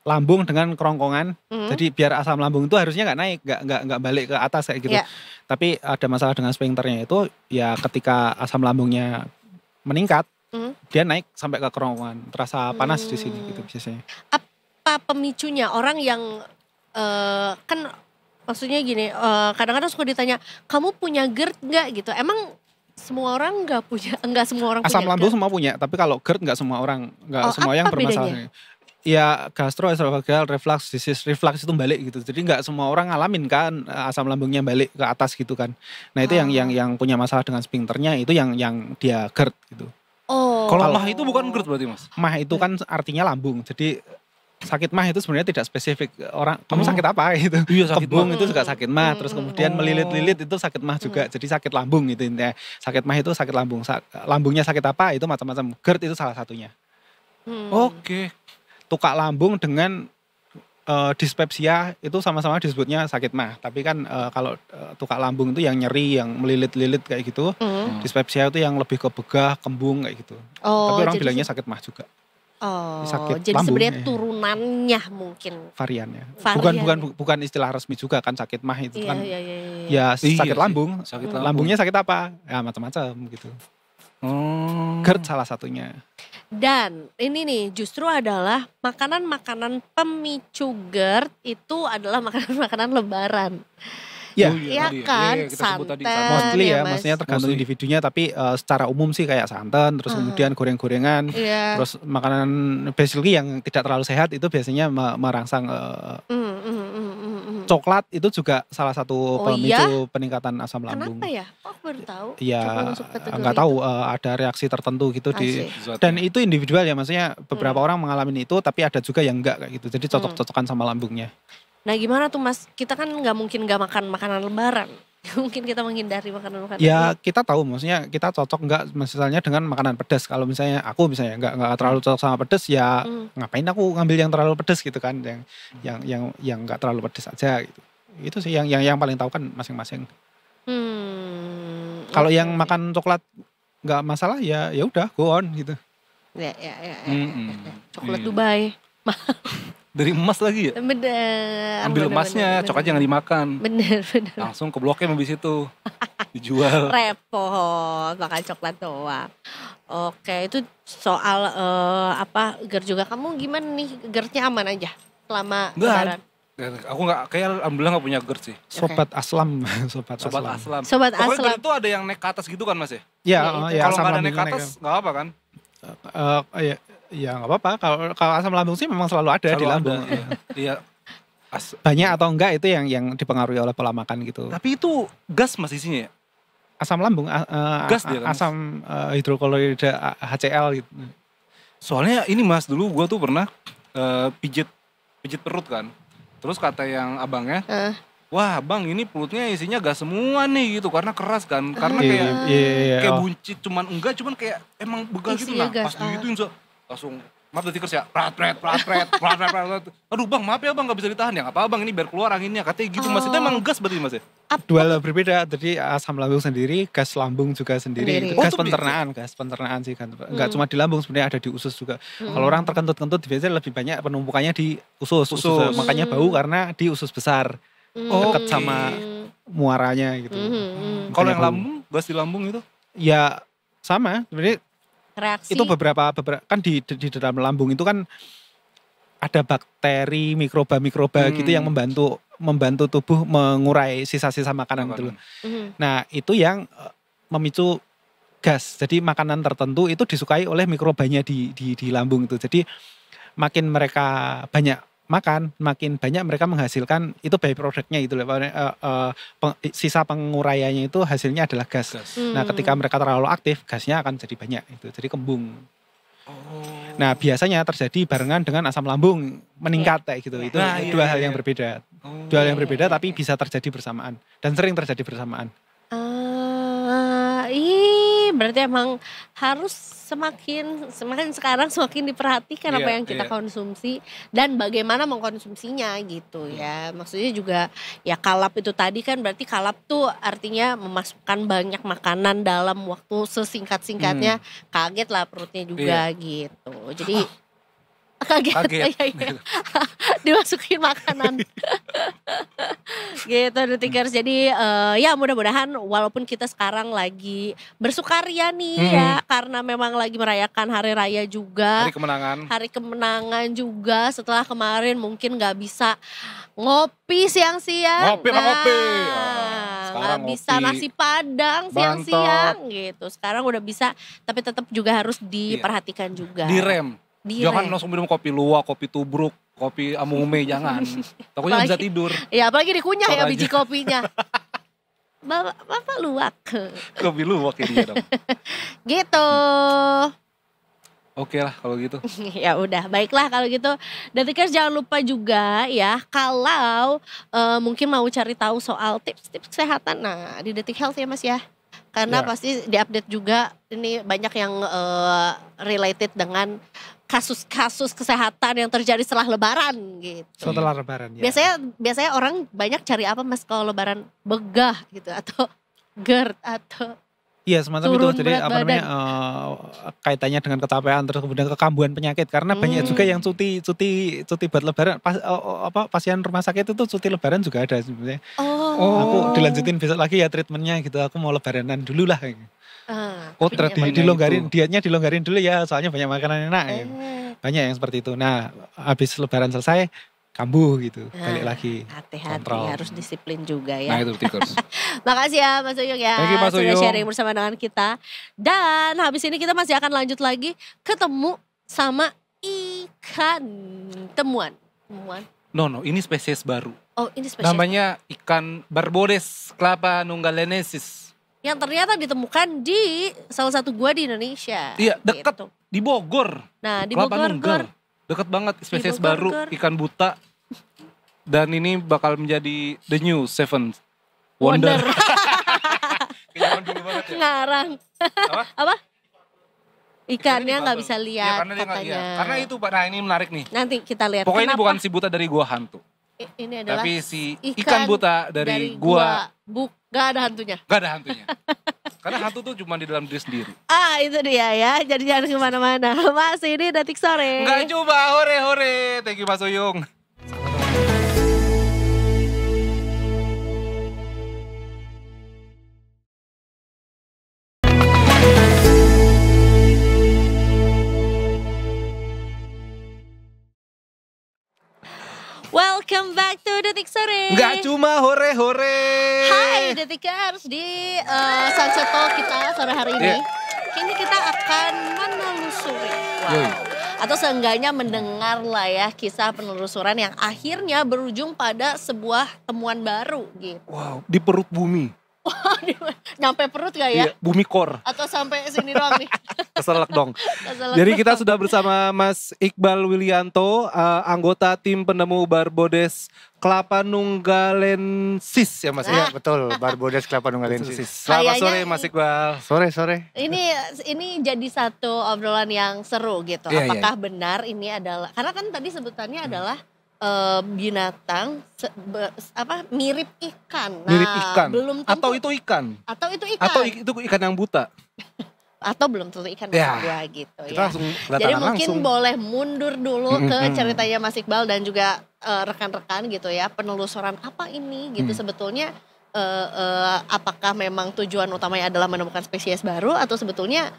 lambung dengan kerongkongan. Jadi biar asam lambung itu harusnya nggak naik, nggak balik ke atas kayak gitu. Ya. Tapi ada masalah dengan sphincternya itu ya ketika asam lambungnya meningkat, dia naik sampai ke kerongkongan, terasa panas di sini gitu biasanya. Apa pemicunya orang yang kan maksudnya gini, kadang-kadang suka ditanya, kamu punya GERD nggak gitu? Emang semua orang nggak punya, nggak semua orang Asam punya lambung GERD? semua punya, tapi kalau GERD nggak semua orang, nggak semua apa yang bermasalah. bedanya? Ya gastroesophageal reflux disease, reflux itu balik gitu. Jadi nggak semua orang ngalamin kan asam lambungnya balik ke atas gitu kan. Nah itu yang punya masalah dengan sphincternya itu yang dia GERD gitu. Oh. Kalau mah itu bukan GERD berarti Mas? Mah itu kan artinya lambung. Jadi sakit mah itu sebenarnya tidak spesifik orang kamu sakit apa gitu. Iya, sakit Kembung mah. itu juga sakit mah, terus kemudian melilit-lilit itu sakit mah juga. Jadi sakit lambung gitu intinya. Sakit mah itu sakit lambung. Lambungnya sakit apa itu macam-macam. GERD itu salah satunya. Oke. Tukak lambung dengan dispepsia itu sama-sama disebutnya sakit mah. Tapi kan kalau tukak lambung itu yang nyeri, yang melilit-lilit kayak gitu. Dispepsia itu yang lebih ke begah, kembung kayak gitu. Oh, tapi orang jadi bilangnya sakit mah juga. Oh, sakit jadi lambung, sebenarnya ya. turunannya mungkin. Variannya. Varian. Bukan istilah resmi juga kan sakit mah itu Iya, kan. iya. Ya Iya sakit sih, lambung. sakit lambung. Lambungnya sakit apa? Ya macam-macam gitu. GERD salah satunya. Dan ini nih justru adalah makanan-makanan pemicu GERD itu adalah makanan-makanan lebaran. Ya, Iya tadi. kan, Iya, kita sebut tadi, santan. mostly ya, Mas. maksudnya tergantung Mostly. individunya, tapi secara umum sih kayak santan, terus kemudian goreng-gorengan, Iya. terus makanan basically yang tidak terlalu sehat itu biasanya merangsang coklat itu juga salah satu Oh pemicu peningkatan asam lambung. Kenapa ya? Kok aku baru tahu? Ya Coklat masuk kategori nggak itu. tahu ada reaksi tertentu gitu di Asik. dan itu individual ya, maksudnya beberapa orang mengalami itu tapi ada juga yang enggak kayak gitu. Jadi cocok-cocokan sama lambungnya. Nah gimana tuh Mas? Kita kan nggak mungkin nggak makan makanan lebaran. Mungkin kita menghindari makanan-makanan. Ya kita tahu, maksudnya kita cocok enggak misalnya dengan makanan pedas. Kalau misalnya aku misalnya enggak terlalu cocok sama pedas ya ngapain aku ngambil yang terlalu pedas gitu kan, yang enggak terlalu pedas aja gitu. Itu sih yang paling tahu kan masing-masing. Kalau yang makan coklat enggak masalah ya udah go on gitu. Ya. Coklat Iya. Dubai. Dari emas lagi ya? Bener. Ambil emasnya, coklat jangan dimakan. Bener. Langsung ke Blok M habis itu. Dijual. Repot makan coklat doang. Oke, itu soal GERD juga. Kamu gimana nih? GERD-nya aman aja selama lebaran? Aku kayak alhamdulillah gak punya GERD sih. Sobat aslam, sobat Aslam. Sobat Pokoknya aslam. GERD itu ada yang naik ke atas gitu kan Mas ya? Ya, Kalau asam nggak ada naik ke lambungnya atas nggak apa kan? Ya nggak apa-apa. Kalau asam lambung sih memang selalu ada di lambung. Iya. Banyak atau enggak itu yang dipengaruhi oleh pola makan gitu. Tapi itu gas Mas isinya ya? Asam lambung, Gas dia kan, Mas? asam hidroklorida HCl gitu. Soalnya ini Mas, dulu gua tuh pernah pijit perut kan. Terus kata yang abangnya, wah bang ini perutnya isinya gas semua nih gitu karena keras kan. Karena kayak buncit cuman kayak emang begal gitu. Isinya Nah gas, pas digituin langsung maaf detikers ya, prat. Aduh bang maaf ya bang gak bisa ditahan ya, gak apa bang ini biar keluar anginnya. Katanya gitu Mas, itu emang gas berarti Mas ya? Dua berbeda, jadi asam lambung sendiri, gas lambung juga sendiri. Itu gas pencernaan sih kan. Enggak cuma di lambung, sebenarnya ada di usus juga. Kalau orang terkentut-kentut biasanya lebih banyak penumpukannya di usus. Makanya bau karena di usus besar. Dekat sama muaranya gitu. Kalau yang lambung, gas di lambung itu? Ya Sama, sebenarnya Reaksi. itu beberapa kan di dalam lambung itu kan ada bakteri, mikroba gitu yang membantu tubuh mengurai sisa-sisa makanan gitu loh. Nah, itu yang memicu gas. Jadi makanan tertentu itu disukai oleh mikrobanya di lambung itu. Jadi makin mereka banyak makan, makin banyak mereka menghasilkan itu byproduct-nya itu loh. Sisa penguraiannya itu hasilnya adalah gas. Nah, ketika mereka terlalu aktif, gasnya akan jadi banyak itu. Jadi kembung. Nah, biasanya terjadi barengan dengan asam lambung meningkat kayak gitu. Itu dua hal yang berbeda. Dua hal yang berbeda tapi bisa terjadi bersamaan dan sering terjadi bersamaan. Berarti emang harus semakin sekarang semakin diperhatikan apa yang kita konsumsi dan bagaimana mengkonsumsinya gitu ya. Maksudnya juga ya kalap itu tadi kan berarti kalap tuh artinya memasukkan banyak makanan dalam waktu sesingkat-singkatnya. Kaget lah perutnya juga gitu. Jadi kaget. Iya. Dimasukin makanan. Gitu Detikers. Jadi ya mudah-mudahan walaupun kita sekarang lagi bersukaria nih ya karena memang lagi merayakan hari raya juga. Hari kemenangan juga setelah kemarin mungkin gak bisa ngopi siang-siang. Ngopi. Gak bisa nasi padang siang-siang gitu. Sekarang udah bisa tapi tetap juga harus diperhatikan juga. Direm. Jangan langsung minum kopi luwak, kopi tubruk, kopi amume, jangan. Takutnya bisa tidur. Ya apalagi dikunyah ya biji kopinya. Bapak luwak. Kopi luwak ini dong. Gitu. Oke lah kalau gitu. Ya udah, baiklah kalau gitu. Detikers jangan lupa juga ya kalau mungkin mau cari tahu soal tips-tips kesehatan. Nah, di Detik Health ya Mas ya. Karena pasti diupdate juga ini banyak yang related dengan kasus-kasus kesehatan yang terjadi setelah lebaran gitu. Setelah lebaran ya. Biasanya orang banyak cari apa Mas kalau lebaran? Begah gitu atau GERD atau iya semacam itu. Jadi apa namanya kaitannya dengan kecapean terus kemudian kekambuhan penyakit karena banyak juga yang cuti buat lebaran. Pasien rumah sakit itu cuti lebaran juga ada sebenarnya. Aku dilanjutin besok lagi ya treatmentnya gitu. Aku mau lebaranan dulu lah. Dietnya dilonggarin dulu ya soalnya banyak makanan enak. Banyak yang seperti itu. Nah habis lebaran selesai kambuh gitu, balik lagi. Hati-hati harus disiplin juga ya. Nah itu Detikers. Makasih ya Mas Uyung ya sudah sharing bersama dengan kita. Dan habis ini kita masih akan lanjut lagi ketemu sama ikan temuan. No, ini spesies baru. Oh ini spesies. Namanya ikan Barbodes Clapanunggalensis. Yang ternyata ditemukan di salah satu gua di Indonesia. Iya dekat di Bogor. Nah di Bogor. Deket banget spesies baru ikan buta. Dan ini bakal menjadi the new seven wonder. Ngarang. Apa? Ikannya gak bisa lihat katanya. Karena itu Pak, nah ini menarik nih. Nanti kita lihat. Pokoknya ini bukan si buta dari gua hantu. Ini adalah tapi si ikan buta dari gua. Gak ada hantunya. Karena hantu tuh cuma di dalam diri sendiri. Itu dia ya. Jadi jangan kemana-mana. Mas ini Detik Sore. Enggak coba hore. Thank you Mas Uyung. Welcome back to Detik Sore. Enggak cuma hore. Hai Detikers di Sunset Talk kita sore hari ini. Kini kita akan menelusuri. Atau seenggaknya mendengar lah ya kisah penelusuran yang akhirnya berujung pada sebuah temuan baru gitu. Wow, di perut bumi. Nyampe perut gak ya? Iya, bumi core. Atau sampai sini doang nih? Keselak dong. Jadi kita sudah bersama Mas Iqbal Willianto, anggota tim penemu Barbodes Clapanunggalensis ya Mas. Iya betul, Barbodes Clapanunggalensis. Selamat sore Mas Iqbal. Sore. Ini jadi satu obrolan yang seru gitu. Apakah benar ini adalah, karena kan tadi sebutannya adalah binatang mirip ikan. Nah, mirip ikan. Belum tentu, atau itu ikan. Atau itu ikan yang buta. Atau belum tentu ikan gua gitu ya. Jadi mungkin boleh mundur dulu ke ceritanya Mas Iqbal dan juga rekan-rekan gitu ya. Penelusuran apa ini gitu sebetulnya apakah memang tujuan utamanya adalah menemukan spesies baru atau sebetulnya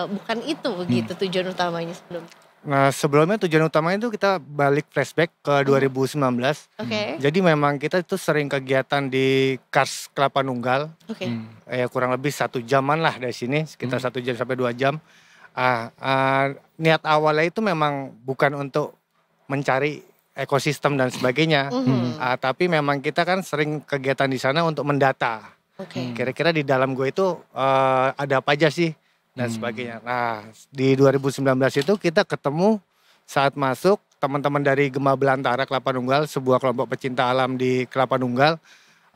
bukan itu gitu tujuan utamanya sebelum. Nah, sebelumnya tujuan utamanya itu kita balik flashback ke 2019. Oke. Jadi memang kita itu sering kegiatan di Kars Kelapa Nunggal. Oke. Ya kurang lebih 1 jaman lah dari sini, sekitar 1 jam sampai 2 jam. Niat awalnya itu memang bukan untuk mencari ekosistem dan sebagainya. Tapi memang kita kan sering kegiatan di sana untuk mendata. Kira-kira di dalam gua itu ada apa aja sih dan sebagainya. Nah, di 2019 itu kita ketemu saat masuk teman-teman dari Gema Belantara Kelapa Nunggal, sebuah kelompok pecinta alam di Kelapa Nunggal.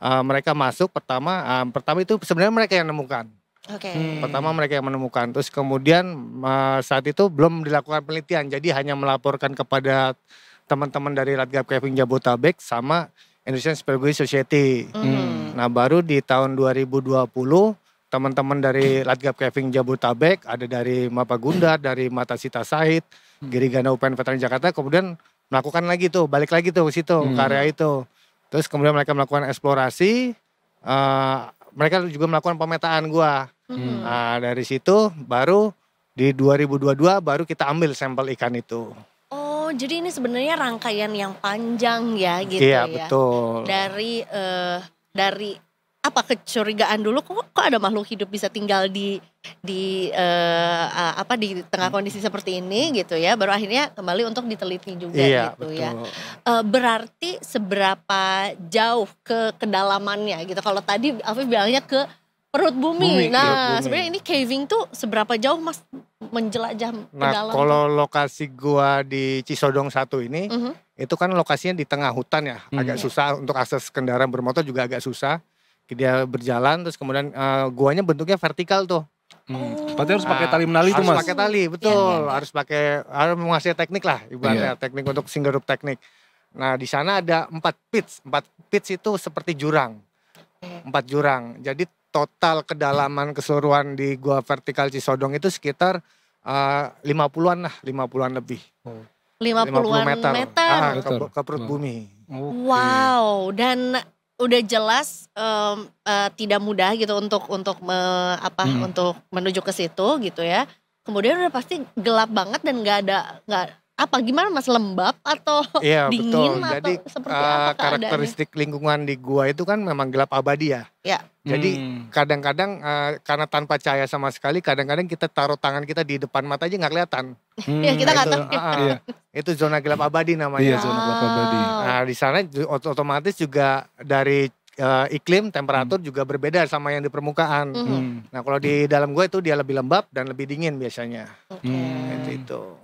Mereka masuk pertama itu sebenarnya mereka yang menemukan. Pertama mereka yang menemukan. Terus kemudian saat itu belum dilakukan penelitian, jadi hanya melaporkan kepada teman-teman dari Latgab Caving Jabodetabek sama Indonesian Spearfish Society. Nah, baru di tahun 2020 teman-teman dari Latgab Caving Jabodetabek, ada dari Mapagundar, dari Matasita Sahid, Girigana UPN Veteran Jakarta, kemudian melakukan lagi tuh, balik lagi tuh ke situ, ke area itu. Terus kemudian mereka melakukan eksplorasi, mereka juga melakukan pemetaan gua. Nah, dari situ baru di 2022 baru kita ambil sampel ikan itu. Oh, jadi ini sebenarnya rangkaian yang panjang ya gitu Iya, ya. betul. Dari apa kecurigaan dulu kok ada makhluk hidup bisa tinggal di tengah kondisi seperti ini gitu ya, baru akhirnya kembali untuk diteliti juga gitu betul. ya. Berarti seberapa jauh ke kedalamannya gitu. Kalau tadi Afif bilangnya ke perut bumi. Nah, sebenarnya ini caving tuh seberapa jauh Mas menjelajah ke dalam? Nah, kalau lokasi gua di Cisodong 1 ini itu kan lokasinya di tengah hutan ya, agak susah untuk akses kendaraan bermotor, juga agak susah. Dia berjalan terus kemudian guanya bentuknya vertikal tuh. Berarti harus pakai tali menali tuh Mas? Harus pakai tali, betul. Harus menguasai teknik lah, ibaratnya teknik untuk single rope teknik. Nah, di sana ada 4 pits. 4 pits itu seperti jurang. 4 jurang. Jadi total kedalaman keseluruhan di gua vertikal Cisodong itu sekitar 50-an lah, 50-an lebih. 50-an meter. Ke perut bumi. Wow, dan udah jelas tidak mudah gitu untuk menuju ke situ gitu ya. Kemudian udah pasti gelap banget dan gimana Mas, lembab atau dingin betul. atau Jadi seperti apa karakteristik lingkungan di gua itu kan memang gelap abadi ya. Jadi kadang-kadang karena tanpa cahaya sama sekali, kadang-kadang kita taruh tangan kita di depan mata aja nggak kelihatan. Ya kita nggak tahu. Itu zona gelap abadi namanya. Iya, zona gelap abadi. Nah, di sana otomatis juga dari iklim, temperatur juga berbeda sama yang di permukaan. Nah, kalau di dalam gua itu dia lebih lembab dan lebih dingin biasanya. Itu.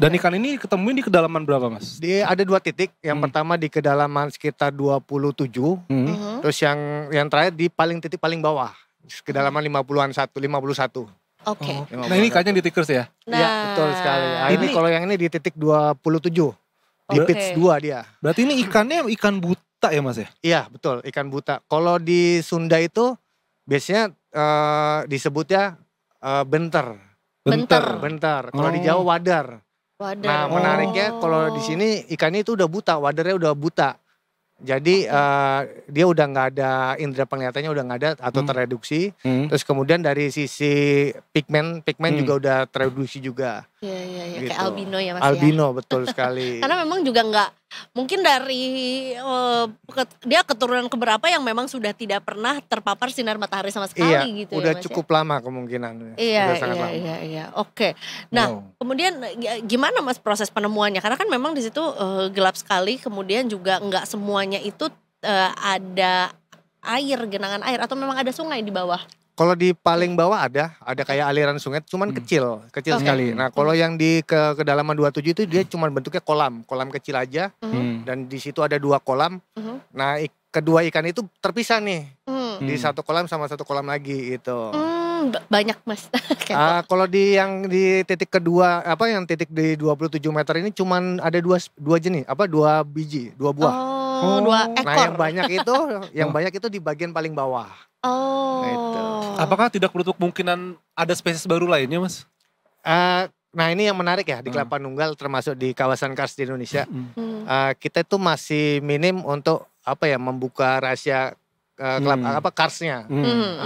Dan ikan ini ketemuin di kedalaman berapa Mas? Ada 2 titik. Yang pertama di kedalaman sekitar 27. Terus yang terakhir di titik paling bawah. Kedalaman 51. Nah, ini ikannya di Tickers ya? Iya, betul sekali. Ini kalau yang ini di titik 27. Di pitch 2 dia. Berarti ini ikannya ikan buta ya Mas ya? Iya, betul, ikan buta. Kalau di Sunda itu biasanya disebutnya benter. Kalau di Jawa wadar. Nah, menariknya kalau di sini ikannya itu udah buta, wadarnya udah buta. Jadi dia udah nggak ada, indera penglihatannya udah nggak ada atau tereduksi. Terus kemudian dari sisi pigmen juga udah tereduksi juga. Iya, gitu. Kayak albino ya Mas. Albino, betul sekali. Karena memang juga nggak mungkin dari dia keturunan keberapa yang memang sudah tidak pernah terpapar sinar matahari sama sekali gitu udah ya Mas. Cukup lama kemungkinan. Iya. Oke. Nah, kemudian gimana Mas proses penemuannya? Karena kan memang di situ gelap sekali, kemudian juga nggak semuanya itu ada genangan air atau memang ada sungai di bawah? Kalau di paling bawah ada kayak aliran sungai, cuman kecil sekali. Nah, kalau yang di kedalaman 27 itu dia cuman bentuknya kolam kecil aja. Dan di situ ada 2 kolam. Nah, kedua ikan itu terpisah nih. Di satu kolam sama satu kolam lagi gitu. Banyak Mas. Kalau yang di titik kedua, yang titik di 27 meter ini cuman ada 2 jenis, 2 biji, 2 buah. 2 ekor. Nah, yang banyak itu di bagian paling bawah. Nah, itu. Apakah tidak menutup kemungkinan ada spesies baru lainnya Mas? Nah, ini yang menarik ya di Kelapa Nunggal, termasuk di kawasan Kars di Indonesia. Kita itu masih minim untuk membuka rahasia karsnya.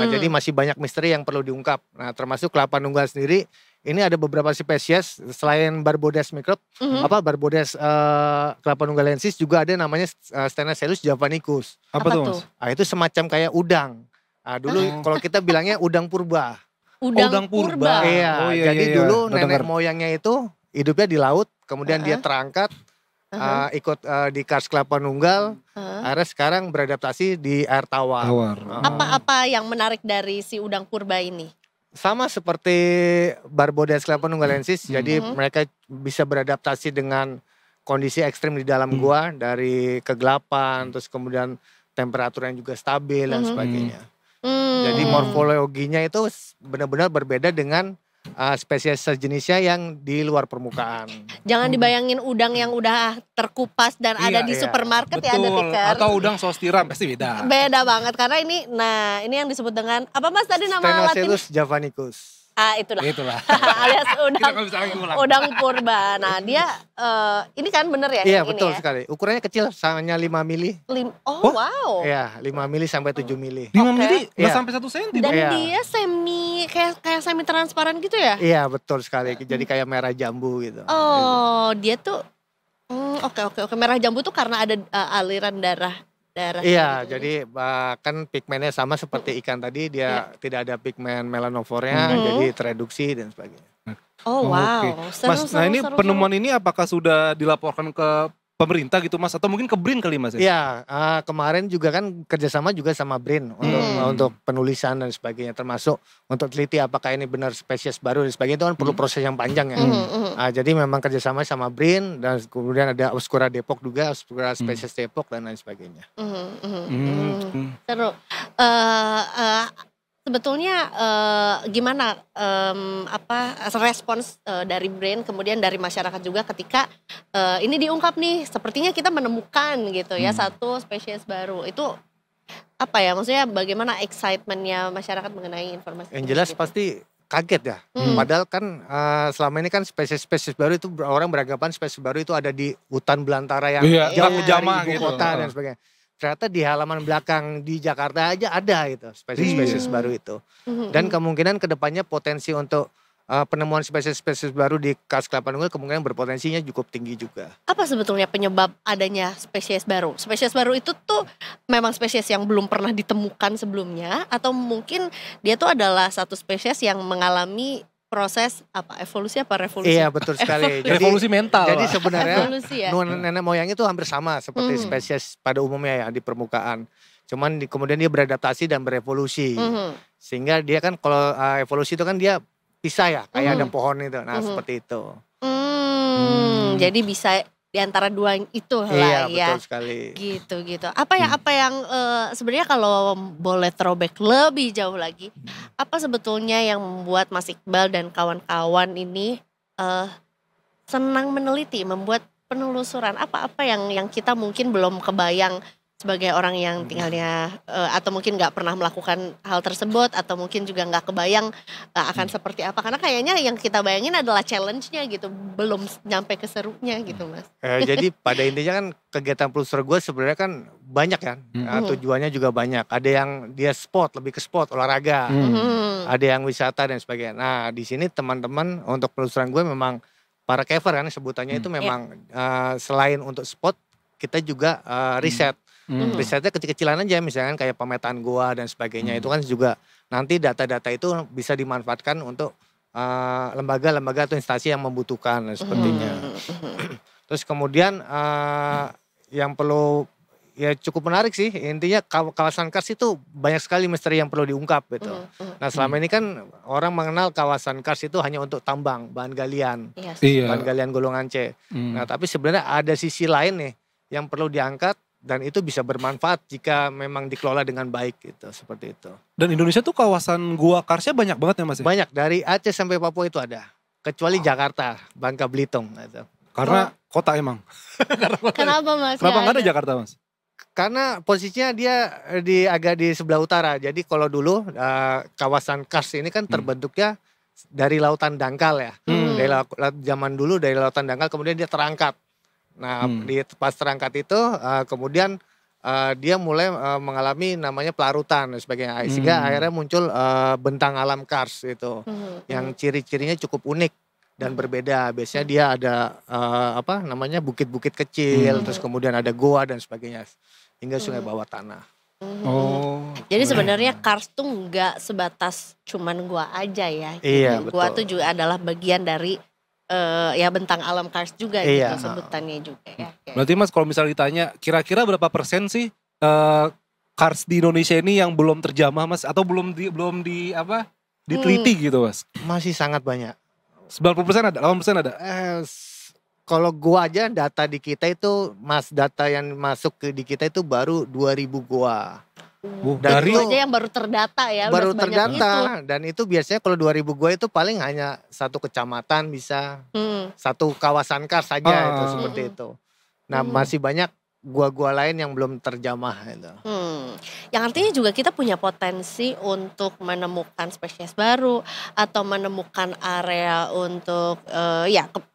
Jadi masih banyak misteri yang perlu diungkap. Nah, termasuk kelapa nunggal sendiri. Ini ada beberapa spesies selain Barbodes microbe, Barbodes kelapa nunggalensis juga ada namanya Stenocelus javanicus. Apa tuh, Mas? Itu semacam kayak udang. Dulu kalau kita bilangnya udang purba. Udang purba. Iya, jadi dulu nenek moyangnya itu hidupnya di laut, kemudian dia terangkat ikut di kars kelapa nunggal. Akhirnya sekarang beradaptasi di air tawar. Apa yang menarik dari si udang purba ini? Sama seperti Barbodes kelapa nunggalensis, jadi mereka bisa beradaptasi dengan kondisi ekstrim di dalam gua, dari kegelapan, terus kemudian temperatur yang juga stabil dan sebagainya. Jadi morfologinya itu benar-benar berbeda dengan spesies sejenisnya yang di luar permukaan. Jangan dibayangin udang yang udah terkupas dan ada di supermarket. Betul. Ya ada tikar. Atau udang saus tiram pasti beda. Beda banget karena ini yang disebut dengan apa Mas tadi nama latin? Stenocelus javanicus. Itulah. Alias udang purba. Nah dia ini kan bener ya? Iya betul sekali. Ukurannya kecil, hanya 5 mili. Wow. Iya 5 mili sampai 7 mili. 5 mili? Nggak sampai 1 senti. Dan dia kayak semi transparan gitu ya? Iya betul sekali. Jadi kayak merah jambu gitu. Dia tuh oke. Merah jambu tuh karena ada aliran darah. Iya, jadi kan pigmennya sama seperti ikan tadi, dia tidak ada pigmen melanofornya, jadi tereduksi dan sebagainya. Wow. Mas, ini penemuan ini apakah sudah dilaporkan ke pemerintah gitu Mas, atau mungkin ke BRIN kali Mas? Iya, kemarin juga kan kerjasama juga sama BRIN untuk penulisan dan sebagainya, termasuk untuk teliti apakah ini benar spesies baru dan sebagainya, itu kan perlu proses yang panjang ya. Jadi memang kerjasama sama BRIN, dan kemudian ada Oskura Depok juga, Oskura spesies Depok dan lain sebagainya. Terus sebetulnya gimana respons dari BRIN kemudian dari masyarakat juga ketika ini diungkap nih, sepertinya kita menemukan gitu ya satu spesies baru. Itu apa ya, maksudnya bagaimana excitementnya masyarakat mengenai informasi? Yang jelas pasti kaget ya. Padahal kan selama ini kan spesies-spesies baru itu orang beranggapan spesies baru itu ada di hutan belantara yang jauh dari ibu kota dan sebagainya. Ternyata di halaman belakang di Jakarta aja ada gitu spesies-spesies baru itu. Dan kemungkinan kedepannya potensi untuk penemuan spesies-spesies baru di kars kelapa nunggal kemungkinan berpotensinya cukup tinggi juga. Apa sebetulnya penyebab adanya spesies baru? Spesies baru itu tuh memang spesies yang belum pernah ditemukan sebelumnya, atau mungkin dia tuh adalah satu spesies yang mengalami proses evolusi apa revolusi? Iya betul sekali. Jadi, revolusi mental. Jadi sebenarnya nenek moyangnya itu hampir sama seperti spesies pada umumnya ya di permukaan. Cuman kemudian dia beradaptasi dan berevolusi. Sehingga dia kan kalau evolusi itu kan dia pisah ya, kayak ada pohon itu. Nah seperti itu. Jadi bisa di antara dua itu lah iya, ya. Iya betul sekali. Gitu. Apa yang sebenarnya kalau boleh throwback lebih jauh lagi, apa sebetulnya yang membuat Mas Iqbal dan kawan-kawan ini senang meneliti, membuat penelusuran? Apa yang kita mungkin belum kebayang sebagai orang yang tinggalnya atau mungkin nggak pernah melakukan hal tersebut, atau mungkin juga nggak kebayang akan seperti apa, karena kayaknya yang kita bayangin adalah challenge-nya gitu, belum nyampe ke serunya gitu Mas. Jadi pada intinya kan kegiatan penelusur gue sebenarnya kan banyak kan, tujuannya juga banyak. Ada yang dia lebih ke sport olahraga, ada yang wisata dan sebagainya. Nah di sini teman-teman untuk penelusuran gue memang para caver kan sebutannya itu memang selain untuk sport kita juga riset. Risetnya kecil-kecilan aja, misalkan kayak pemetaan goa dan sebagainya. Itu kan juga nanti data-data itu bisa dimanfaatkan untuk lembaga-lembaga atau instansi yang membutuhkan sepertinya. Terus kemudian yang perlu ya cukup menarik sih, intinya kawasan kars itu banyak sekali misteri yang perlu diungkap gitu. Nah selama ini kan orang mengenal kawasan kars itu hanya untuk tambang, bahan galian, bahan galian golongan C. Nah tapi sebenarnya ada sisi lain nih yang perlu diangkat, dan itu bisa bermanfaat jika memang dikelola dengan baik gitu, seperti itu. Dan Indonesia tuh kawasan gua karsnya banyak banget ya Mas? Banyak, dari Aceh sampai Papua itu ada. Kecuali Jakarta, Bangka Belitung gitu. Karena kota emang. Kenapa Mas? Kenapa nggak ada Jakarta Mas? Karena posisinya dia agak di sebelah utara. Jadi kalau dulu kawasan kars ini kan terbentuknya dari lautan dangkal ya. Dari zaman dulu dari lautan dangkal kemudian dia terangkat. Nah pas terangkat itu kemudian dia mulai mengalami namanya pelarutan dan sebagainya. Sehingga akhirnya muncul bentang alam Kars itu yang ciri-cirinya cukup unik dan berbeda. Biasanya dia ada bukit-bukit kecil, terus kemudian ada goa dan sebagainya hingga sungai bawah tanah. Jadi sebenarnya Kars tuh nggak sebatas cuman gua aja ya. Iya, Gua betul. tuh juga adalah bagian dari bentang alam Kars juga Iya. gitu sebutannya juga ya. Berarti Mas kalau misalnya ditanya kira-kira berapa persen sih Kars di Indonesia ini yang belum terjamah Mas atau belum diteliti gitu Mas? Masih sangat banyak. 90% ada, 80% ada. Kalau gua aja data di kita itu data yang masuk di kita itu baru 2000 gua. Dan itu aja yang baru terdata ya. Baru udah sebanyak terdata itu. dan itu biasanya kalau 2000 gua itu paling hanya satu kecamatan bisa, satu kawasan Kars saja itu seperti itu. Nah masih banyak gua-gua lain yang belum terjamah itu. Yang artinya juga kita punya potensi untuk menemukan spesies baru atau menemukan area untuk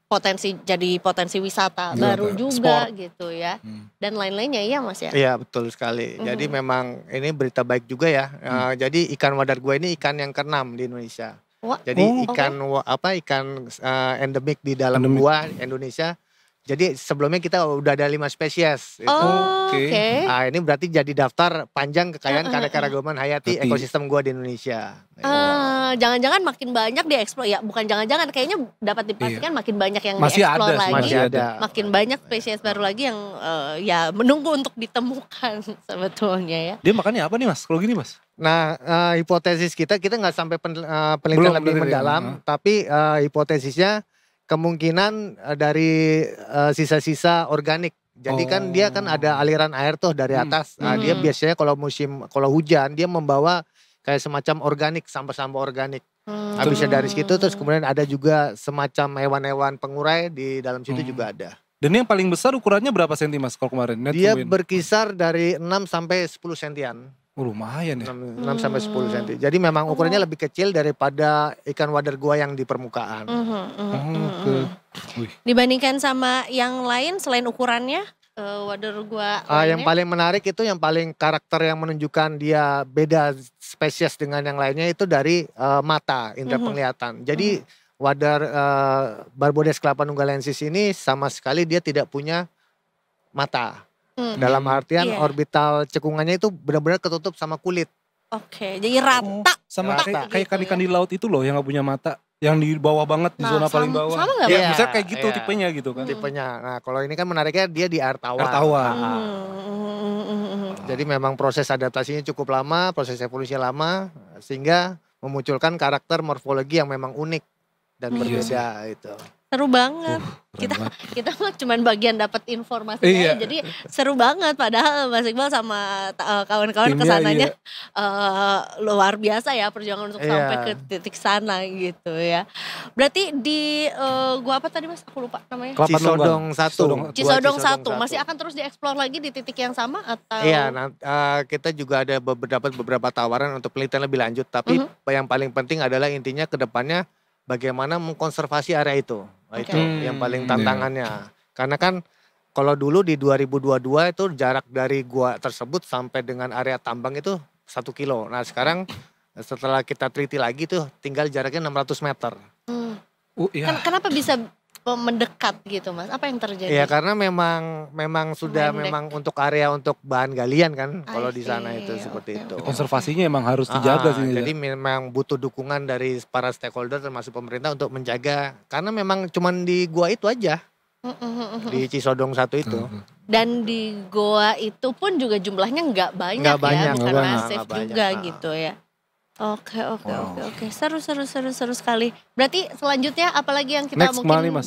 potensi wisata baru juga gitu ya. Dan lain-lainnya ya Mas ya. Iya betul sekali. Jadi memang ini berita baik juga ya. Jadi ikan wadar gua ini ikan yang ke-6 di Indonesia. Jadi ikan endemik di dalam gua Indonesia. Jadi sebelumnya kita udah ada 5 spesies. Nah, ini berarti jadi daftar panjang kekayaan keanekaragaman hayati ekosistem gua di Indonesia. Jangan-jangan makin banyak dieksplor ya, bukan jangan-jangan kayaknya dapat dipastikan makin banyak yang Masih dieksplor ada, lagi, masih ada. makin banyak spesies baru lagi yang menunggu untuk ditemukan sebetulnya ya. Dia makannya apa nih Mas kalau gini Mas? Nah hipotesis kita nggak sampai penelitian lebih mendalam, tapi hipotesisnya kemungkinan dari sisa-sisa organik. Jadi kan dia kan ada aliran air tuh dari atas. Nah, dia biasanya kalau hujan dia membawa kayak semacam organik, sampah-sampah organik. Habisnya dari situ terus kemudian ada juga semacam hewan-hewan pengurai di dalam situ juga ada. Dan yang paling besar ukurannya berapa senti Mas kalau kemarin? Dia berkisar dari 6 sampai 10 sentian. Lumayan ya. 6 sampai 10 cm. Jadi memang ukurannya lebih kecil daripada ikan wadar gua yang di permukaan. Dibandingkan sama yang lain selain ukurannya, wadar gua yang paling menarik itu yang paling karakter yang menunjukkan dia beda spesies dengan yang lainnya itu dari mata, indera penglihatan. Jadi wadar Barbodes clapanunggalensis ini sama sekali dia tidak punya mata. Dalam artian orbital cekungannya itu benar-benar ketutup sama kulit. Jadi rata. Sama kayak ikan-ikan di laut itu loh yang gak punya mata. Yang di bawah banget, di zona paling bawah. Sama gak? Ya misalnya kayak gitu tipenya gitu kan. Tipenya. Nah kalau ini kan menariknya dia di air tawar. Jadi memang proses adaptasinya cukup lama, proses evolusinya lama. Sehingga memunculkan karakter morfologi yang memang unik dan berbeda itu. Seru banget. Kita mah cuman bagian dapat informasi aja. Jadi seru banget padahal Mas Iqbal sama kawan-kawan kesananya luar biasa ya perjuangan untuk sampai ke titik sana gitu ya. Berarti di gua apa tadi Mas? Aku lupa namanya. Cisodong 1 masih akan terus dieksplor lagi di titik yang sama atau? Iya, kita juga ada beberapa tawaran untuk penelitian lebih lanjut. Tapi yang paling penting adalah intinya ke depannya bagaimana mengkonservasi area itu. Itu yang paling tantangannya. Karena kan kalau dulu di 2022 itu jarak dari gua tersebut sampai dengan area tambang itu 1 kilo. Nah sekarang setelah kita teliti lagi tuh tinggal jaraknya 600 meter. Kenapa bisa mendekat gitu Mas? Apa yang terjadi? Ya karena memang sudah memang untuk area untuk bahan galian kan kalau di sana itu seperti itu. Konservasinya emang harus dijaga sih. Jadi memang butuh dukungan dari para stakeholder termasuk pemerintah untuk menjaga karena memang cuman di gua itu aja. Di Cisodong 1 itu. Dan di goa itu pun juga jumlahnya nggak banyak, bukan masif juga gitu ya. Oke. Seru sekali. Berarti selanjutnya apalagi yang kita mungkin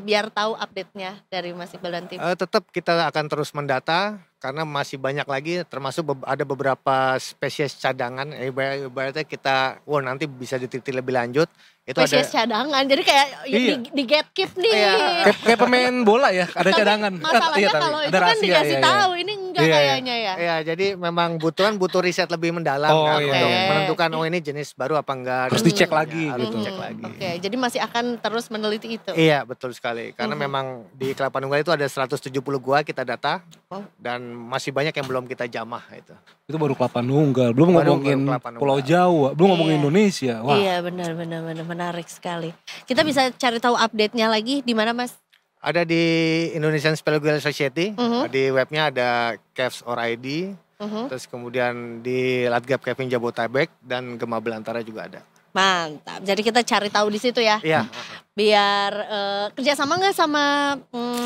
biar tahu update-nya dari Mas Iqbal dan tim? Tetap kita akan terus mendata karena masih banyak lagi termasuk ada beberapa spesies cadangan. Ibaratnya kita nanti bisa diteliti lebih lanjut. Itu spesies cadangan. Jadi kayak di gatekeep nih. Kayak pemain bola ya, ada cadangan. Masalahnya kalau itu kan dikasih tahu ini enggak kayaknya ya. Iya, jadi memang butuh riset lebih mendalam kan untuk menentukan ini jenis baru apa enggak. Harus dicek lagi harus gitu. dicek lagi. Oke, jadi masih akan terus meneliti itu. Iya, betul sekali. Karena memang di Kelapa Nunggal itu ada 170 gua kita data dan masih banyak yang belum kita jamah itu. Itu baru Kelapa Nunggal, belum ngomongin Pulau Jawa, belum ngomongin Indonesia. Wah. Iya, benar menarik sekali. Kita bisa cari tahu update-nya lagi di mana, Mas? Ada di Indonesian Speedway Society, di webnya ada Cavs or ID, terus kemudian di Latgab Kevin Jabodetabek dan Gema Belantara juga ada. Mantap, jadi kita cari tahu di situ ya. Iya. Biar kerjasama nggak sama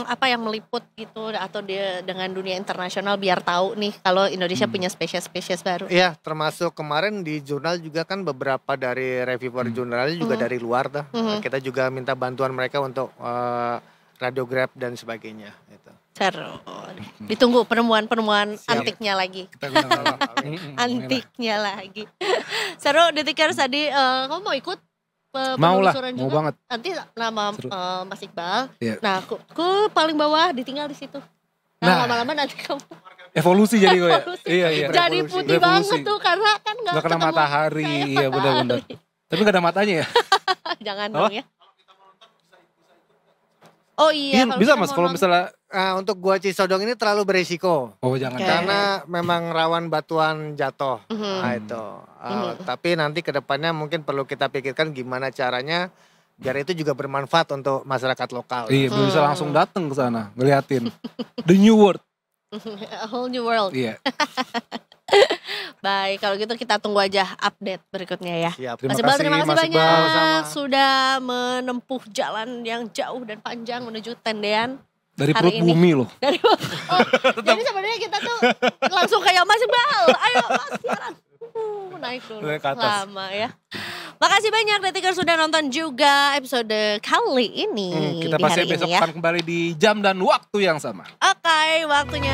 apa yang meliput gitu atau dia dengan dunia internasional biar tahu nih kalau Indonesia punya spesies-spesies baru. Iya, termasuk kemarin di jurnal juga kan beberapa dari reviewer jurnalnya juga dari luar tuh. Kita juga minta bantuan mereka untuk radiograf dan sebagainya gitu. Seru. Ditunggu penemuan antiknya lagi. Antiknya lagi. Seru, Detikers tadi kamu mau ikut mau lah, penelusuran mau juga? banget. Nanti nama Mas Iqbal. Iya. Nah, aku paling bawah ditinggal di situ. Nah, lama-lama nanti kamu evolusi jadi gue ya. Iya. Jadi putih banget tuh karena kan nggak kena matahari. Iya benar. Tapi nggak ada matanya ya. Jangan dong ya. Oh iya, bisa Mas kalau misalnya untuk gua Cisodong ini terlalu beresiko. Oh jangan. Karena memang rawan batuan jatuh. Nah itu. Tapi nanti kedepannya mungkin perlu kita pikirkan gimana caranya biar itu juga bermanfaat untuk masyarakat lokal. Iya, bisa langsung datang ke sana ngeliatin the new world. A whole new world. Iya. Baik, kalau gitu kita tunggu aja update berikutnya ya. Siap. Mas Iqbal, terima kasih banyak sudah menempuh jalan yang jauh dan panjang menuju tendean. Dari perut bumi loh. Jadi sebenarnya kita tuh langsung kayak Mas Iqbal, ayo Mas siaran. Naik dulu lama ya. Makasih banyak Detikers sudah nonton juga episode kali ini. Kita pasti besok akan kembali di jam dan waktu yang sama. Oke, waktunya.